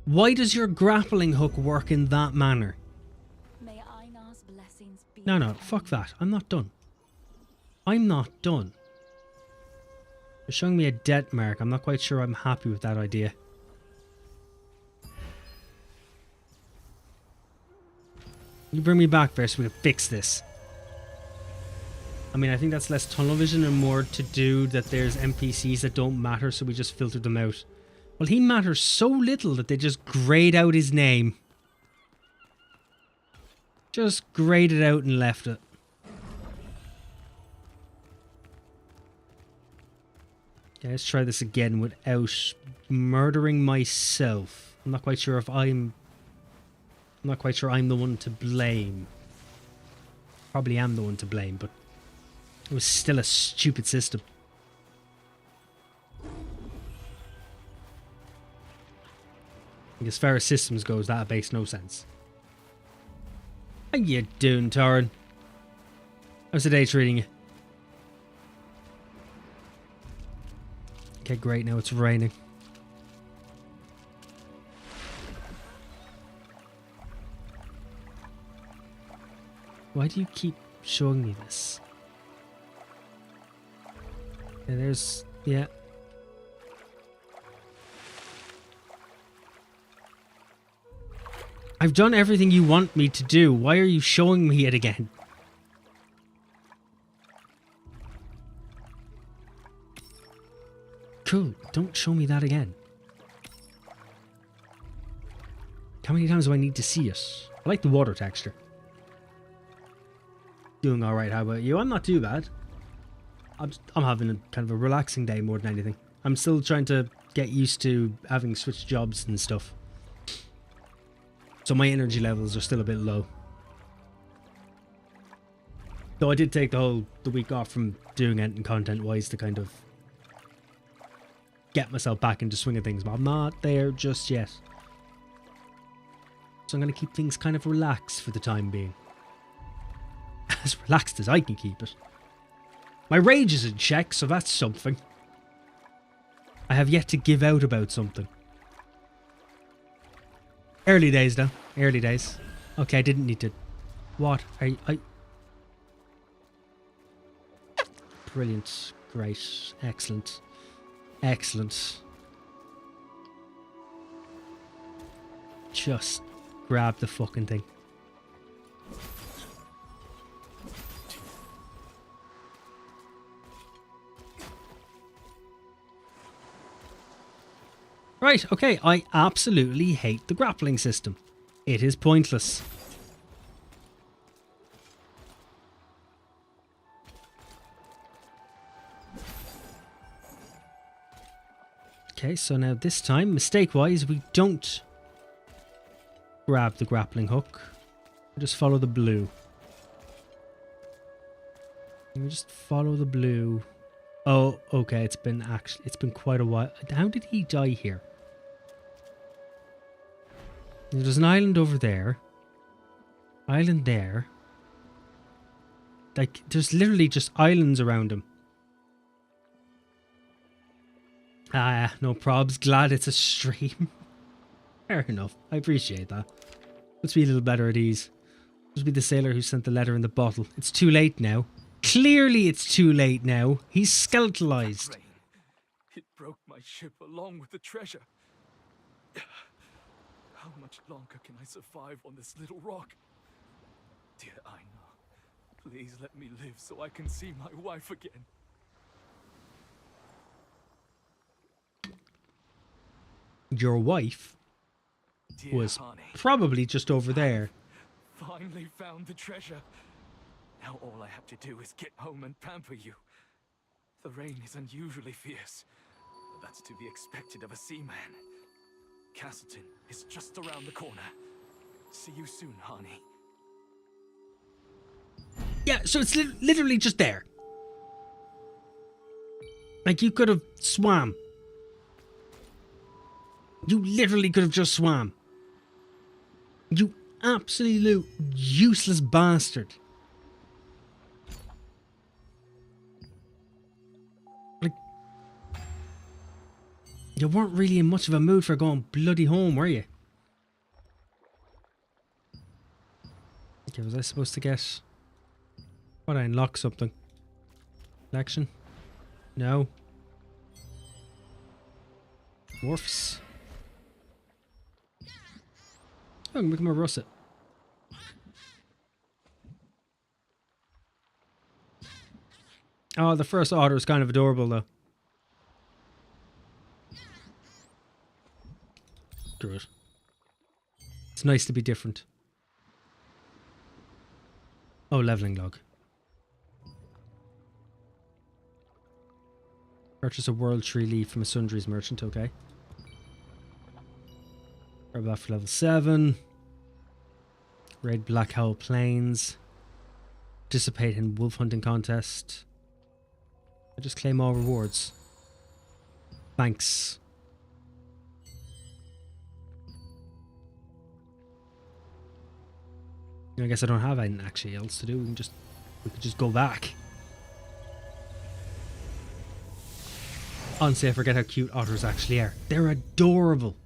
Why does your grappling hook work in that manner? May Einar's blessings be No, fuck that. I'm not done. I'm not done. You're showing me a debt mark. I'm not quite sure I'm happy with that idea. You bring me back there so we can fix this. I mean, I think that's less tunnel vision and more to do that there's NPCs that don't matter, so we just filter them out. Well, he matters so little that they just grayed out his name. Just grayed it out and left it. Okay, let's try this again without murdering myself. I'm not quite sure if I'm not quite sure I'm the one to blame. Probably am the one to blame, but it was still a stupid system. Like, as far as systems goes, that makes no sense. How you doing, Torrin? How's the day treating you? Okay, great, now it's raining. Why do you keep showing me this? And there's... yeah. I've done everything you want me to do. Why are you showing me it again? Cool. Don't show me that again. How many times do I need to see it? I like the water texture. Doing alright, how about you? I'm not too bad. I'm having a kind of a relaxing day more than anything. I'm still trying to get used to having switched jobs and stuff. So my energy levels are still a bit low. Though I did take the week off from doing anything content-wise to kind of get myself back into swing of things, but I'm not there just yet. So I'm going to keep things kind of relaxed for the time being. As relaxed as I can keep it. My rage is in check, so that's something. I have yet to give out about something. Early days, though. Early days. Okay, I didn't need to... What? Brilliant. Great. Excellent. Excellent. Just grab the fucking thing. Right, okay, I absolutely hate the grappling system. It is pointless. Okay, so now this time, mistake-wise, we don't grab the grappling hook. We just follow the blue. We just follow the blue. Oh, okay, it's been quite a while. How did he die here? There's an island over there. Island there. Like, there's literally just islands around him. Ah, no probs. Glad it's a stream. Fair enough. I appreciate that. Let's be a little better at ease. Let's be the sailor who sent the letter in the bottle. It's too late now. Clearly it's too late now. He's skeletalized. It broke my ship along with the treasure. How much longer can I survive on this little rock? Dear Aina, please let me live so I can see my wife again. Your wife was probably just over there. Finally found the treasure. Now all I have to do is get home and pamper you. The rain is unusually fierce, but that's to be expected of a seaman. Castleton is just around the corner. See you soon, honey. Yeah, so it's literally just there. Like, you could have swam. You literally could have just swam. You absolute useless bastard. Like, you weren't really in much of a mood for going bloody home, were you? Okay, was I supposed to get... What, I unlock something? Collection? No. Morphs. Oh, I can become a russet. Oh, the first otter is kind of adorable, though. Screw it. It's nice to be different. Oh, leveling log. Purchase a world tree leaf from a sundries merchant, okay. Grab that for level 7. Raid Black Hole Plains. Participate in wolf hunting contest. I just claim all rewards. Thanks. I guess I don't have anything actually else to do. We could just go back. Honestly, I forget how cute otters actually are. They're adorable.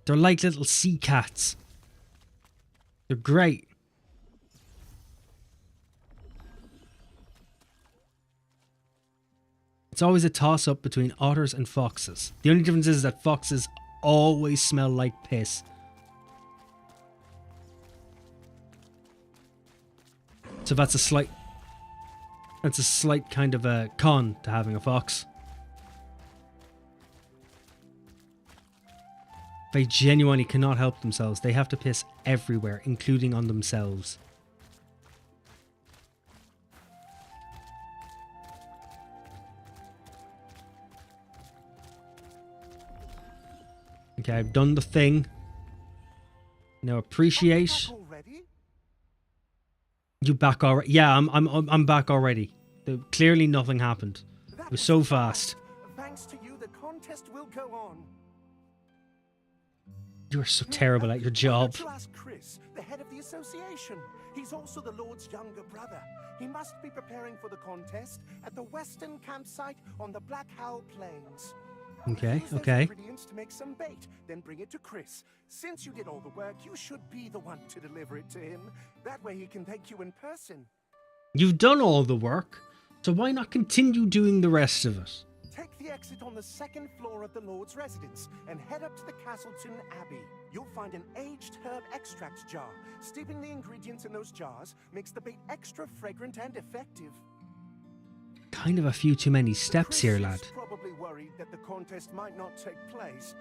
They're like little sea cats. They're great. It's always a toss-up between otters and foxes. The only difference is that foxes always smell like piss. So that's a slight kind of a con to having a fox. They genuinely cannot help themselves. They have to piss everywhere, including on themselves. Okay, I've done the thing. Now appreciate. You back already? Yeah, I'm back already. Clearly nothing happened. It was so fast. Thanks to you, the contest will go on. You are so terrible at your job. To ask Chris, the head of the association. He's also the Lord's younger brother. He must be preparing for the contest at the western campsite on the Black Howl Plains. Okay, Use those okay. ingredients to make some bait, then bring it to Chris. Since you did all the work, you should be the one to deliver it to him. That way he can thank you in person. You've done all the work, so why not continue doing the rest of it? Take the exit on the second floor of the Lord's residence and head up to the Castleton Abbey. You'll find an aged herb extract jar. Steeping the ingredients in those jars makes the bait extra fragrant and effective. Kind of a few too many steps here, lad. Chris is probably worried that the contest might not take place.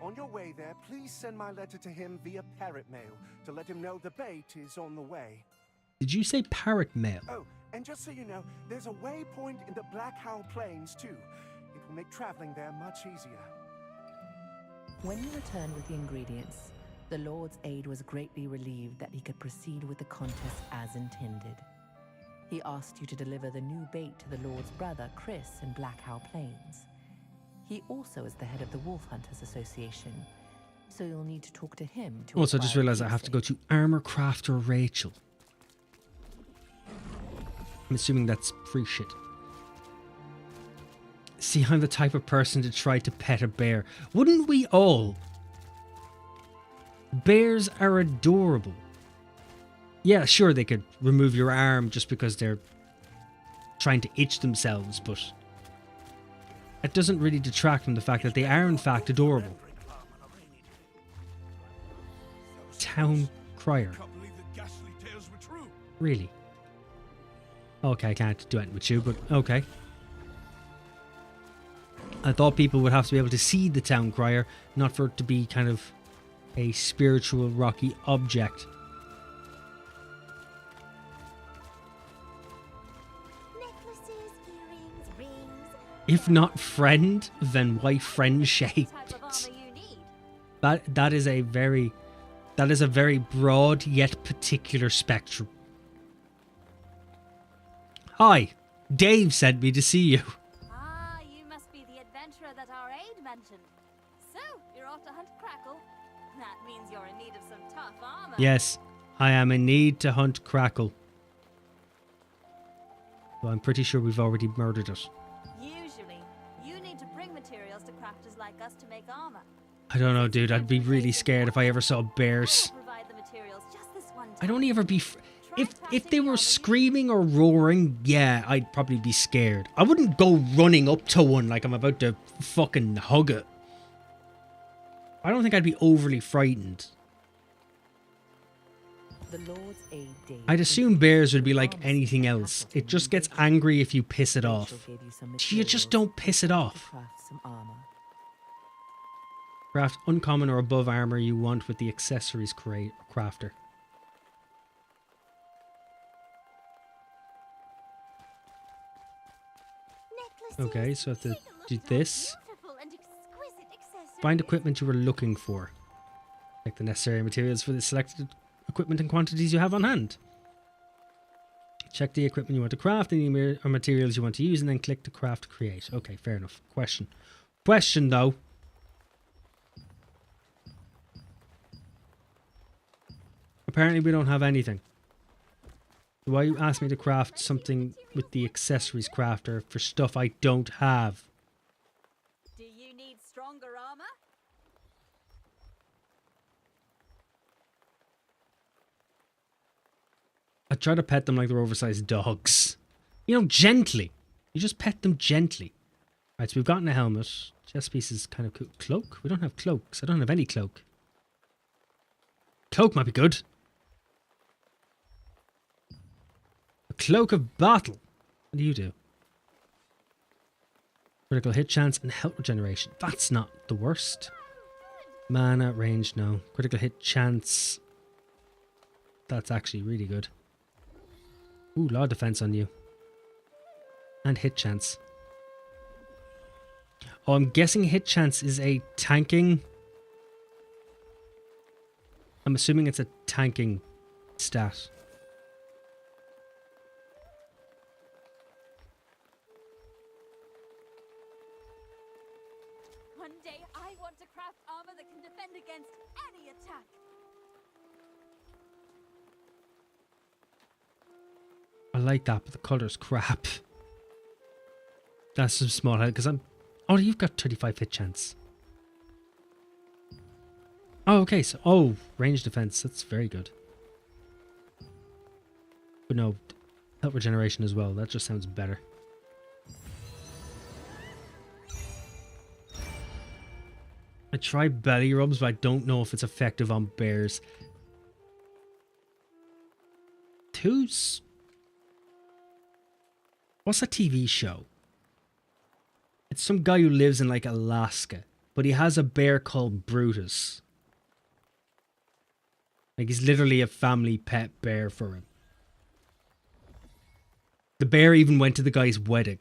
On your way there, please send my letter to him via parrot mail to let him know the bait is on the way. Did you say parrot mail? Oh, and just so you know, there's a waypoint in the Black Howl Plains too. It will make traveling there much easier. When you returned with the ingredients, the Lord's aide was greatly relieved that he could proceed with the contest as intended. He asked you to deliver the new bait to the Lord's brother, Chris, in Black Howl Plains. He also is the head of the Wolf Hunters Association, so you'll need to talk to him to Also, I just acquire realised I have to go to Armor Crafter Rachel. I'm assuming that's free shit. See, I'm the type of person to try to pet a bear. Wouldn't we all? Bears are adorable. Yeah, sure, they could remove your arm just because they're trying to itch themselves, but it doesn't really detract from the fact that they are in fact adorable. Town crier. Really? Okay, I can't do anything with you, but okay. I thought people would have to be able to see the town crier, not for it to be kind of a spiritual rocky object. If not friend, then why friend shaped? That is a very broad yet particular spectrum. Hi, Dave sent me to see you. Ah, you must be the adventurer that our aide mentioned. So, you're off to hunt Crackle? That means you're in need of some tough armor. Yes, I am in need to hunt Crackle. Well, I'm pretty sure we've already murdered it. Usually, you need to bring materials to crafters like us to make armor. I don't know, dude. I'd be really scared if I ever saw bears. Provide the materials just this one time. I'd only ever be... If they were screaming or roaring, yeah, I'd probably be scared. I wouldn't go running up to one like I'm about to fucking hug it. I don't think I'd be overly frightened. The Lord's aid Dave I'd assume bears would be like anything else. It just gets angry if you piss it off. You just don't piss it off. Craft uncommon or above armor you want with the accessories crafter. Okay, so I have to do this. Find equipment you were looking for. Check the necessary materials for the selected equipment and quantities you have on hand. Check the equipment you want to craft, any materials you want to use, and then click to craft create. Okay, fair enough. Question though. Apparently we don't have anything. Why you ask me to craft something with the accessories crafter for stuff I don't have? Do you need stronger armor? I try to pet them like they're oversized dogs. You know, gently. You just pet them gently. Right, so we've gotten a helmet. Chest piece is kind of cool. Cloak? We don't have cloaks. I don't have any cloak. Cloak might be good. Cloak of Battle. What do you do? Critical hit chance and health regeneration. That's not the worst. Mana, range, no. Critical hit chance. That's actually really good. Ooh, law defense on you. And hit chance. Oh, I'm guessing hit chance is a tanking. I'm assuming it's a tanking stat. One day I want to craft armor that can defend against any attack. I like that, but the color's crap. That's some small head because I'm. Oh, you've got 35 hit chance. Oh, okay. So, range defense. That's very good. But no, health regeneration as well. That just sounds better. I tried belly rubs, but I don't know if it's effective on bears. What's a TV show? It's some guy who lives in like Alaska, but he has a bear called Brutus. Like he's literally a family pet bear for him. The bear even went to the guy's wedding.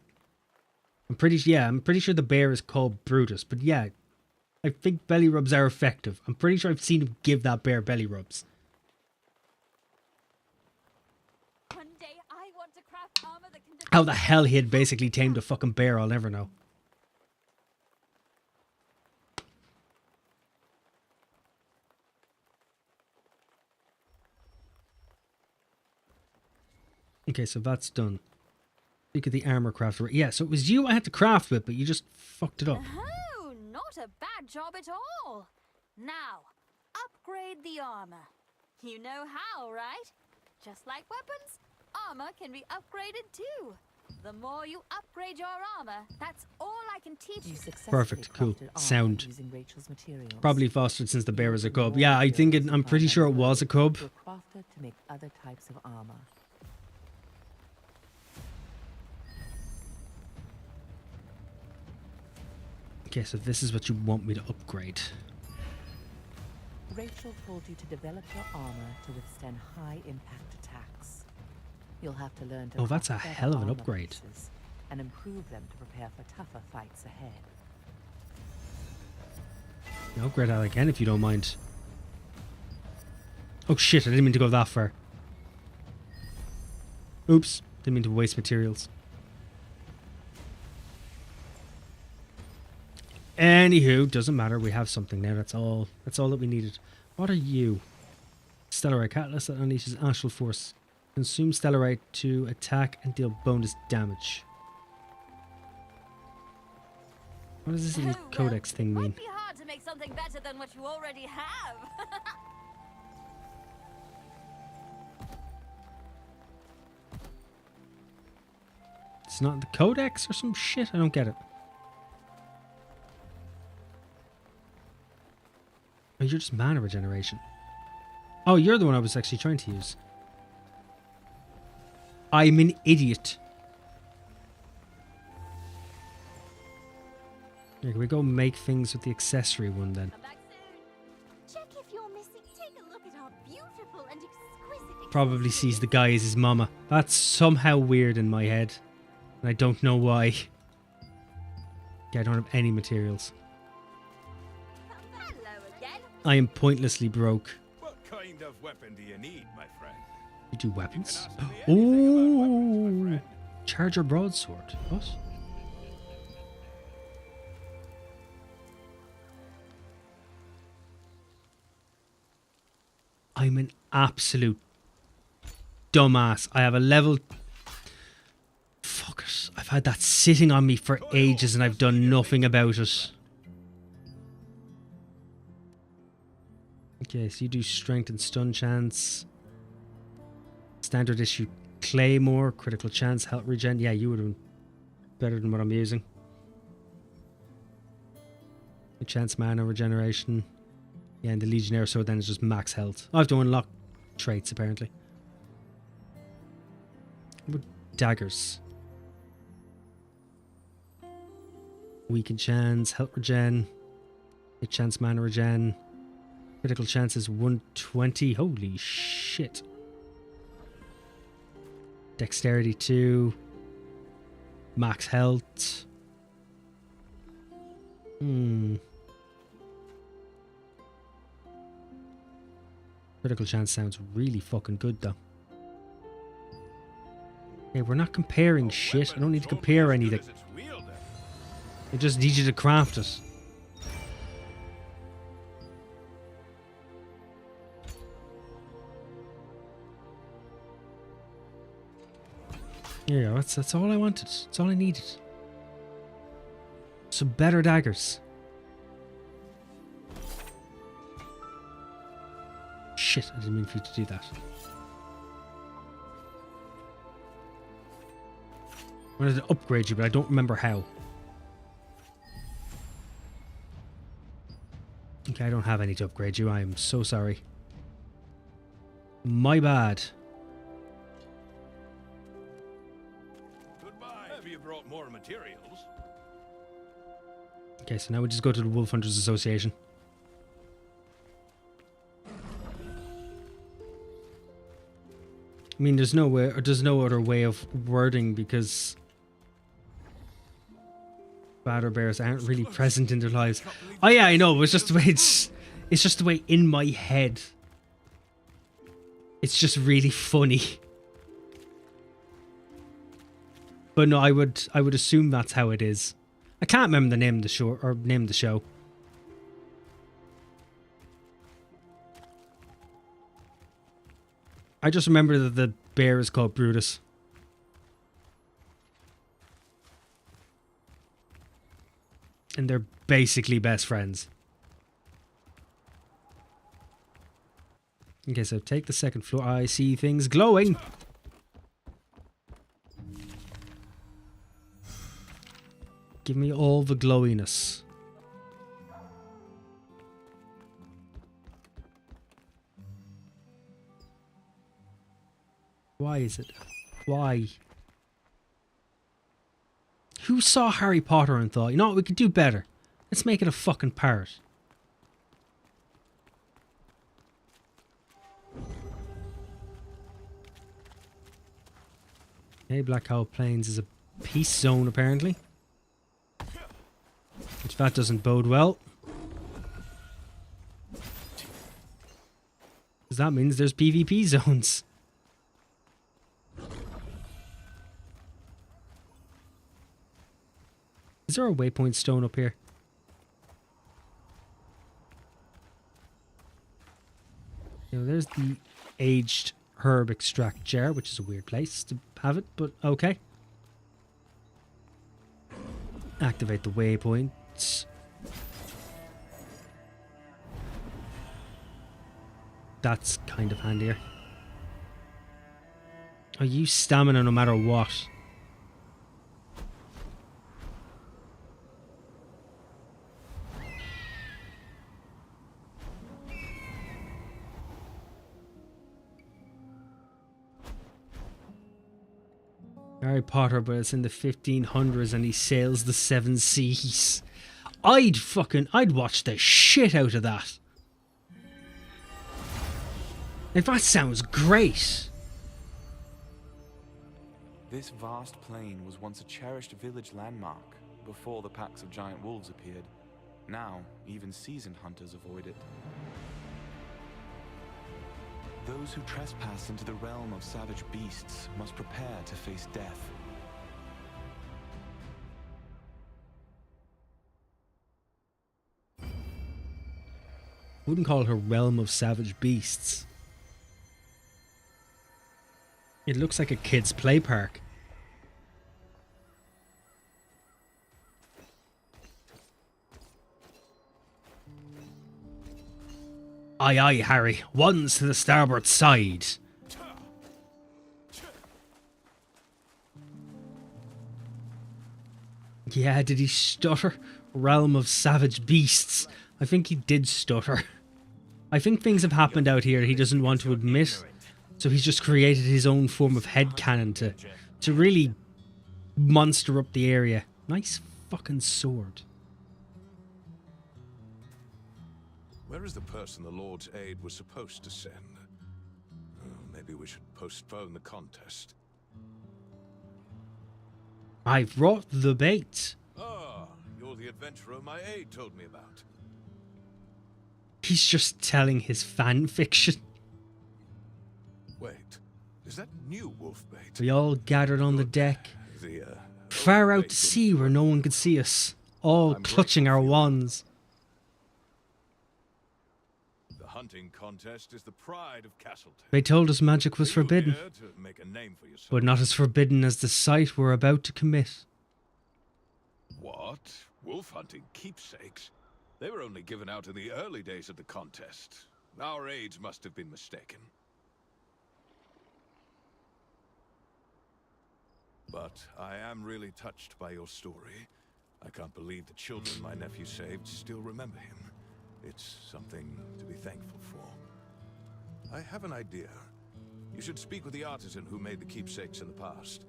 I'm pretty sure the bear is called Brutus, but yeah, I think belly rubs are effective. I'm pretty sure I've seen him give that bear belly rubs. One day I want to craft armor that can How the hell he had basically tamed a fucking bear, I'll never know. Okay, so that's done. Look at the armor crafter. Yeah, so it was you I had to craft with, but you just fucked it up. Oh, not a bad job at all. Now, upgrade the armor. You know how, right? Just like weapons, armor can be upgraded too. The more you upgrade your armor, that's all I can teach you. Perfect, cool. Sound. Probably fostered since the bear was a cub. Yeah, I'm pretty sure it was a cub. Crafted to make other types of armor. Okay, so this is what you want me to upgrade. Rachel told you to develop your armor to withstand high impact attacks. You'll have to learn to Oh, that's a craft hell of an armor upgrade. pieces and improve them to prepare for tougher fights ahead. I'll upgrade that again if you don't mind. Oh shit, I didn't mean to go that far. Oops, didn't mean to waste materials. Anywho, doesn't matter. We have something now. That's all that we needed. What are you? Stellarite catalyst that unleashes astral force. Consume stellarite to attack and deal bonus damage. What does this little codex thing mean? Might be hard to make something better than what you already have. It's not the codex or some shit? I don't get it. Oh, you're just mana regeneration. Oh, you're the one I was actually trying to use. I'm an idiot. Here, can we go make things with the accessory one then? Check if you're missing. Take a look at our beautiful and exquisite. Probably sees the guy as his mama. That's somehow weird in my head. And I don't know why. Yeah, I don't have any materials. I am pointlessly broke. What kind of weapon do you need, my friend? You do weapons? Oh, charger broadsword. What? I'm an absolute dumbass. I have a level... Fuck it. I've had that sitting on me for ages and I've done nothing about it. Okay, so you do strength and stun chance. Standard issue claymore, critical chance, health regen. Yeah, you would have been better than what I'm using. The chance mana regeneration. Yeah, and the legionnaire sword then is just max health. I have to unlock traits apparently. What daggers? Weaken chance, health regen, hit chance mana regen. Critical chance is 120. Holy shit. Dexterity 2. Max health. Critical chance sounds really fucking good though. Hey, we're not comparing shit. I don't need to compare anything. I just need you to craft it. There you go. That's all I wanted. That's all I needed. Some better daggers. Shit, I didn't mean for you to do that. I wanted to upgrade you, but I don't remember how. Okay, I don't have any to upgrade you. I am so sorry. My bad. Goodbye. Have you brought more materials? Okay, so now we just go to the Wolf Hunters Association. I mean, there's no way, or there's no other way of wording because batter bears aren't really present in their lives. Oh yeah, I know. It's just the way it's just the way in my head. It's just really funny. But no, I would assume that's how it is. I can't remember the name of the show or name of the show. I just remember that the bear is called Brutus. And they're basically best friends. Okay, so take the second floor. I see things glowing. Give me all the glowiness. Why is it? Why? Who saw Harry Potter and thought, you know what, we could do better. Let's make it a fucking parrot. Okay, Black Hole Plains is a peace zone apparently. Which that doesn't bode well. Because that means there's PvP zones. Is there a waypoint stone up here? You know, there's the aged herb extract jar, which is a weird place to have it, but okay. Activate the waypoints. That's kind of handier. I use stamina no matter what. Harry Potter, but it's in the 1500s and he sails the seven seas. I'd watch the shit out of that. Like, that sounds great. This vast plain was once a cherished village landmark before the packs of giant wolves appeared. Now, even seasoned hunters avoid it. Those who trespass into the realm of savage beasts must prepare to face death. Wouldn't call her realm of savage beasts. It looks like a kid's play park. Aye, aye, Harry. One's to the starboard side. Yeah, did he stutter? Realm of savage beasts. I think he did stutter. I think things have happened out here he doesn't want to admit. So he's just created his own form of headcanon to really monster up the area. Nice fucking sword. Where is the person the Lord's aid was supposed to send? Oh, maybe we should postpone the contest. I've brought the bait. Ah, you're the adventurer my aide told me about. He's just telling his fan fiction. Wait, is that new wolf bait? We all gathered on the deck, The, far out to sea where no one could see us, all clutching our wands. The hunting contest is the pride of Castleton. They told us magic was forbidden, Here to make a name for yourself. but not as forbidden as the sight we're about to commit. What? Wolf hunting keepsakes? They were only given out in the early days of the contest. Our aides must have been mistaken. But I am really touched by your story. I can't believe the children my nephew saved still remember him. It's something to be thankful for. I have an idea. You should speak with the artisan who made the keepsakes in the past.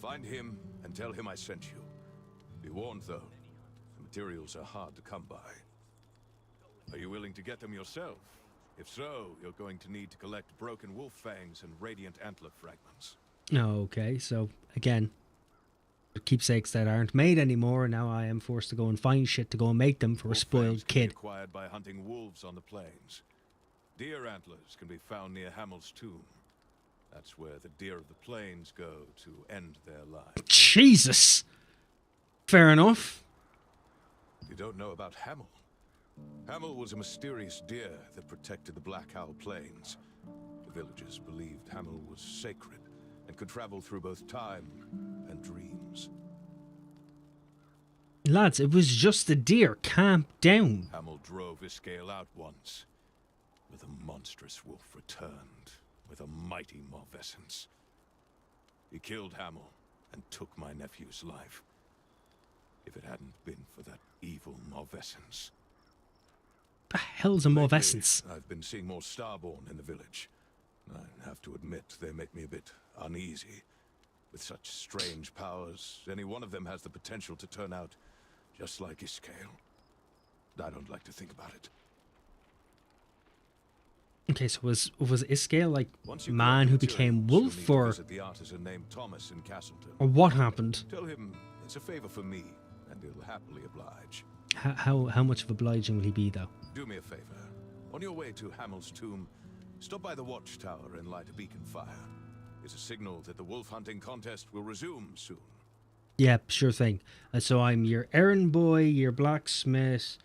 Find him and tell him I sent you. Be warned, though. The materials are hard to come by. Are you willing to get them yourself? If so, you're going to need to collect broken wolf fangs and radiant antler fragments. Okay, so again, keepsakes that aren't made anymore, and now I am forced to go and find shit to go and make them for a spoiled kid. Acquired by hunting wolves on the plains. Deer antlers can be found near Hamel's tomb. That's where the deer of the plains go to end their lives. Jesus! Fair enough. You don't know about Hamel? Hamel was a mysterious deer that protected the Black Owl Plains. The villagers believed Hamel was sacred and could travel through both time and dreams. Lads, it was just a deer. Calm down. Hamel drove Iskael out once, but the monstrous wolf returned with a mighty Morvescence. He killed Hamel and took my nephew's life. If it hadn't been for that evil Morvescence. The hell's a Morvescence? I've been seeing more Starborn in the village. I have to admit, they make me a bit uneasy. With such strange powers, any one of them has the potential to turn out just like Iskael. I don't like to think about it. Okay, so was Iskael like man who became wolf, or the artisan named Thomas in Castleton. Or what happened? Tell him it's a favor for me, and he'll happily oblige. How much of obliging will he be, though? Do me a favor. On your way to Hamel's tomb, stop by the watchtower and light a beacon fire. It's a signal that the wolf hunting contest will resume soon. Yeah, sure thing. So I'm your errand boy, your blacksmith,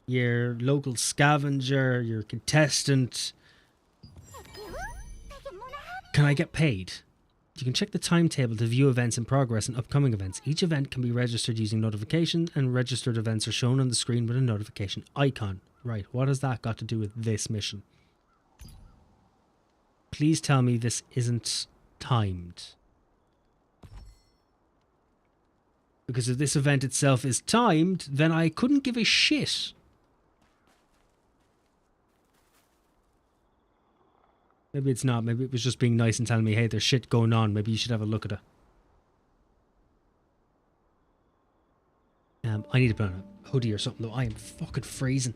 your local scavenger, your contestant. Can I get paid? You can check the timetable to view events in progress and upcoming events. Each event can be registered using notifications, and registered events are shown on the screen with a notification icon. Right, what has that got to do with this mission? Please tell me this isn't timed. Because if this event itself is timed, then I couldn't give a shit. Maybe it's not. Maybe it was just being nice and telling me, hey, there's shit going on. Maybe you should have a look at it. I need to put on a hoodie or something, though. I am fucking freezing.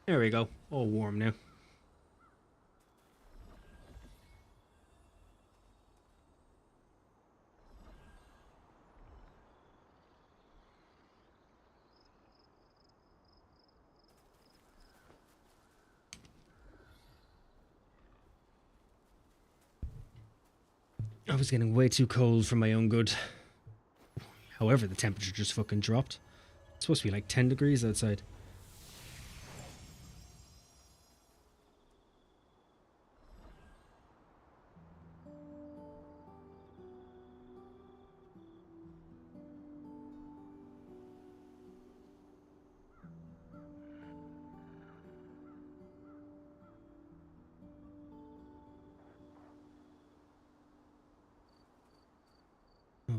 There we go. All warm now. I was getting way too cold for my own good. However, the temperature just fucking dropped. It's supposed to be like 10 degrees outside.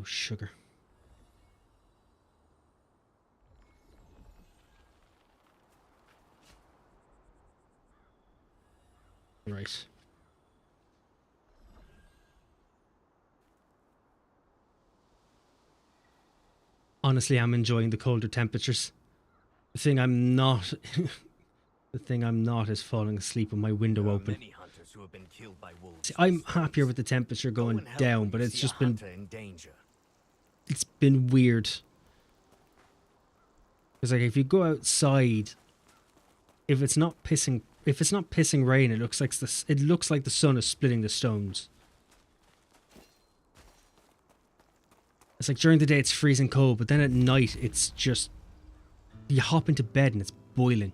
sugar. Right. Honestly, I'm enjoying the colder temperatures. The thing I'm not the thing I'm not is falling asleep with my window open. Many hunters who have been killed by wolves. See, I'm happier with the temperature going down, but it's just been it's been weird. Because like if you go outside, if it's not pissing rain, it looks like the sun is splitting the stones. It's like during the day it's freezing cold, but then at night it's just you hop into bed and it's boiling.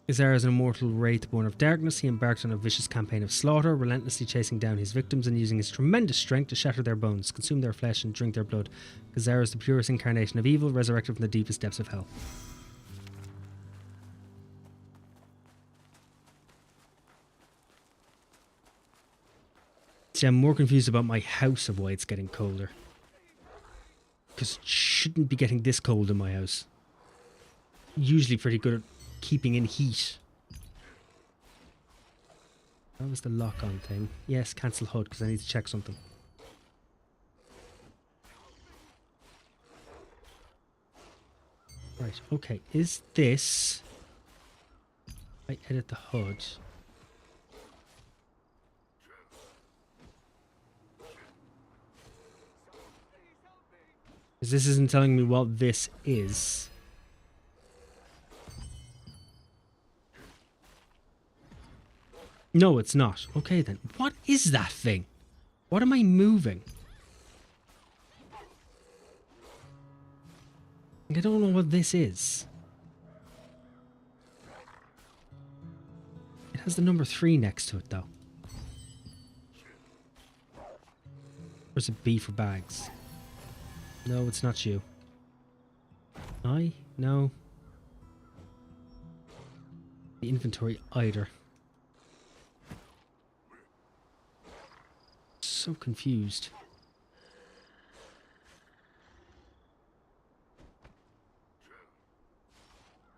Azar is an immortal wraith born of darkness. He embarked on a vicious campaign of slaughter, relentlessly chasing down his victims and using his tremendous strength to shatter their bones, consume their flesh, and drink their blood. Azar is the purest incarnation of evil, resurrected from the deepest depths of hell. See, I'm more confused about my house of why it's getting colder. Because it shouldn't be getting this cold in my house. Usually pretty good at keeping in heat. That was the lock-on thing. Yes, cancel HUD because I need to check something. Right, okay. Is this... I edit the HUD. Because this isn't telling me what this is. No, it's not. Okay then. What is that thing? What am I moving? I don't know what this is. It has the number 3 next to it though. Where's a B for bags? No, it's not you. I? No. The inventory either. So confused.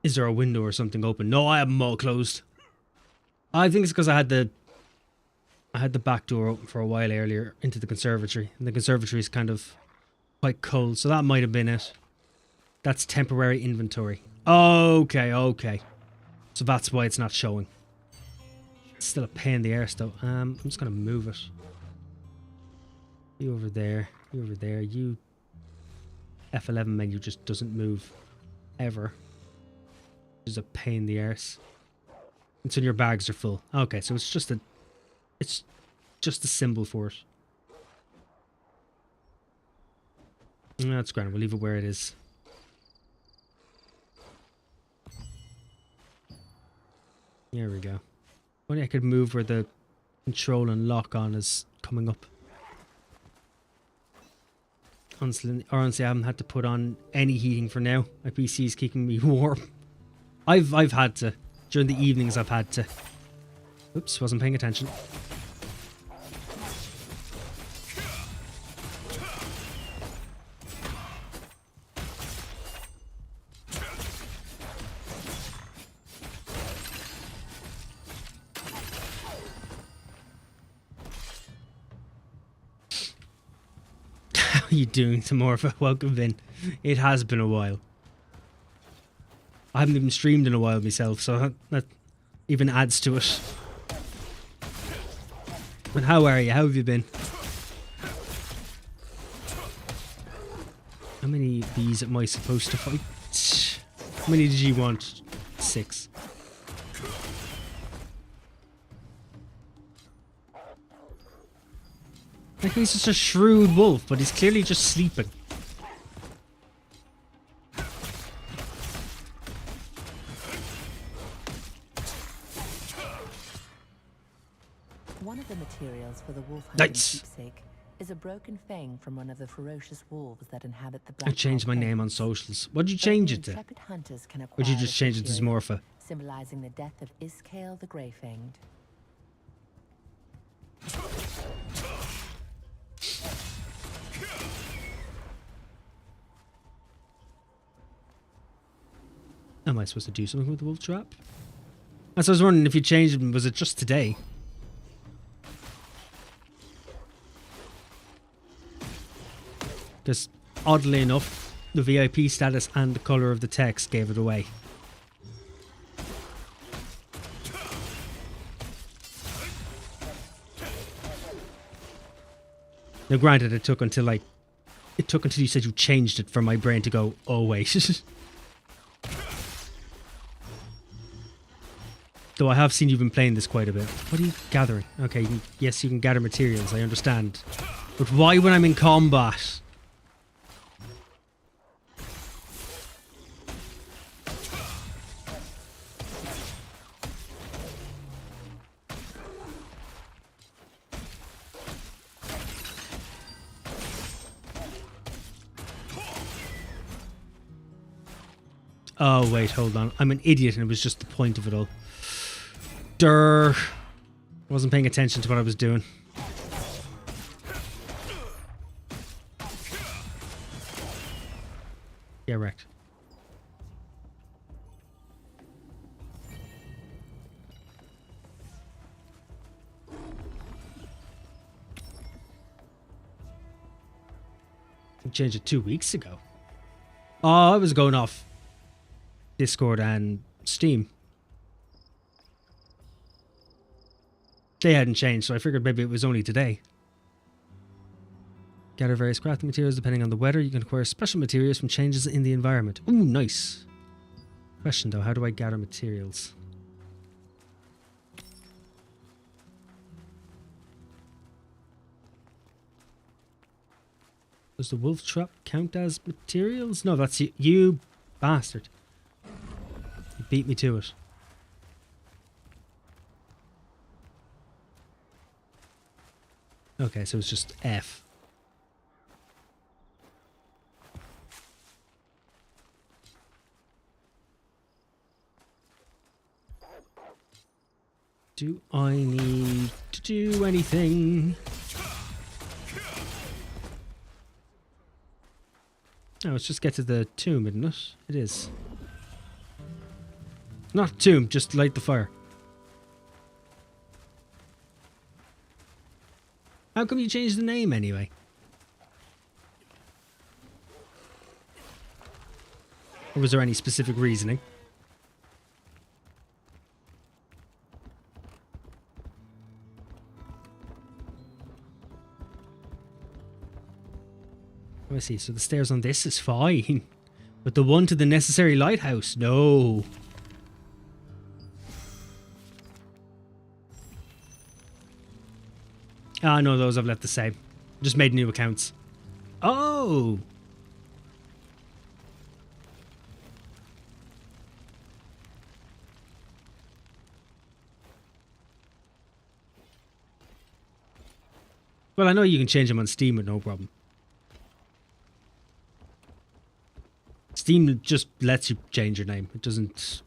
Is there a window or something open? No, I have them all closed. I think it's because I had the back door open for a while earlier into the conservatory. And the conservatory is kind of quite cold, so that might have been it. That's temporary inventory. Okay, okay. So that's why it's not showing. It's still a pain in the arse though. I'm just gonna move it. You over there, you over there, you... F11 menu just doesn't move. Ever. Which is a pain in the arse. Until your bags are full. Okay, so it's just a symbol for it. That's grand, we'll leave it where it is. There we go. Only I could move where the control and lock on is coming up. Honestly, I haven't had to put on any heating for now. My PC is keeping me warm. I've had to. During the evenings I've had to. Oops, wasn't paying attention. How are you doing, Tomorfa? Welcome in. It has been a while. I haven't even streamed in a while myself, so that even adds to it. But how are you? How have you been? How many of these am I supposed to fight? How many did you want? 6. Like he's just a shrewd wolf, but he's clearly just sleeping. One of the materials for the wolf hunting keepsake is a broken fang from one of the ferocious wolves that inhabit the black. I changed my name on socials. What did you change it to? Or did you just change it to Smurfa? Symbolizing the death of Iskale the Grey-Fanged. Am I supposed to do something with the wolf trap? And so I was wondering if you changed it, was it just today? Because oddly enough, the VIP status and the colour of the text gave it away. Now granted, it took until you said you changed it for my brain to go, oh wait. Though I have seen you've been playing this quite a bit. What are you gathering? Okay, yes, you can gather materials, I understand. But why when I'm in combat? Oh, wait, hold on. I'm an idiot and it was just the point of it all. Durr. I wasn't paying attention to what I was doing. Yeah, wrecked. I changed it 2 weeks ago. Oh, I was going off Discord and Steam. They hadn't changed, so I figured maybe it was only today. Gather various crafting materials depending on the weather. You can acquire special materials from changes in the environment. Ooh, nice. Question though, how do I gather materials? Does the wolf trap count as materials? No, that's you, you bastard. You beat me to it. Okay, so it's just F. Do I need to do anything? Oh, let's just get to the tomb, isn't it? It is. Not tomb, just light the fire. How come you changed the name anyway? Or was there any specific reasoning? Let me see, so the stairs on this is fine. But the one to the necessary lighthouse, no. Ah, no, those I've left the same. Just made new accounts. Oh! Well, I know you can change them on Steam with no problem. Steam just lets you change your name. It doesn't...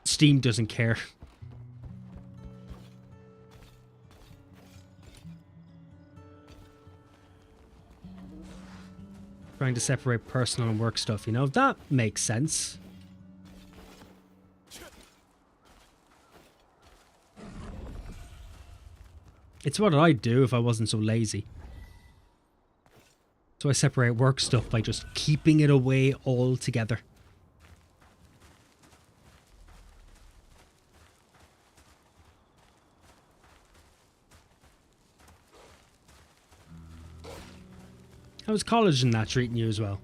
Steam doesn't care. Trying to separate personal and work stuff, you know? That makes sense. It's what I'd do if I wasn't so lazy. So I separate work stuff by just keeping it away altogether. How's college and that treating you as well?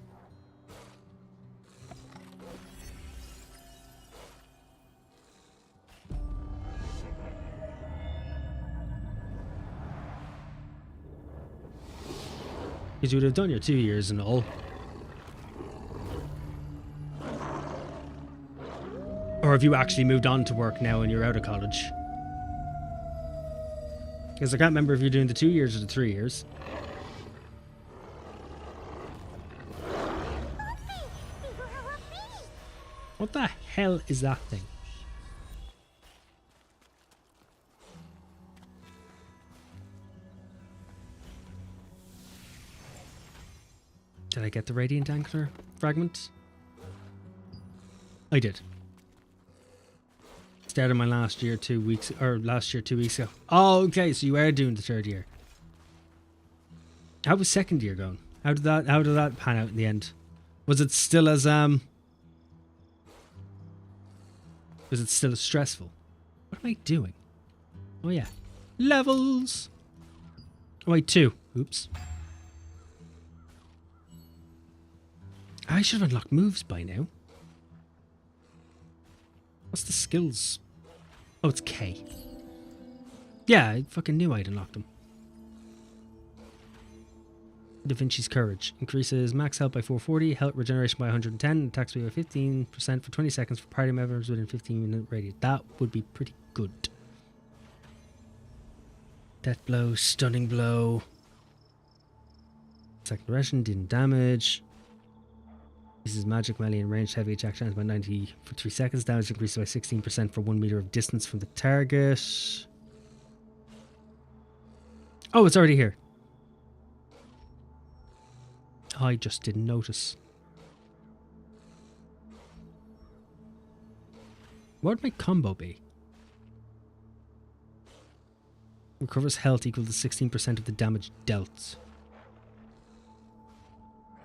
Because you would have done your 2 years and all. Or have you actually moved on to work now and you're out of college? Because I can't remember if you're doing the 2 years or the 3 years. What the hell is that thing? Did I get the Radiant Anchor fragment? I did. Started my last year 2 weeks, or last year 2 weeks ago. Oh, okay, so you are doing the 3rd year. How was 2nd year going? How did that pan out in the end? Was it still as stressful? What am I doing? Oh yeah. Levels! Oh wait, 2. Oops. I should have unlocked moves by now. What's the skills? Oh, it's K. Yeah, I fucking knew I'd unlocked them. Da Vinci's Courage. Increases max health by 440, health regeneration by 110, attack speed by 15% for 20 seconds for party members within 15-minute radius. That would be pretty good. Death Blow, Stunning Blow. Second Ration, didn't damage. This is magic, melee, and ranged heavy attack chance by 90 for 3 seconds. Damage increases by 16% for 1 meter of distance from the target. Oh, it's already here. I just didn't notice. What would my combo be? Recovers health equal to 16% of the damage dealt.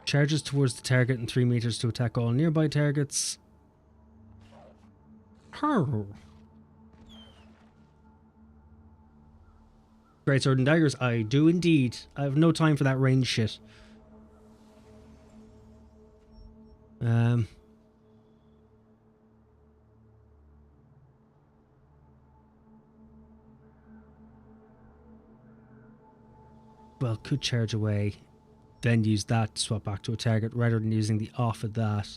Charges towards the target in 3 meters to attack all nearby targets. Great Sword and Daggers, I do indeed. I have no time for that range shit. Well, could charge away, then use that to swap back to a target rather than using the off of that.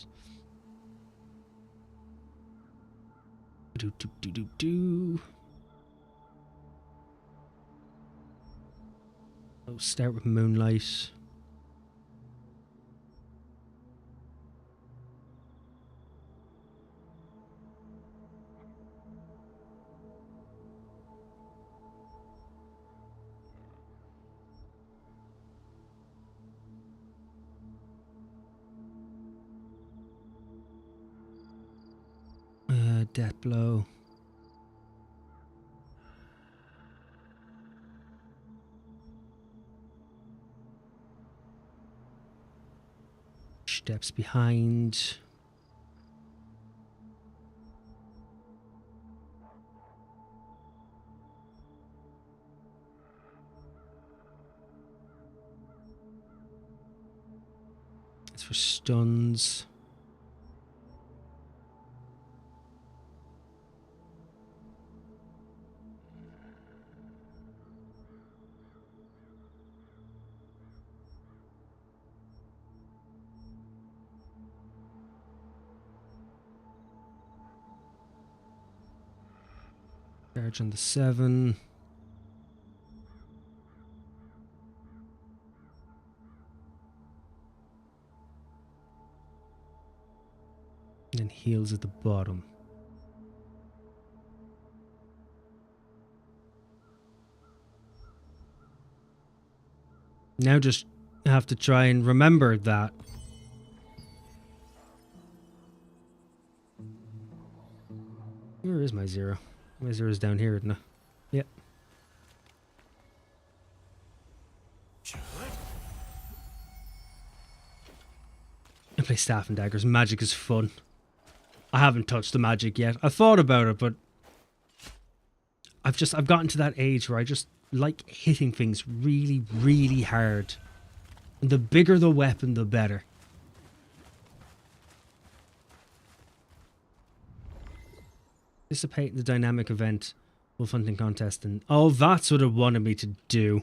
Oh, start with Moonlight. Death Blow. Steps behind. It's for stuns. Charge on the 7. And then heals at the bottom. Now just have to try and remember that. Where is my 0? My 0 is down here, isn't it? Yep. I play Staff and Daggers. Magic is fun. I haven't touched the magic yet. I thought about it, but I've gotten to that age where I just like hitting things really, really hard. And the bigger the weapon, the better. Participate in the dynamic event, wolf hunting contest, and oh, that's what it wanted me to do.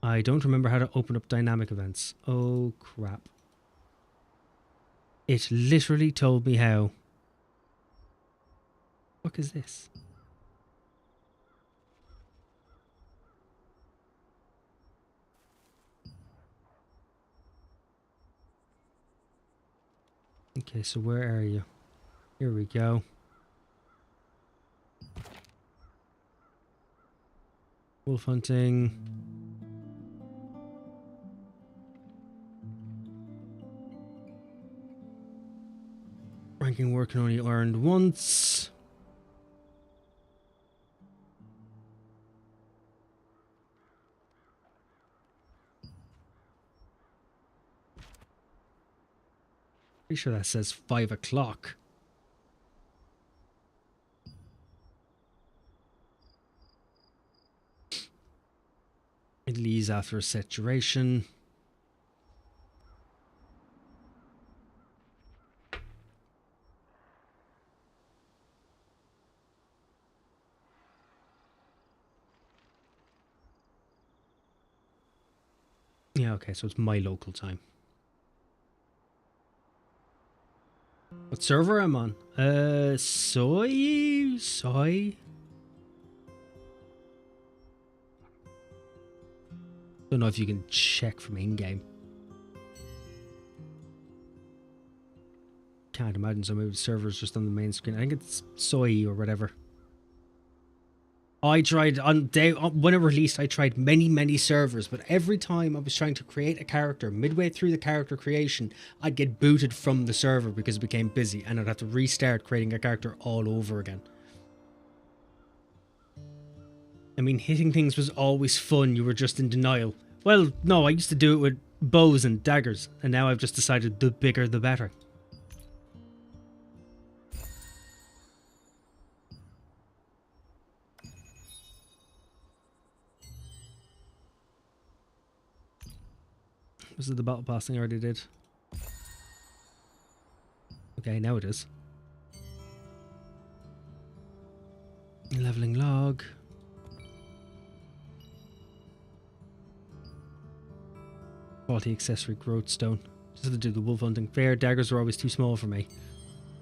I don't remember how to open up dynamic events. Oh crap. It literally told me how. What is this? Okay, so where are you? Here we go. Wolf hunting. Rank Making work can only earned once. Pretty sure that says 5 o'clock. It leaves after a set duration. Yeah, okay, so it's my local time. What server am I on? Soy? Don't know if you can check from in-game. Can't imagine, so maybe the server's just on the main screen. I think it's Soy or whatever. I tried when it released, I tried many servers, but every time I was trying to create a character, midway through the character creation, I'd get booted from the server because it became busy, and I'd have to restart creating a character all over again. I mean, hitting things was always fun, you were just in denial. Well, no, I used to do it with bows and daggers, and now I've just decided the bigger the better. Was it the battle pass thing I already did? Okay, now it is. Leveling log. Quality accessory growth stone. Just have to do the wolf hunting. Fair, daggers are always too small for me.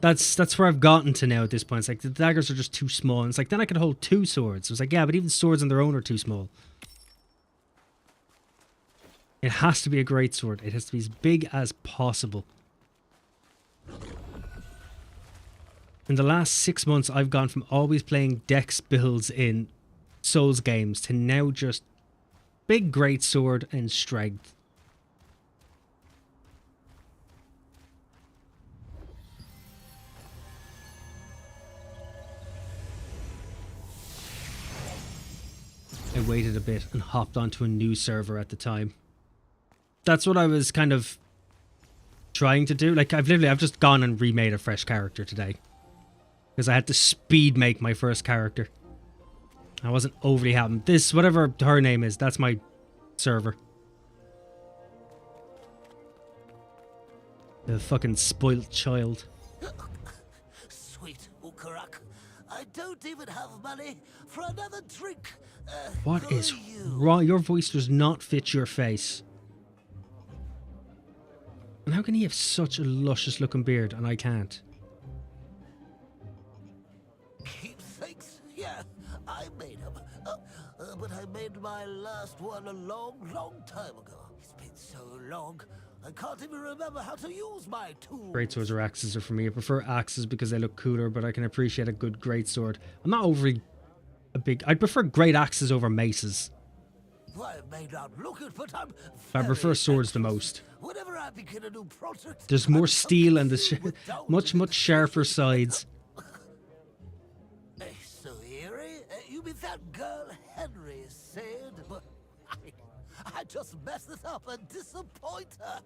That's where I've gotten to now at this point. It's like the daggers are just too small. And it's like then I could hold 2 swords. It's like, yeah, but even swords on their own are too small. It has to be a great sword. It has to be as big as possible. In the last 6 months, I've gone from always playing dex builds in Souls games to now just big great sword and strength. I waited a bit and hopped onto a new server at the time. That's what I was kind of trying to do. Like, I've just gone and remade a fresh character today. Because I had to speed make my first character. I wasn't overly happy. This, whatever her name is, that's my server. The fucking spoilt child. Sweet Ukarak, I don't even have money for another drink. What is wrong? Your voice does not fit your face. And how can he have such a luscious looking beard and I can't? Keepsakes? Yeah, I made them. But I made my last one a long time ago. It's been so long, I can't even remember how to use my tools. Greatswords or axes are for me. I prefer axes because they look cooler, but I can appreciate a good greatsword. I'm not overly I'd prefer great axes over maces. I may not look it, but I prefer swords the most. Whenever I begin a new project, There's more steel and much sharper sides. So eerie. You mean that girl Henry said? But I just mess it up and disappoint her.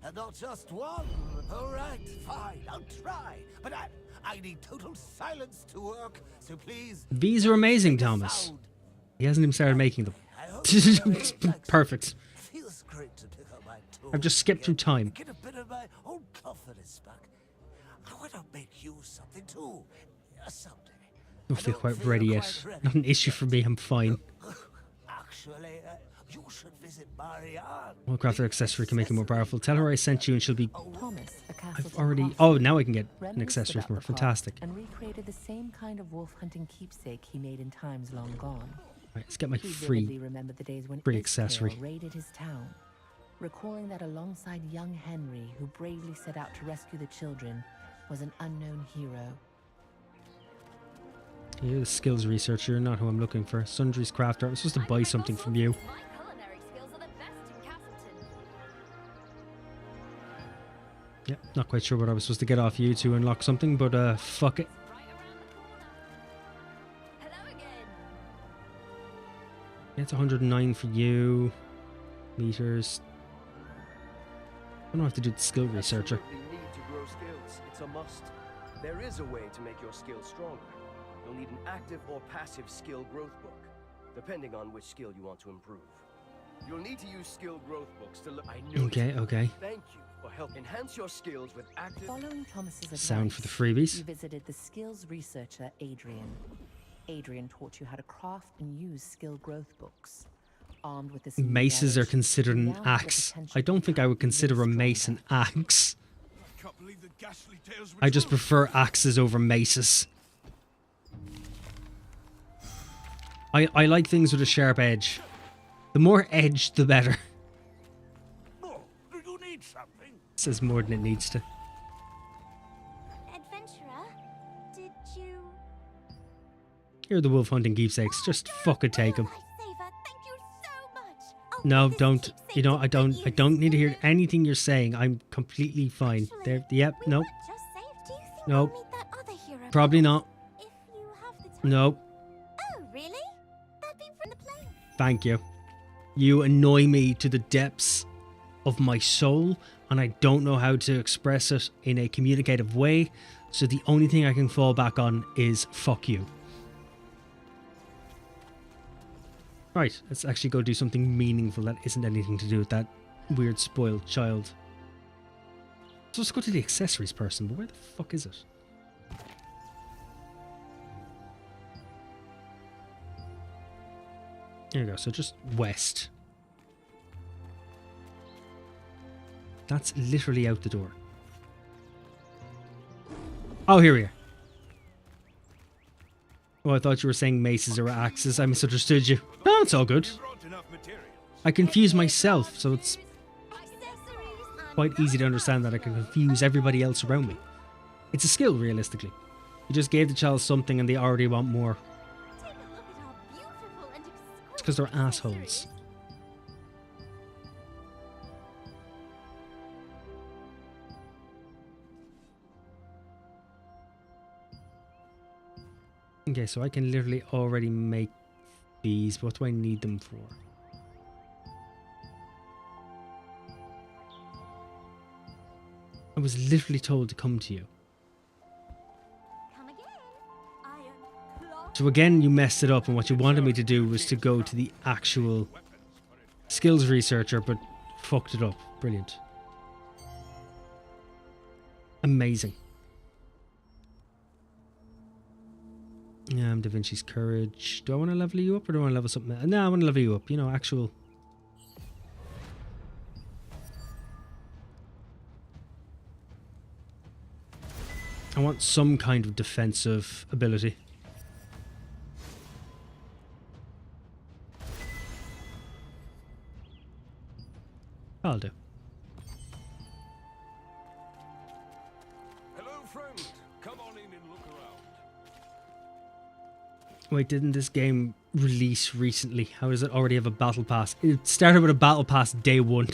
And not just one. All right, fine, I'll try. But I need total silence to work, so please. These are amazing, Thomas. He hasn't even started making them. Perfect. Feels great to pick up my tools. I've just skipped through time. Get a bit of my own confidence back. I want to make you something too, someday. Don't feel quite ready yet. Not an issue for me. I'm fine. Actually, you should visit Marianne. One crafted accessory can make you more powerful. Tell her I sent you and she'll be... Thomas, I've already... Oh, now I can get an accessory from her. Fantastic. And recreated the same kind of wolf hunting keepsake he made in times long gone. Right, let's get my He free vividly remembered the days when accessory. Iskale raided his town, recalling that alongside young Henry, who bravely set out to rescue the children, was an unknown hero. You're the skills researcher, not who I'm looking for. Sundry's crafter. I'm supposed to buy something from you. Yep, not quite sure what I was supposed to get off you to unlock something, but fuck it. Yeah, it's 109 for you. Meters. I don't have to do the skill researcher. You need to grow skills. It's a must. There is a way to make your skills stronger. You'll need an active or passive skill growth book, depending on which skill you want to improve. You'll need to use skill growth books to look. Okay, okay. Thank you for help. Enhance your skills with active. Following Thomas's advice, Sound for the freebies. You visited the skills researcher Adrian. Adrian taught you how to craft and use skill growth books. Armed with this Maces are considered an axe. I don't think I would consider a mace an axe. I just prefer axes over maces. I like things with a sharp edge. The more edge, the better. Do you need something? It says more than it needs to. Adventurer, did you... Here are the wolf hunting keepsakes. Just fucking take them. Lifesaver, thank you so much. No, don't. You know, I don't need to hear anything you're saying. I'm completely fine. There. Yep. Nope. Nope. Probably not. Nope. Oh, really? That'd be from the plane. Thank you. You annoy me to the depths of my soul, and I don't know how to express it in a communicative way, so the only thing I can fall back on is fuck you. Right, let's actually go do something meaningful that isn't anything to do with that weird spoiled child. So let's go to the accessories person, but where the fuck is it? There you go, so just west. That's literally out the door. Oh, here we are. Oh, I thought you were saying maces or axes. I misunderstood you. No, it's all good. I confuse myself, so it's quite easy to understand that I can confuse everybody else around me. It's a skill, realistically. You just gave the child something and they already want more. It's because they're assholes. Okay, so I can literally already make these. What do I need them for? I was literally told to come to you. So again, you messed it up, and what you wanted me to do was to go to the actual skills researcher, but fucked it up. Brilliant. Amazing. Yeah, I'm Da Vinci's Courage. Do I want to level you up, or do I want to level something else? No, I want to level you up. You know, actual... I want some kind of defensive ability. I'll do. Hello, friend. Come on in and look around. Wait, didn't this game release recently? How does it already have a battle pass? It started with a battle pass day one.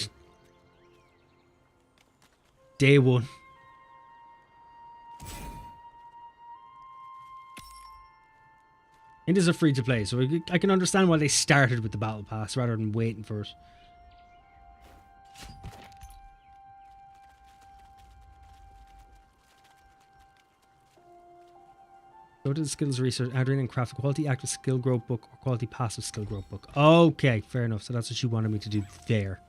Day one. It is a free to play, so I can understand why they started with the battle pass rather than waiting for it. Go to the skills research, Adrian, and craft a quality active skill growth book or quality passive skill growth book. Okay, fair enough. So that's what you wanted me to do there.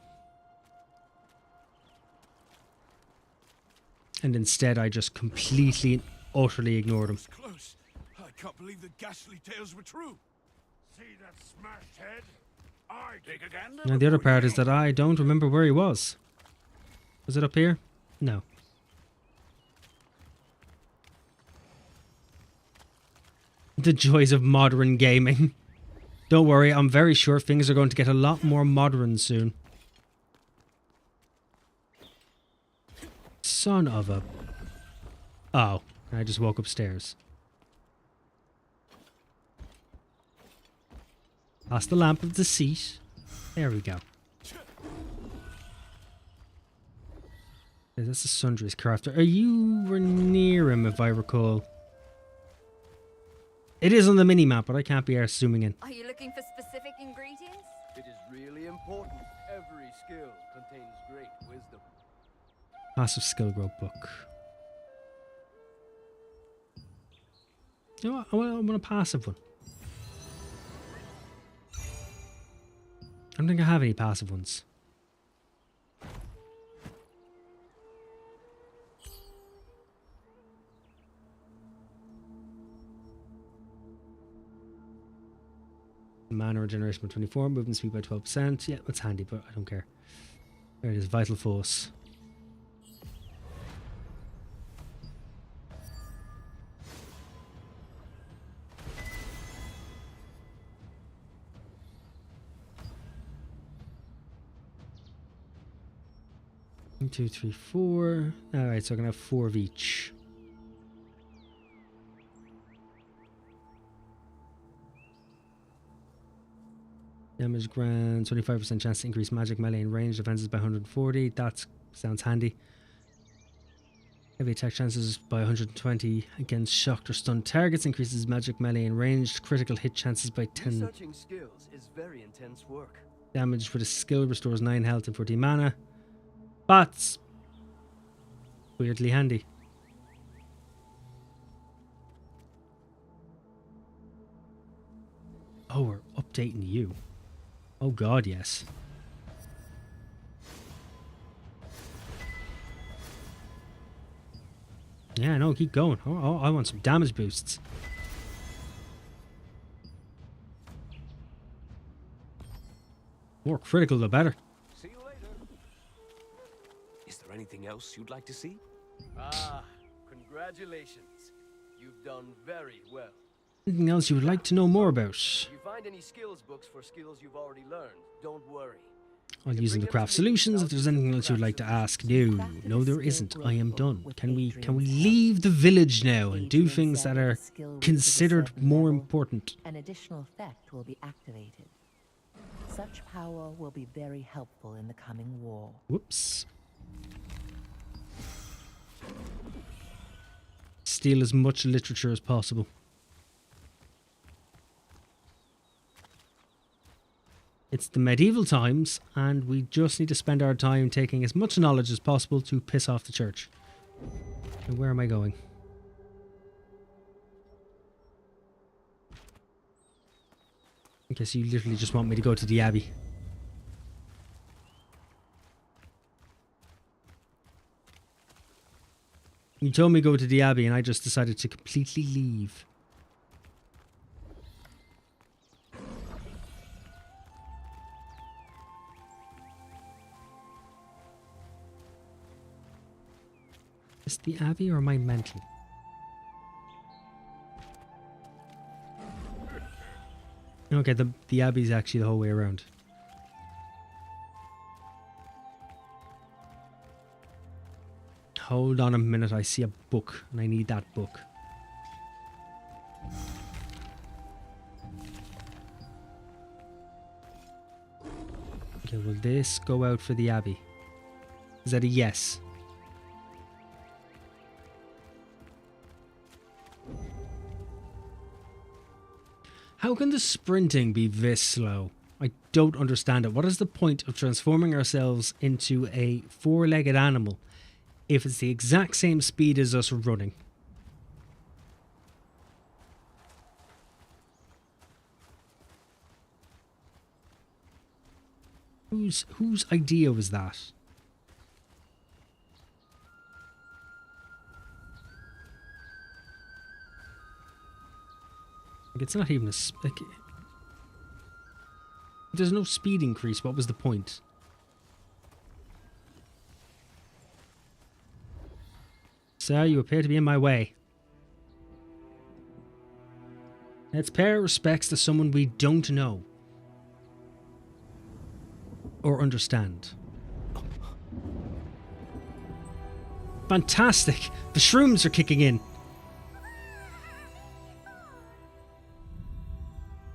And instead I just completely and utterly ignored him. Close. I can't believe the ghastly tales were true. See that smashed head? I take a gander. Now the other part is that I don't remember where he was. Was it up here? No. The joys of modern gaming. Don't worry, I'm very sure things are going to get a lot more modern soon. Son of a... Oh, I just woke upstairs. Past the lamp of the seat. There we go. Yeah, that's the Sundry's crafter. Are you were near him, if I recall? It is on the mini-map, but I can't be arsed zooming in. Are you looking for specific ingredients? It is really important. Every skill contains great wisdom. Passive skill growth book. You know what? I want a passive one. I don't think I have any passive ones. Mana regeneration by 24, movement speed by 12%. Yeah, that's handy, but I don't care. There it is, Vital Force. One, two, three, four. Alright, so I can have 4 of each. Damage grant, 25% chance to increase magic melee and range defenses by 140. That sounds handy. Heavy attack chances by 120 against shocked or stunned targets. Increases magic melee and ranged. Critical hit chances by 10. Researching skills is very intense work. Damage with a skill restores 9 health and 14 mana. That's weirdly handy. Oh, we're updating you. Oh god, yes. Yeah, no, keep going. Oh, I want some damage boosts. More critical, the better. See you later. Is there anything else you'd like to see? Ah, congratulations. You've done very well. Anything else you would like to know more about? If you find any skills books for skills you've already learned, don't worry. I'll use them to craft solutions. If there's anything else you'd like to ask, no, there isn't. I am done. Can we leave the village now and do things that are considered more important? An additional effect will be activated. Such power will be very helpful in the coming war. Whoops. Steal as much literature as possible. It's the medieval times, and we just need to spend our time taking as much knowledge as possible to piss off the church. And where am I going? I guess you literally just want me to go to the Abbey. You told me to go to the Abbey, and I just decided to completely leave. Is the Abbey, or am I mental? Okay, the Abbey's actually the whole way around. Hold on a minute, I see a book, and I need that book. Okay, will this go out for the Abbey? Is that a yes? How can the sprinting be this slow? I don't understand it. What is the point of transforming ourselves into a 4-legged animal if it's the exact same speed as us running? Whose idea was that? Like, it's not even a... Like, there's no speed increase. What was the point? Sir, you appear to be in my way. Let's pay our respects to someone we don't know. Or understand. Fantastic! The shrooms are kicking in.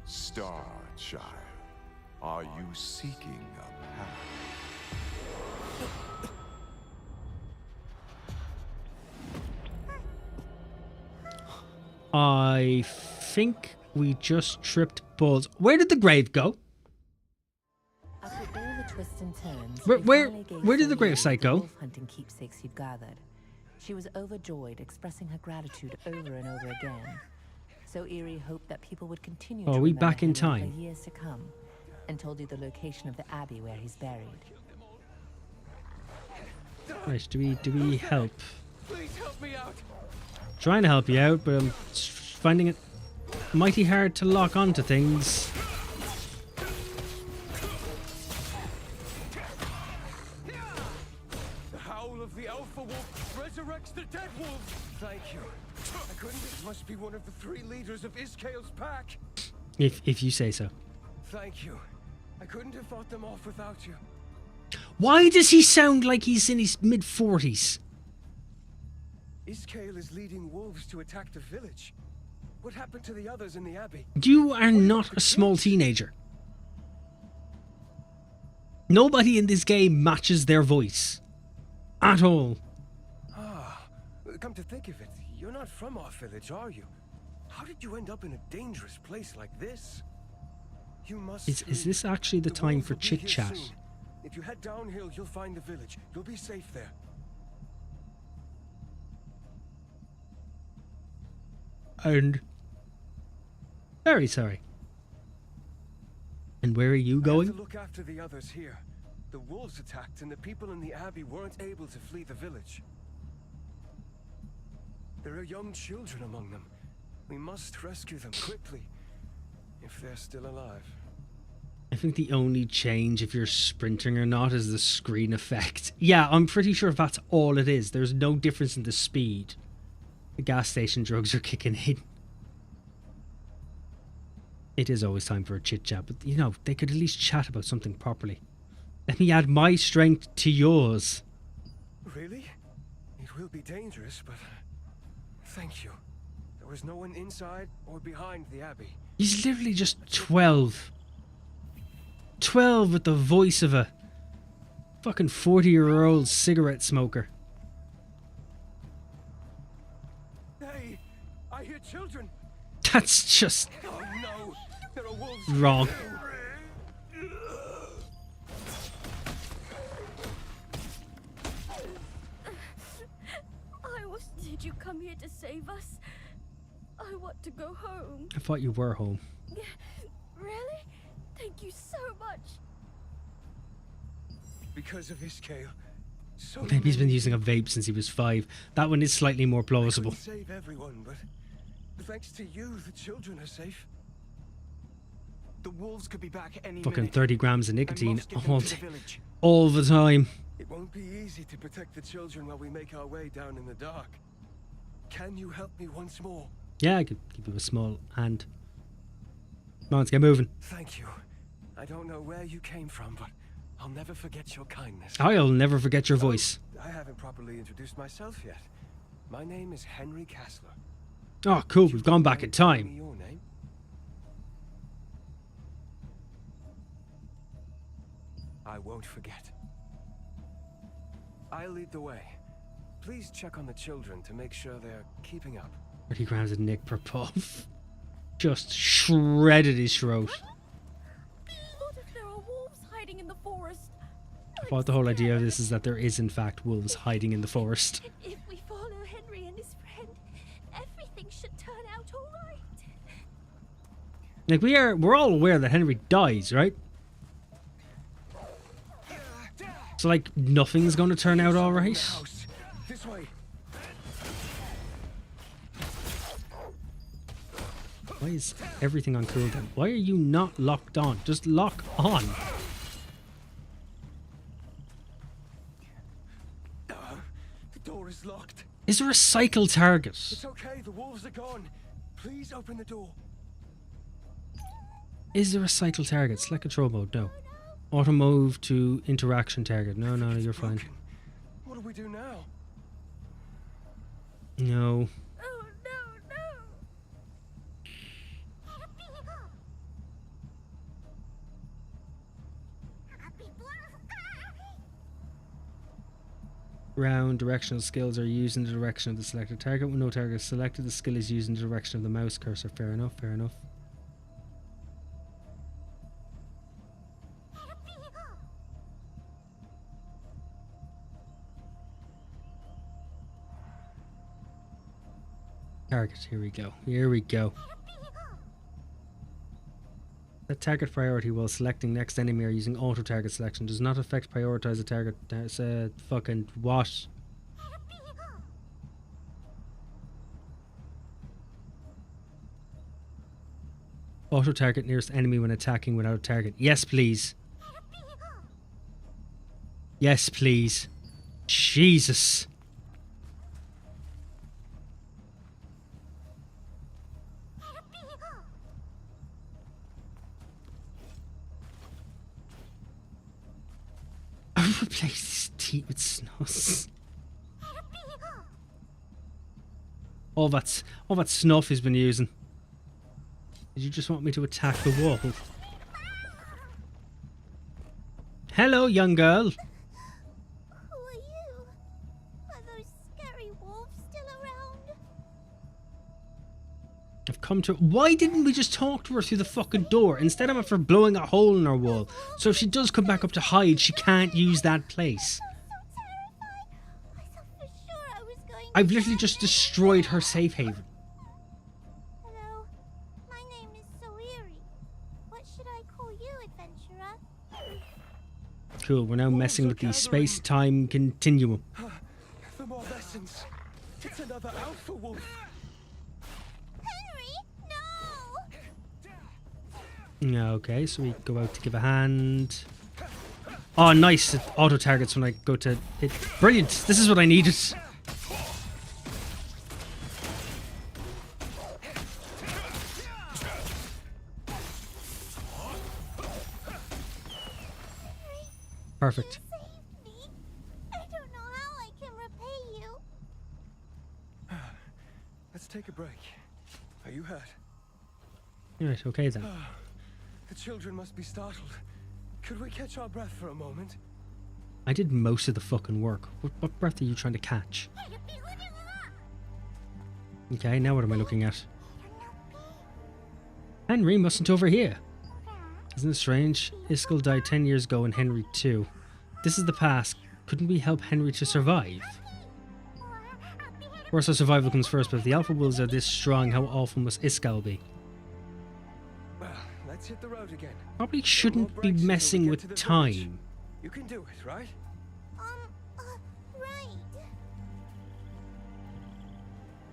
Star Child, are you seeking a path? I think we just tripped balls. Where did the grave go? After all the twists and turns, Where did the gravesite go? wolf hunting keepsakes you've gathered. She was overjoyed, expressing her gratitude over and over again. So Eerie hoped that people would continue to Are we remember back in Henry time? for years to come, and told you the location of the abbey where he's buried. Right, do we help? Please help me out. Trying to help you out, but I'm finding it mighty hard to lock onto things. The howl of the alpha wolf resurrects the dead wolf. Thank you. I couldn't. It must be one of the 3 leaders of Iskale's pack. If you say so. Thank you. I couldn't have fought them off without you. Why does he sound like he's in his mid-40s? Iskale is leading wolves to attack the village. What happened to the others in the abbey? You are not a small teenager. Nobody in this game matches their voice. At all. Ah, come to think of it, you're not from our village, are you? How did you end up in a dangerous place like this? You must. Is this actually the time wolves for will be here chit-chat? soon. If you head downhill, you'll find the village. You'll be safe there. And very sorry. And where are you I have going? to look after the others here. The wolves attacked, and the people in the abbey weren't able to flee the village. There are young children among them. We must rescue them quickly, if they're still alive. I think the only change if you're sprinting or not is the screen effect. Yeah, I'm pretty sure that's all it is. There's no difference in the speed. The gas station drugs are kicking in. It is always time for a chit chat, but you know, they could at least chat about something properly. Let me add my strength to yours. Really? It will be dangerous, but thank you. There was no one inside or behind the abbey. He's literally just 12. 12 with the voice of a fucking 40-year-old cigarette smoker. Hey, I hear children. That's just Oh no, there are wolves. wrong. Did you come here to save us? I want to go home. I thought you were home. Really? Thank you so much. Because of Iskale. So Maybe he's been using a vape since he was 5. That one is slightly more plausible. save everyone, but thanks to you, the children are safe. The wolves could be back any Fucking minute. 30 grams of I nicotine must get them all, to the village. all the time. It won't be easy to protect the children while we make our way down in the dark. Can you help me once more? Yeah, I could give you a small hand. Come on, let's get moving. Thank you. I don't know where you came from, but I'll never forget your kindness. I'll never forget your voice. I haven't properly introduced myself yet. My name is Henry Kessler. Oh, cool. We've gone back in Tell me time. your name. I won't forget. I'll lead the way. Please check on the children to make sure they're keeping up. 30 grams of Nick per puff. Just shredded his throat. What if there are wolves hiding in the forest? I thought the whole idea of this is that there is in fact wolves hiding in the forest. If we follow Henry and his friend, everything should turn out all right. Like we're all aware that Henry dies, right? So like nothing's going to turn out all right. This way. Why is everything on cooldown? Why are you not locked on? Just lock on. The door is locked. Is there a cycle target? It's okay, the wolves are gone. Please open the door. Is there a cycle target? Select control mode. No. Auto move to interaction target. No, you're fine. What do we do now? No. Oh no, no! Round directional skills are used in the direction of the selected target. When no target is selected, the skill is used in the direction of the mouse cursor. Fair enough, fair enough. Target, here we go. Here we go. Set target priority while selecting next enemy or using auto target selection. Does not affect prioritize a target. That's fucking what? Auto target nearest enemy when attacking without a target. Yes, please. Yes, please. Jesus. I'll replace his teeth with snus. All that snuff he's been using. Did you just want me to attack the wall? Hello, young girl. Who are you? Are those scary wolves still around? I've come to... Why didn't we just talk to her through the fucking door instead of after blowing a hole in her wall? So if she does come back up to hide, she can't use that place. I've literally just destroyed her safe haven. Hello, my name is Soiri. What should I call you, adventurer? Cool, we're now messing with the space-time continuum. For more lessons. It's another alpha wolf. Okay, so we go out to give a hand. Oh, nice. It auto-targets when I go to hit. Brilliant. This is what I needed. Perfect. I don't know how I can repay you. Let's take a break. Are you hurt? Right, okay then. The children must be startled. Could we catch our breath for a moment? I did most of the fucking work. What breath are you trying to catch? Okay, now what am I looking at? Henry mustn't overhear. Isn't it strange? Iskall died 10 years ago and Henry too. This is the past. Couldn't we help Henry to survive? Of course our survival comes first, but if the alpha wolves are this strong, how awful must Iskall be? Well, let's hit the road again. Probably shouldn't be messing with time. You can do it, right? Right.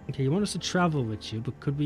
Okay, you want us to travel with you, but could we